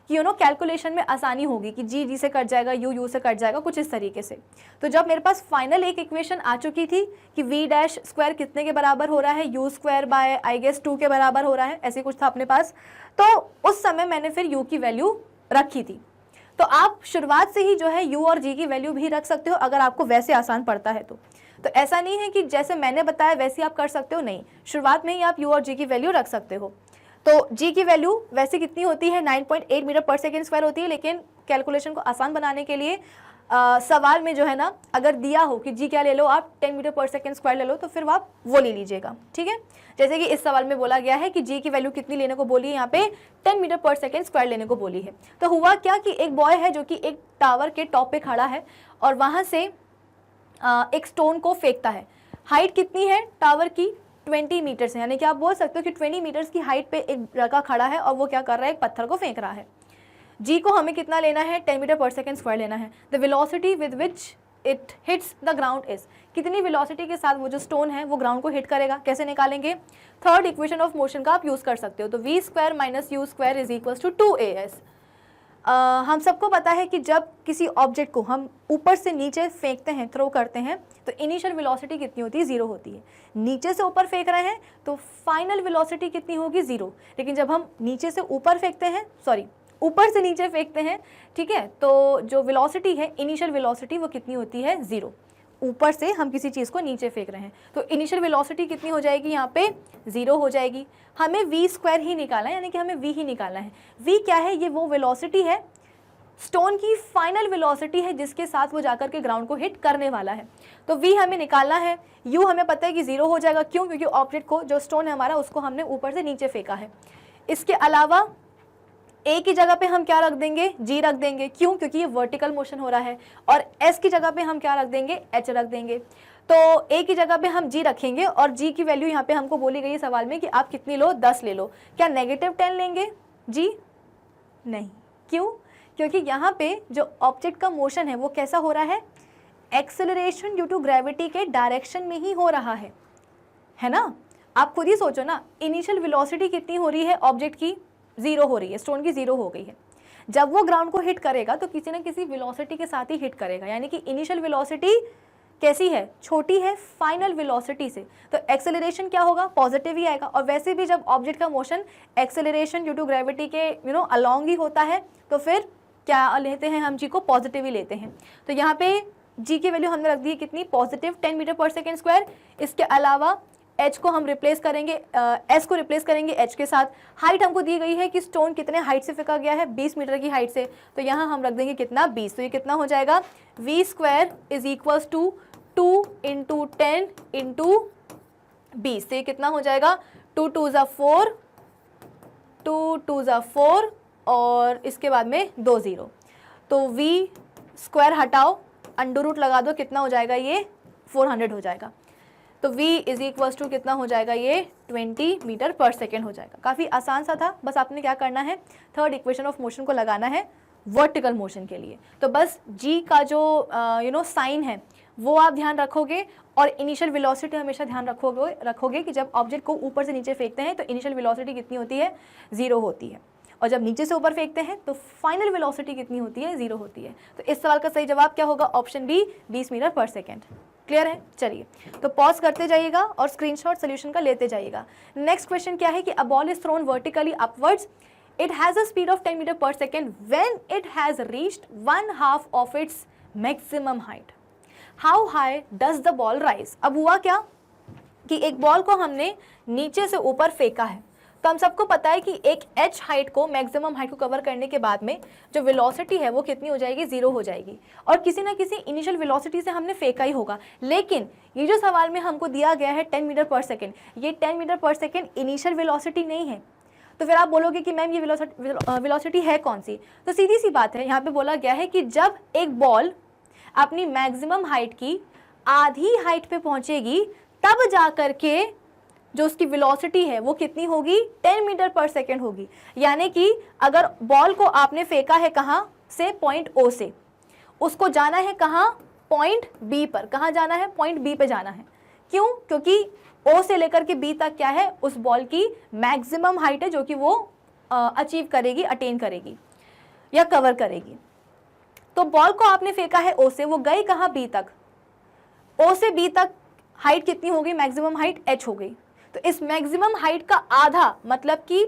कि कैलकुलेशन में आसानी होगी कि जी से कट जाएगा, यू से कट जाएगा, कुछ इस तरीके से। तो जब मेरे पास फाइनल एक इक्वेशन आ चुकी थी कि वी डैश स्क्वायर कितने के बराबर हो रहा है, u square by I guess 2 के बराबर हो रहा है, ऐसे कुछ था अपने पास, तो उस समय मैंने फिर यू की वैल्यू रखी थी। तो आप शुरुआत से ही जो है यू और जी की वैल्यू भी रख सकते हो अगर आपको वैसे आसान पड़ता है तो ऐसा नहीं है कि जैसे मैंने बताया वैसे आप कर सकते हो, नहीं, शुरुआत में ही आप यू और जी की वैल्यू रख सकते हो। तो जी की वैल्यू वैसे कितनी होती है, 9.8 मीटर पर सेकेंड स्क्वायर होती है, लेकिन कैलकुलेशन को आसान बनाने के लिए सवाल में जो है ना अगर दिया हो कि जी क्या ले लो आप 10 मीटर पर सेकेंड स्क्वायर ले लो, तो फिर आप वो ले लीजिएगा, ठीक है। जैसे कि इस सवाल में बोला गया है कि जी की वैल्यू कितनी लेने को बोली है, यहाँ पे 10 मीटर पर सेकेंड स्क्वायर लेने को बोली है। तो हुआ क्या कि एक बॉय है जो कि एक टावर के टॉप पे खड़ा है और वहाँ से एक स्टोन को फेंकता है। हाइट कितनी है टावर की, 20 मीटर्स है, यानी कि आप बोल सकते हो कि 20 मीटर्स की हाइट पे एक लड़का खड़ा है और वो क्या कर रहा है, एक पत्थर को फेंक रहा है। जी को हमें कितना लेना है, 10 मीटर पर सेकेंड स्क्वायर लेना है। The velocity with which it hits the ground is, कितनी वेलोसिटी के साथ वो जो स्टोन है वो ग्राउंड को हिट करेगा, कैसे निकालेंगे, थर्ड इक्वेशन ऑफ मोशन का आप यूज कर सकते हो। तो v square minus u square is equal to 2as। हम सबको पता है कि जब किसी ऑब्जेक्ट को हम ऊपर से नीचे फेंकते हैं, थ्रो करते हैं, तो इनिशियल वेलोसिटी कितनी होती है, 0 होती है। नीचे से ऊपर फेंक रहे हैं तो फाइनल वेलोसिटी कितनी होगी, 0। लेकिन जब हम नीचे से ऊपर फेंकते हैं, सॉरी ऊपर से नीचे फेंकते हैं, ठीक है, तो जो वेलोसिटी है, इनिशियल वेलोसिटी, वो कितनी होती है, 0। ऊपर से हम किसी चीज़ को नीचे फेंक रहे हैं तो इनिशियल वेलोसिटी कितनी हो जाएगी, यहाँ पे 0 हो जाएगी। हमें वी स्क्वायर ही निकालना है, यानी कि हमें वी ही निकालना है। वी क्या है, ये वो वेलोसिटी है, स्टोन की फाइनल वेलोसिटी है जिसके साथ वो जाकर के ग्राउंड को हिट करने वाला है। तो वी हमें निकालना है। यू हमें पता है कि 0 हो जाएगा, क्यों, क्योंकि ऑब्जेक्ट को, जो स्टोन है हमारा, उसको हमने ऊपर से नीचे फेंका है। इसके अलावा ए की जगह पे हम क्या रख देंगे, जी रख देंगे, क्यों, क्योंकि ये वर्टिकल मोशन हो रहा है। और एस की जगह पे हम क्या रख देंगे, एच रख देंगे। तो ए की जगह पे हम जी रखेंगे और जी की वैल्यू यहाँ पे हमको बोली गई है सवाल में कि आप कितनी लो, 10 ले लो। क्या -10 लेंगे जी, नहीं, क्यों, क्योंकि यहाँ पे जो ऑब्जेक्ट का मोशन है वो कैसा हो रहा है, एक्सेलरेशन ड्यू टू ग्रेविटी के डायरेक्शन में ही हो रहा है ना। आप खुद ही सोचो ना, इनिशियल वेलोसिटी कितनी हो रही है ऑब्जेक्ट की, 0 हो रही है, स्टोन की 0 हो गई है। जब वो ग्राउंड को हिट करेगा तो किसी न किसी वेलोसिटी के साथ ही हिट करेगा, यानी कि इनिशियल वेलोसिटी कैसी है, छोटी है फाइनल वेलोसिटी से, तो एक्सेलरेशन क्या होगा, पॉजिटिव ही आएगा। और वैसे भी जब ऑब्जेक्ट का motion acceleration due to gravity के अलोंग ही होता है तो फिर क्या लेते हैं हम, जी को पॉजिटिव ही लेते हैं। तो यहाँ पे जी की वैल्यू हमने रख दी है कितनी, positive 10 metre per second square. इसके अलावा एच को हम रिप्लेस करेंगे, एस को रिप्लेस करेंगे एच के साथ। हाइट हमको दी गई है कि स्टोन कितने हाइट से फेंका गया है, 20 मीटर की हाइट से, तो यहाँ हम रख देंगे कितना, 20। तो ये कितना हो जाएगा, v square is equals to 2 × 10 × 20। तो ये कितना हो जाएगा, 2 2 ज़ा 4, 2 2 ज़ा 4 और इसके बाद में 2 0। तो वी स्क्वायर हटाओ, अंडर रूट लगा दो, कितना हो जाएगा ये, 400 हो जाएगा। तो v इज इक्वल्स टू कितना हो जाएगा, ये 20 मीटर पर सेकेंड हो जाएगा। काफ़ी आसान सा था, बस आपने क्या करना है, थर्ड इक्वेशन ऑफ मोशन को लगाना है वर्टिकल मोशन के लिए। तो बस g का जो साइन है वो आप ध्यान रखोगे और इनिशियल वेलोसिटी हमेशा ध्यान रखोगे कि जब ऑब्जेक्ट को ऊपर से नीचे फेंकते हैं तो इनिशियल वेलोसिटी कितनी होती है, 0 होती है, और जब नीचे से ऊपर फेंकते हैं तो फाइनल वेलोसिटी कितनी होती है, 0 होती है। तो इस सवाल का सही जवाब क्या होगा, option B, 20 metre per second. Clear है, चलिए तो पॉज करते जाइएगा और स्क्रीनशॉट सोल्यूशन का लेते जाइएगा। नेक्स्ट क्वेश्चन क्या है कि a ball is thrown vertically upwards, it has a speed of 10 metre per second when it has reached 1/2 of its maximum height, how high does the ball rise. अब हुआ क्या कि एक बॉल को हमने नीचे से ऊपर फेंका है, तो हम सबको पता है कि एक h हाइट को, मैक्सिमम हाइट को कवर करने के बाद में जो वेलोसिटी है वो कितनी हो जाएगी, 0 हो जाएगी, और किसी ना किसी इनिशियल वेलोसिटी से हमने फेंका ही होगा। लेकिन ये जो सवाल में हमको दिया गया है 10 मीटर पर सेकेंड, ये 10 metre per second initial velocity नहीं है। तो फिर आप बोलोगे कि मैम ये वेलोसिटी है कौन सी, तो सीधी सी बात है, यहाँ पे बोला गया है कि जब एक बॉल अपनी मैक्सिमम हाइट की आधी हाइट पे पहुंचेगी तब जा करके जो उसकी वेलोसिटी है वो कितनी होगी, 10 मीटर पर सेकेंड होगी। यानी कि अगर बॉल को आपने फेंका है कहाँ से, पॉइंट ओ से, उसको जाना है कहाँ, पॉइंट बी पर। कहाँ जाना है, पॉइंट बी पे जाना है। क्यों, क्योंकि ओ से लेकर के बी तक क्या है, उस बॉल की मैक्सिमम हाइट है जो कि वो अचीव करेगी, अटेन करेगी। या कवर करेगी। तो बॉल को आपने फेंका है ओ से, वो गई कहाँ, बी तक। ओ से बी तक हाइट कितनी हो गई, मैक्सिमम हाइट h हो गई। तो इस मैक्सिमम हाइट का आधा मतलब कि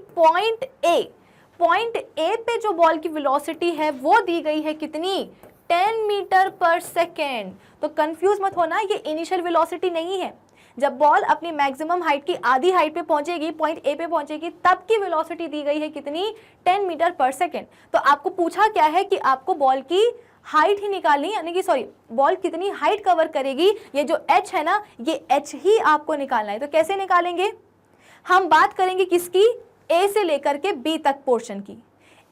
पॉइंट ए पे जो बॉल की वेलोसिटी है वो दी गई है कितनी, 10 मीटर पर सेकेंड। तो कंफ्यूज मत होना, ये इनिशियल वेलोसिटी नहीं है। जब बॉल अपनी मैक्सिमम हाइट की आधी हाइट पे पहुंचेगी, पॉइंट ए पे पहुंचेगी, तब की वेलोसिटी दी गई है कितनी, 10 मीटर पर सेकेंड। तो आपको पूछा क्या है कि आपको बॉल की हाइट ही निकालनी, यानी कि सॉरी, बॉल कितनी हाइट कवर करेगी, ये जो h है ना, ये h ही आपको निकालना है। तो कैसे निकालेंगे, हम बात करेंगे किसकी, a से लेकर के b तक पोर्शन की।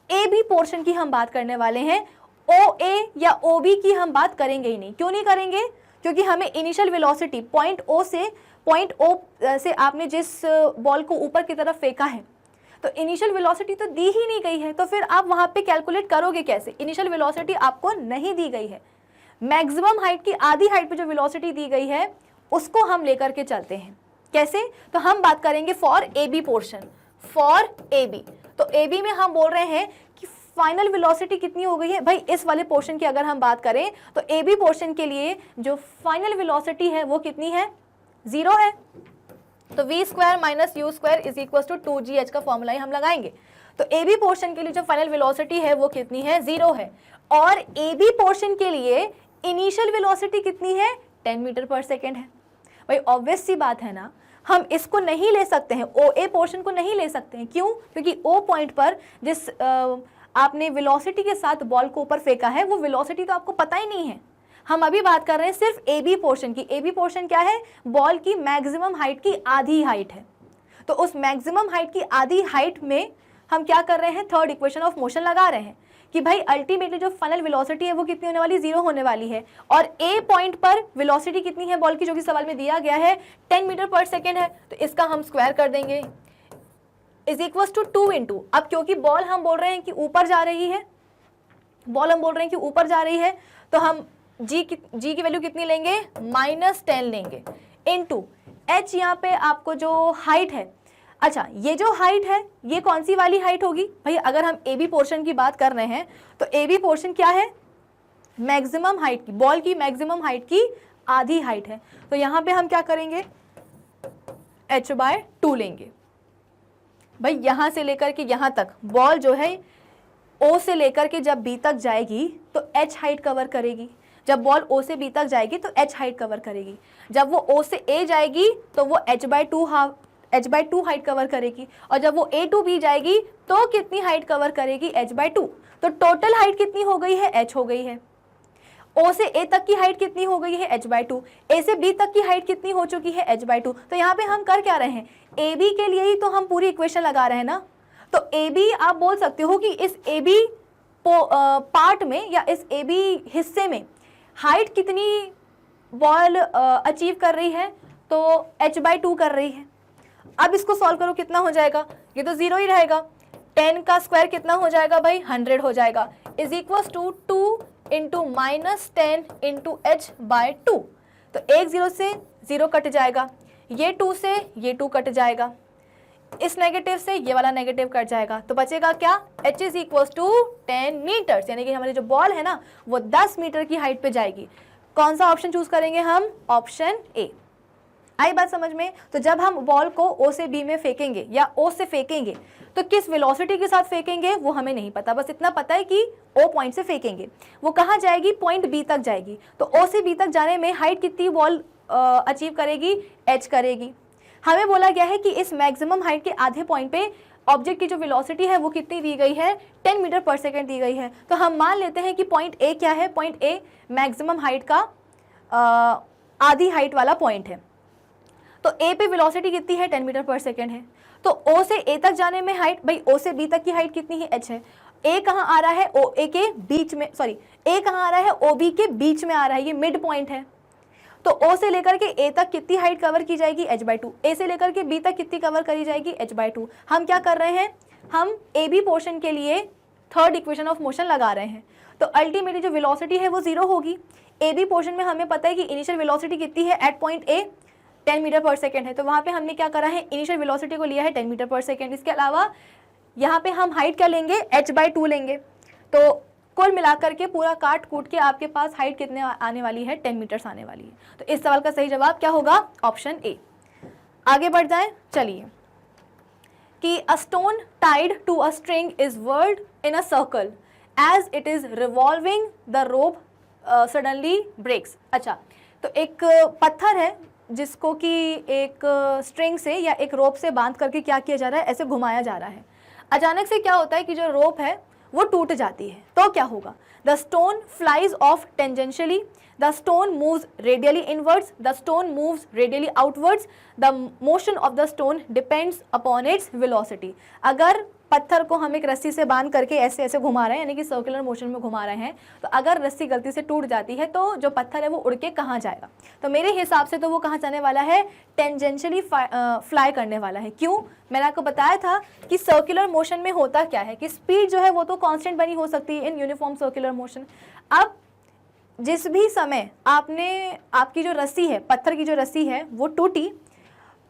ए बी पोर्शन की हम बात करने वाले हैं, ओ ए या ओ बी की हम बात करेंगे ही नहीं। क्यों नहीं करेंगे, क्योंकि हमें इनिशियल वेलोसिटी पॉइंट ओ से आपने जिस बॉल को ऊपर की तरफ फेंका है, तो इनिशियल वेलोसिटी तो दी ही नहीं गई है। तो फिर आप वहां पे कैलकुलेट करोगे कैसे, इनिशियल वेलोसिटी आपको नहीं दी गई है। मैक्सिमम हाइट की आधी हाइट पे जो वेलोसिटी दी गई है उसको हम लेकर के चलते हैं। कैसे, तो हम बात करेंगे for A B portion, for A B. तो ए बी में हम बोल रहे हैं कि फाइनल वेलोसिटी कितनी हो गई है भाई, इस वाले पोर्शन की अगर हम बात करें तो ए बी पोर्शन के लिए जो फाइनल वेलोसिटी है वो कितनी है, 0 है। तो v square minus u square is equal to 2gh का फॉर्मूला ही हम लगाएंगे। तो ए बी पोर्शन के लिए जो फाइनल वेलोसिटी है वो कितनी है, 0 है। और ए बी पोर्शन के लिए इनिशियल वेलोसिटी कितनी है, 10 मीटर पर सेकेंड है। भाई ऑब्वियस सी बात है ना, हम इसको नहीं ले सकते हैं, ओ ए पोर्शन को नहीं ले सकते हैं। क्यों, क्योंकि ओ पॉइंट पर जिस आपने वेलोसिटी के साथ बॉल को ऊपर फेंका है वो वेलोसिटी तो आपको पता ही नहीं है। हम अभी बात कर रहे हैं सिर्फ ए बी पोर्शन की। ए बी पोर्शन क्या है, बॉल की मैक्सिमम हाइट की आधी हाइट है। तो उस मैक्सिमम हाइट की आधी हाइट में हम क्या कर रहे हैं, थर्ड इक्वेशन ऑफ मोशन लगा रहे हैं कि भाई अल्टीमेटली जो फाइनल वेलोसिटी है वो कितनी होने वाली, 0 होने वाली है। और ए पॉइंट पर वेलोसिटी कितनी है बॉल की, जो कि सवाल में दिया गया है, 10 मीटर पर सेकेंड है। तो इसका हम स्क्वायर कर देंगे, इज इक्वल टू 2 इंटू, अब क्योंकि बॉल हम बोल रहे हैं कि ऊपर जा रही है, बॉल हम बोल रहे हैं कि ऊपर जा रही है, तो हम जी की वैल्यू कितनी लेंगे, -10 लेंगे, इनटू h यहाँ पे आपको जो हाइट है। अच्छा, ये जो हाइट है ये कौन सी वाली हाइट होगी भाई, अगर हम ए बी पोर्शन की बात कर रहे हैं तो ए बी पोर्शन क्या है, मैक्सिमम हाइट की, बॉल की मैक्सिमम हाइट की आधी हाइट है। तो यहाँ पे हम क्या करेंगे, h/2 लेंगे। भाई यहाँ से लेकर के यहाँ तक बॉल जो है ओ से लेकर के जब बी तक जाएगी तो h हाइट कवर करेगी, जब बॉल ओ से बी तक जाएगी तो h हाइट कवर करेगी, जब वो ओ से ए जाएगी तो वो h/2 हाइट कवर करेगी, और जब वो ए टू बी जाएगी तो कितनी हाइट कवर करेगी, h/2। तो टोटल हाइट कितनी हो गई है, h हो गई है। ओ से ए तक की हाइट कितनी हो गई है, h/2। ए से बी तक की हाइट कितनी हो चुकी है, h/2। तो यहाँ पे हम कर क्या रहे हैं, ए बी के लिए ही तो हम पूरी इक्वेशन लगा रहे हैं ना। तो ए बी आप बोल सकते हो कि इस ए बी पार्ट में या इस ए बी हिस्से में हाइट कितनी बॉल अचीव कर रही है, तो h/2 कर रही है। अब इसको सॉल्व करो, कितना हो जाएगा, ये तो 0 ही रहेगा। 10 का स्क्वायर कितना हो जाएगा भाई, 100 हो जाएगा, is equal to 2 into -10 into h/2। तो एक 0 से 0 कट जाएगा, ये 2 से ये 2 कट जाएगा, इस नेगेटिव से ये वाला नेगेटिव कट जाएगा, तो बचेगा क्या, h is equal to 10 metres, यानी कि हमारी जो बॉल है ना वो 10 मीटर की हाइट पे जाएगी। कौन सा ऑप्शन चूज करेंगे हम, ऑप्शन ए। आई बात समझ में। तो जब हम बॉल को ओ से बी में फेंकेंगे या ओ से फेंकेंगे तो किस वेलोसिटी के साथ फेंकेंगे वो हमें नहीं पता, बस इतना पता है कि ओ पॉइंट से फेंकेंगे, वो कहाँ जाएगी, पॉइंट बी तक जाएगी। तो ओ से बी तक जाने में हाइट कितनी बॉल अचीव करेगी, h करेगी। हमें बोला गया है कि इस मैक्सिमम हाइट के आधे पॉइंट पे ऑब्जेक्ट की जो वेलोसिटी है वो कितनी दी गई है, 10 मीटर पर सेकेंड दी गई है। तो हम मान लेते हैं कि पॉइंट ए क्या है, पॉइंट ए मैक्सिमम हाइट का आधी हाइट वाला पॉइंट है। तो ए पे वेलोसिटी कितनी है, 10 मीटर पर सेकेंड है। तो ओ से ए तक जाने में हाइट, भाई ओ से बी तक की हाइट कितनी है, h है। ए कहाँ आ रहा है, ओ ए के बीच में, सॉरी ए कहाँ आ रहा है, ओ बी के बीच में आ रहा है, ये मिड पॉइंट है। तो ओ से लेकर के ए तक कितनी हाइट कवर की जाएगी, h/2। ए से लेकर के बी तक कितनी कवर करी जाएगी, h/2। हम क्या कर रहे हैं, हम ए बी पोर्शन के लिए थर्ड इक्वेशन ऑफ मोशन लगा रहे हैं। तो अल्टीमेटली जो वेलोसिटी है वो 0 होगी। ए बी पोर्शन में हमें पता है कि इनिशियल वेलोसिटी कितनी है eight point A, 10 metre per second है। तो वहाँ पे हमने क्या करा है, इनिशियल वेलोसिटी को लिया है 10 मीटर पर सेकेंड। इसके अलावा यहाँ पे हम हाइट क्या लेंगे, h/2 लेंगे। तो कुल मिलाकर के पूरा काट कूट के आपके पास हाइट कितने आने वाली है, 10 मीटर्स आने वाली है। तो इस सवाल का सही जवाब क्या होगा, ऑप्शन ए। आगे बढ़ जाएं, चलिए, कि a stone tied to a string is whirled in a circle as it is revolving the rope suddenly breaks. अच्छा, तो एक पत्थर है जिसको कि एक स्ट्रिंग से या एक रोप से बांध करके क्या किया जा रहा है, ऐसे घुमाया जा रहा है। अचानक से क्या होता है कि जो रोप है वो टूट जाती है, तो क्या होगा, the stone flies of tangentially, the stone moves radially inwards, the stone moves radially outwards, the motion of the stone depends upon its velocity. अगर पत्थर को हम एक रस्सी से बांध करके ऐसे ऐसे घुमा रहे हैं, यानी कि सर्कुलर मोशन में घुमा रहे हैं, तो अगर रस्सी गलती से टूट जाती है तो जो पत्थर है वो उड़ के कहाँ जाएगा, तो मेरे हिसाब से तो वो कहाँ जाने वाला है, टेंजेंशियली फ्लाई करने वाला है। क्यों, मैंने आपको बताया था कि सर्कुलर मोशन में होता क्या है कि स्पीड जो है वो तो कांस्टेंट बनी हो सकती है इन यूनिफॉर्म सर्कुलर मोशन। अब जिस भी समय आपकी जो रस्सी है, पत्थर की जो रस्सी है वो टूटी,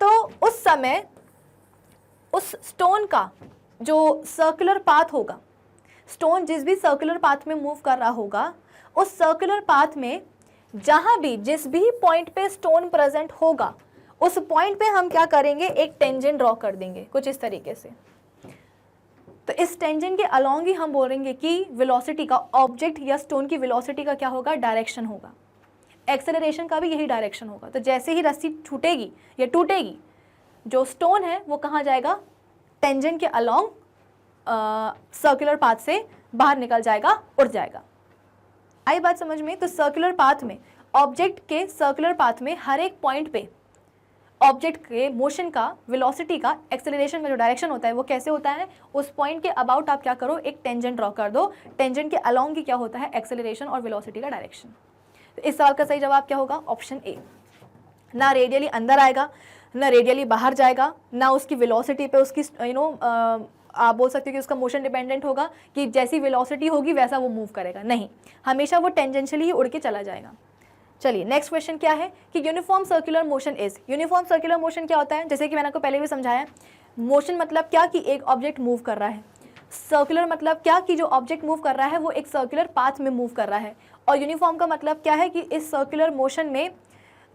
तो उस समय उस स्टोन का जो सर्कुलर पाथ होगा, स्टोन जिस भी सर्कुलर पाथ में मूव कर रहा होगा, उस सर्कुलर पाथ में जहां भी जिस भी पॉइंट पे स्टोन प्रेजेंट होगा, उस पॉइंट पे हम क्या करेंगे, एक टेंजेंट ड्रॉ कर देंगे कुछ इस तरीके से। तो इस टेंजेंट के अलोंग ही हम बोलेंगे कि वेलोसिटी का, ऑब्जेक्ट या स्टोन की वेलोसिटी का क्या होगा, डायरेक्शन होगा। एक्सेलरेशन का भी यही डायरेक्शन होगा। तो जैसे ही रस्सी छूटेगी या टूटेगी, जो स्टोन है वो कहाँ जाएगा, टेंजेंट के अलोंग सर्कुलर पाथ से बाहर निकल जाएगा, उड़ जाएगा। आई बात समझ में। तो सर्कुलर पाथ में, ऑब्जेक्ट के सर्कुलर पाथ में हर एक पॉइंट पे ऑब्जेक्ट के मोशन का, वेलोसिटी का, एक्सेलरेशन का जो डायरेक्शन होता है वो कैसे होता है, उस पॉइंट के अबाउट आप क्या करो, एक टेंजेंट ड्रॉ कर दो। टेंजेंट के अलोंग ही क्या होता है, एक्सेलरेशन और वेलोसिटी का डायरेक्शन। तो इस सवाल का सही जवाब क्या होगा, ऑप्शन ए। ना रेडियली अंदर आएगा, ना रेडियली बाहर जाएगा, ना उसकी वेलोसिटी पे उसकी आप बोल सकते हो कि उसका मोशन डिपेंडेंट होगा कि जैसी वेलोसिटी होगी वैसा वो मूव करेगा, नहीं, हमेशा वो टेंजेंशियली ही उड़ के चला जाएगा। चलिए नेक्स्ट क्वेश्चन क्या है कि uniform circular motion is, uniform circular motion क्या होता है, जैसे कि मैंने आपको पहले भी समझाया, मोशन मतलब क्या कि एक ऑब्जेक्ट मूव कर रहा है, सर्कुलर मतलब क्या कि जो ऑब्जेक्ट मूव कर रहा है वो एक सर्कुलर पाथ में मूव कर रहा है, और यूनिफॉर्म का मतलब क्या है कि इस सर्कुलर मोशन में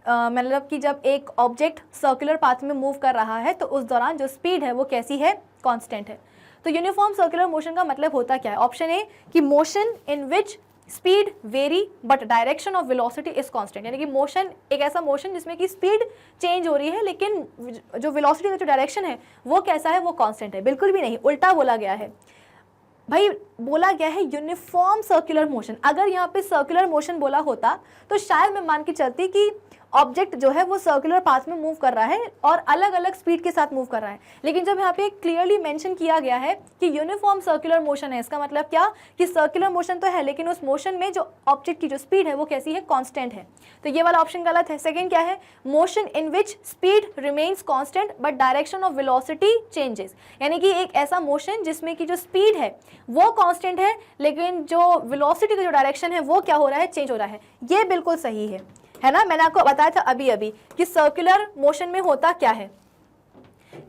मतलब कि जब एक ऑब्जेक्ट सर्कुलर पाथ में मूव कर रहा है तो उस दौरान जो स्पीड है वो कैसी है, कांस्टेंट है। तो यूनिफॉर्म सर्कुलर मोशन का मतलब होता क्या है, ऑप्शन ए कि motion in which speed very but direction of velocity is constant, यानी कि मोशन, एक ऐसा मोशन जिसमें कि स्पीड चेंज हो रही है लेकिन जो वेलोसिटी का जो डायरेक्शन है वो कैसा है, वो कांस्टेंट है। बिल्कुल भी नहीं, उल्टा बोला गया है भाई, बोला गया है यूनिफॉर्म सर्कुलर मोशन। अगर यहाँ पे सर्कुलर मोशन बोला होता तो शायद मैं मान के चलती कि ऑब्जेक्ट जो है वो सर्कुलर पाथ में मूव कर रहा है और अलग अलग स्पीड के साथ मूव कर रहा है, लेकिन जब यहाँ पे क्लियरली मेंशन किया गया है कि यूनिफॉर्म सर्कुलर मोशन है, इसका मतलब क्या कि सर्कुलर मोशन तो है लेकिन उस मोशन में जो ऑब्जेक्ट की जो स्पीड है वो कैसी है, कांस्टेंट है। तो ये वाला ऑप्शन गलत है। सेकंड क्या है, motion in which speed remains constant but direction of velocity changes, यानी कि एक ऐसा मोशन जिसमें कि जो स्पीड है वो कांस्टेंट है लेकिन जो वेलोसिटी का जो डायरेक्शन है वो क्या हो रहा है, चेंज हो रहा है। ये बिल्कुल सही है ना। मैंने आपको बताया था अभी अभी कि सर्कुलर मोशन में होता क्या है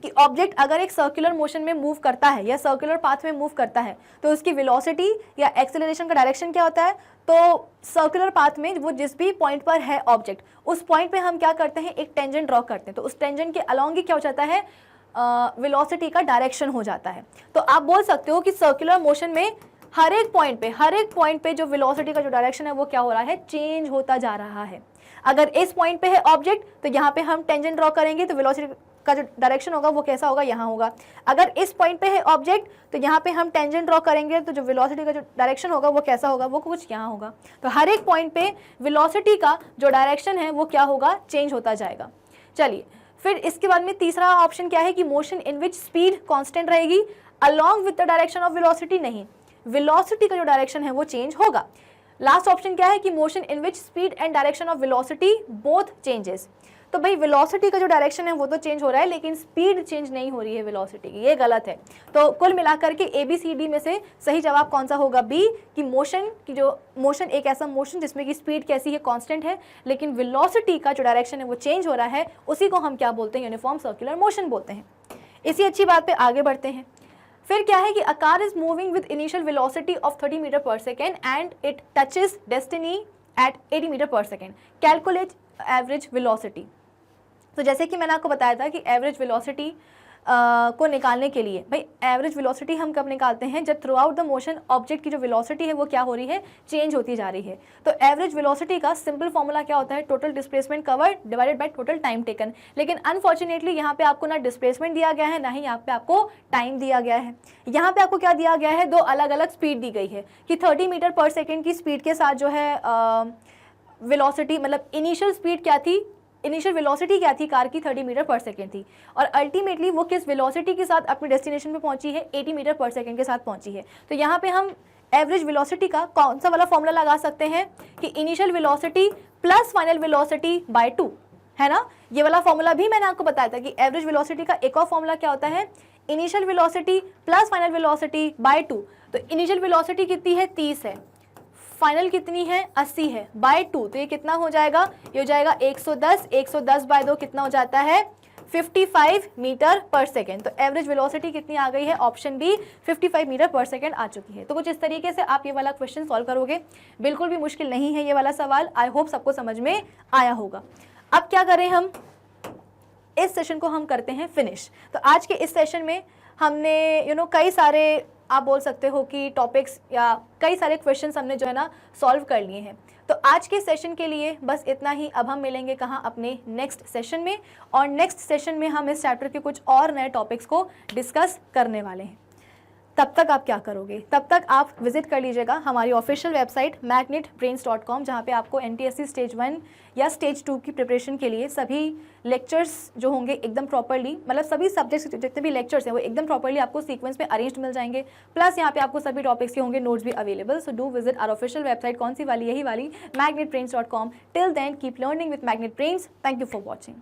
कि ऑब्जेक्ट अगर एक सर्कुलर मोशन में मूव करता है या सर्कुलर पाथ में मूव करता है तो उसकी वेलोसिटी या एक्सेलरेशन का डायरेक्शन क्या होता है, तो सर्कुलर पाथ में वो जिस भी पॉइंट पर है ऑब्जेक्ट, उस पॉइंट पे हम क्या करते हैं, एक टेंजेंट ड्रॉ करते हैं, तो उस टेंजेंट के अलोंग ही क्या हो जाता है, वेलोसिटी का डायरेक्शन हो जाता है। तो आप बोल सकते हो कि सर्कुलर मोशन में हर एक पॉइंट पे जो वेलोसिटी का जो डायरेक्शन है वो क्या हो रहा है, चेंज होता जा रहा है। अगर इस पॉइंट पे है ऑब्जेक्ट तो यहाँ पे हम टेंजेंट ड्रॉ करेंगे तो वेलोसिटी का जो डायरेक्शन होगा वो कैसा होगा, यहाँ होगा। अगर इस पॉइंट पे है ऑब्जेक्ट तो यहाँ पे हम टेंजेंट ड्रॉ करेंगे तो जो वेलोसिटी का जो डायरेक्शन होगा वो कैसा होगा, वो कुछ यहाँ होगा। तो हर एक पॉइंट पे वेलोसिटी का जो डायरेक्शन है वो क्या होगा, चेंज होता जाएगा। चलिए फिर इसके बाद में तीसरा ऑप्शन क्या है कि motion in which speed constant रहेगी along with the direction of velocity, नहीं, वेलोसिटी का जो डायरेक्शन है वो चेंज होगा। लास्ट ऑप्शन क्या है कि motion in which speed and direction of velocity both changes. तो भाई वेलोसिटी का जो डायरेक्शन है वो तो चेंज हो रहा है लेकिन स्पीड चेंज नहीं हो रही है वेलोसिटी की, ये गलत है। तो कुल मिलाकर के ABCD में से सही जवाब कौन सा होगा, बी, कि मोशन एक ऐसा मोशन जिसमें कि स्पीड कैसी है, कांस्टेंट है, लेकिन वेलोसिटी का जो डायरेक्शन है वो चेंज हो रहा है, उसी को हम क्या बोलते हैं, यूनिफॉर्म सर्कुलर मोशन बोलते हैं। इसी अच्छी बात पे आगे बढ़ते हैं। फिर क्या है कि a car is moving with initial velocity of 30 metre per second and it touches destiny at 80 metre per second, calculate average velocity. तो जैसे कि मैंने आपको बताया था कि एवरेज वेलोसिटी को निकालने के लिए, भाई एवरेज वेलोसिटी हम कब निकालते हैं, जब through out the motion object की जो वेलोसिटी है वो क्या हो रही है, चेंज होती जा रही है। तो एवरेज वेलोसिटी का सिंपल फॉर्मूला क्या होता है, total displacement covered divided by total time taken. लेकिन अनफॉर्चुनेटली यहाँ पे आपको ना डिस्प्लेसमेंट दिया गया है, ना ही यहाँ पे आपको टाइम दिया गया है। यहाँ पे आपको क्या दिया गया है, दो अलग अलग स्पीड दी गई है कि 30 मीटर पर सेकेंड की स्पीड के साथ जो है वेलोसिटी, मतलब इनिशियल स्पीड क्या थी, इनिशियल वेलोसिटी क्या थी कार की, 30 मीटर पर सेकेंड थी, और अल्टीमेटली वो किस वेलोसिटी के साथ अपने डेस्टिनेशन पे पहुंची है, 80 मीटर पर सेकेंड के साथ पहुंची है। तो यहाँ पे हम एवरेज वेलोसिटी का कौन सा वाला फॉर्मूला लगा सकते हैं कि initial velocity plus final velocity bye 2, है ना। ये वाला फॉर्मूला भी मैंने आपको बताया था कि एवरेज वेलोसिटी का एक और फॉर्मूला क्या होता है, initial velocity plus final velocity bye 2। तो इनिशियल वेलोसिटी कितनी है, 30 है, फाइनल कितनी है, 80 है, बाय 2, तो ये कितना हो जाएगा, ये हो जाएगा 110, 110 बाय 2 कितना हो जाता है, 55 मीटर पर सेकेंड। तो एवरेज वेलोसिटी कितनी आ गई है, option B 55 metre per second आ चुकी है। तो कुछ इस तरीके से आप ये वाला क्वेश्चन सॉल्व करोगे, बिल्कुल भी मुश्किल नहीं है ये वाला सवाल। आई होप सबको समझ में आया होगा। अब क्या करें, हम इस सेशन को हम करते हैं फिनिश। तो आज के इस सेशन में हमने कई सारे, आप बोल सकते हो कि टॉपिक्स या कई सारे क्वेश्चंस हमने जो है ना सॉल्व कर लिए हैं। तो आज के सेशन के लिए बस इतना ही। अब हम मिलेंगे कहाँ, अपने नेक्स्ट सेशन में, और नेक्स्ट सेशन में हम इस चैप्टर के कुछ और नए टॉपिक्स को डिस्कस करने वाले हैं। तब तक आप क्या करोगे, तब तक आप विजिट कर लीजिएगा हमारी ऑफिशियल वेबसाइट magnetbrains.com, जहाँ पे आपको NTSC स्टेज 1 या स्टेज 2 की प्रिपरेशन के लिए सभी लेक्चर्स जो होंगे एकदम प्रॉपरली, मतलब सभी सब्जेक्ट्स जितने भी लेक्चर्स हैं वो एकदम प्रॉपरली आपको सीक्वेंस में अरेंज्ड मिल जाएंगे। प्लस यहाँ पे आपको सभी टॉपिक्स के होंगे नोट्स भी available. So do visit our official website, कौन सी वाली, यही वाली magnetbrains.com। Till then keep learning with Magnet Brains. Thank you for watching.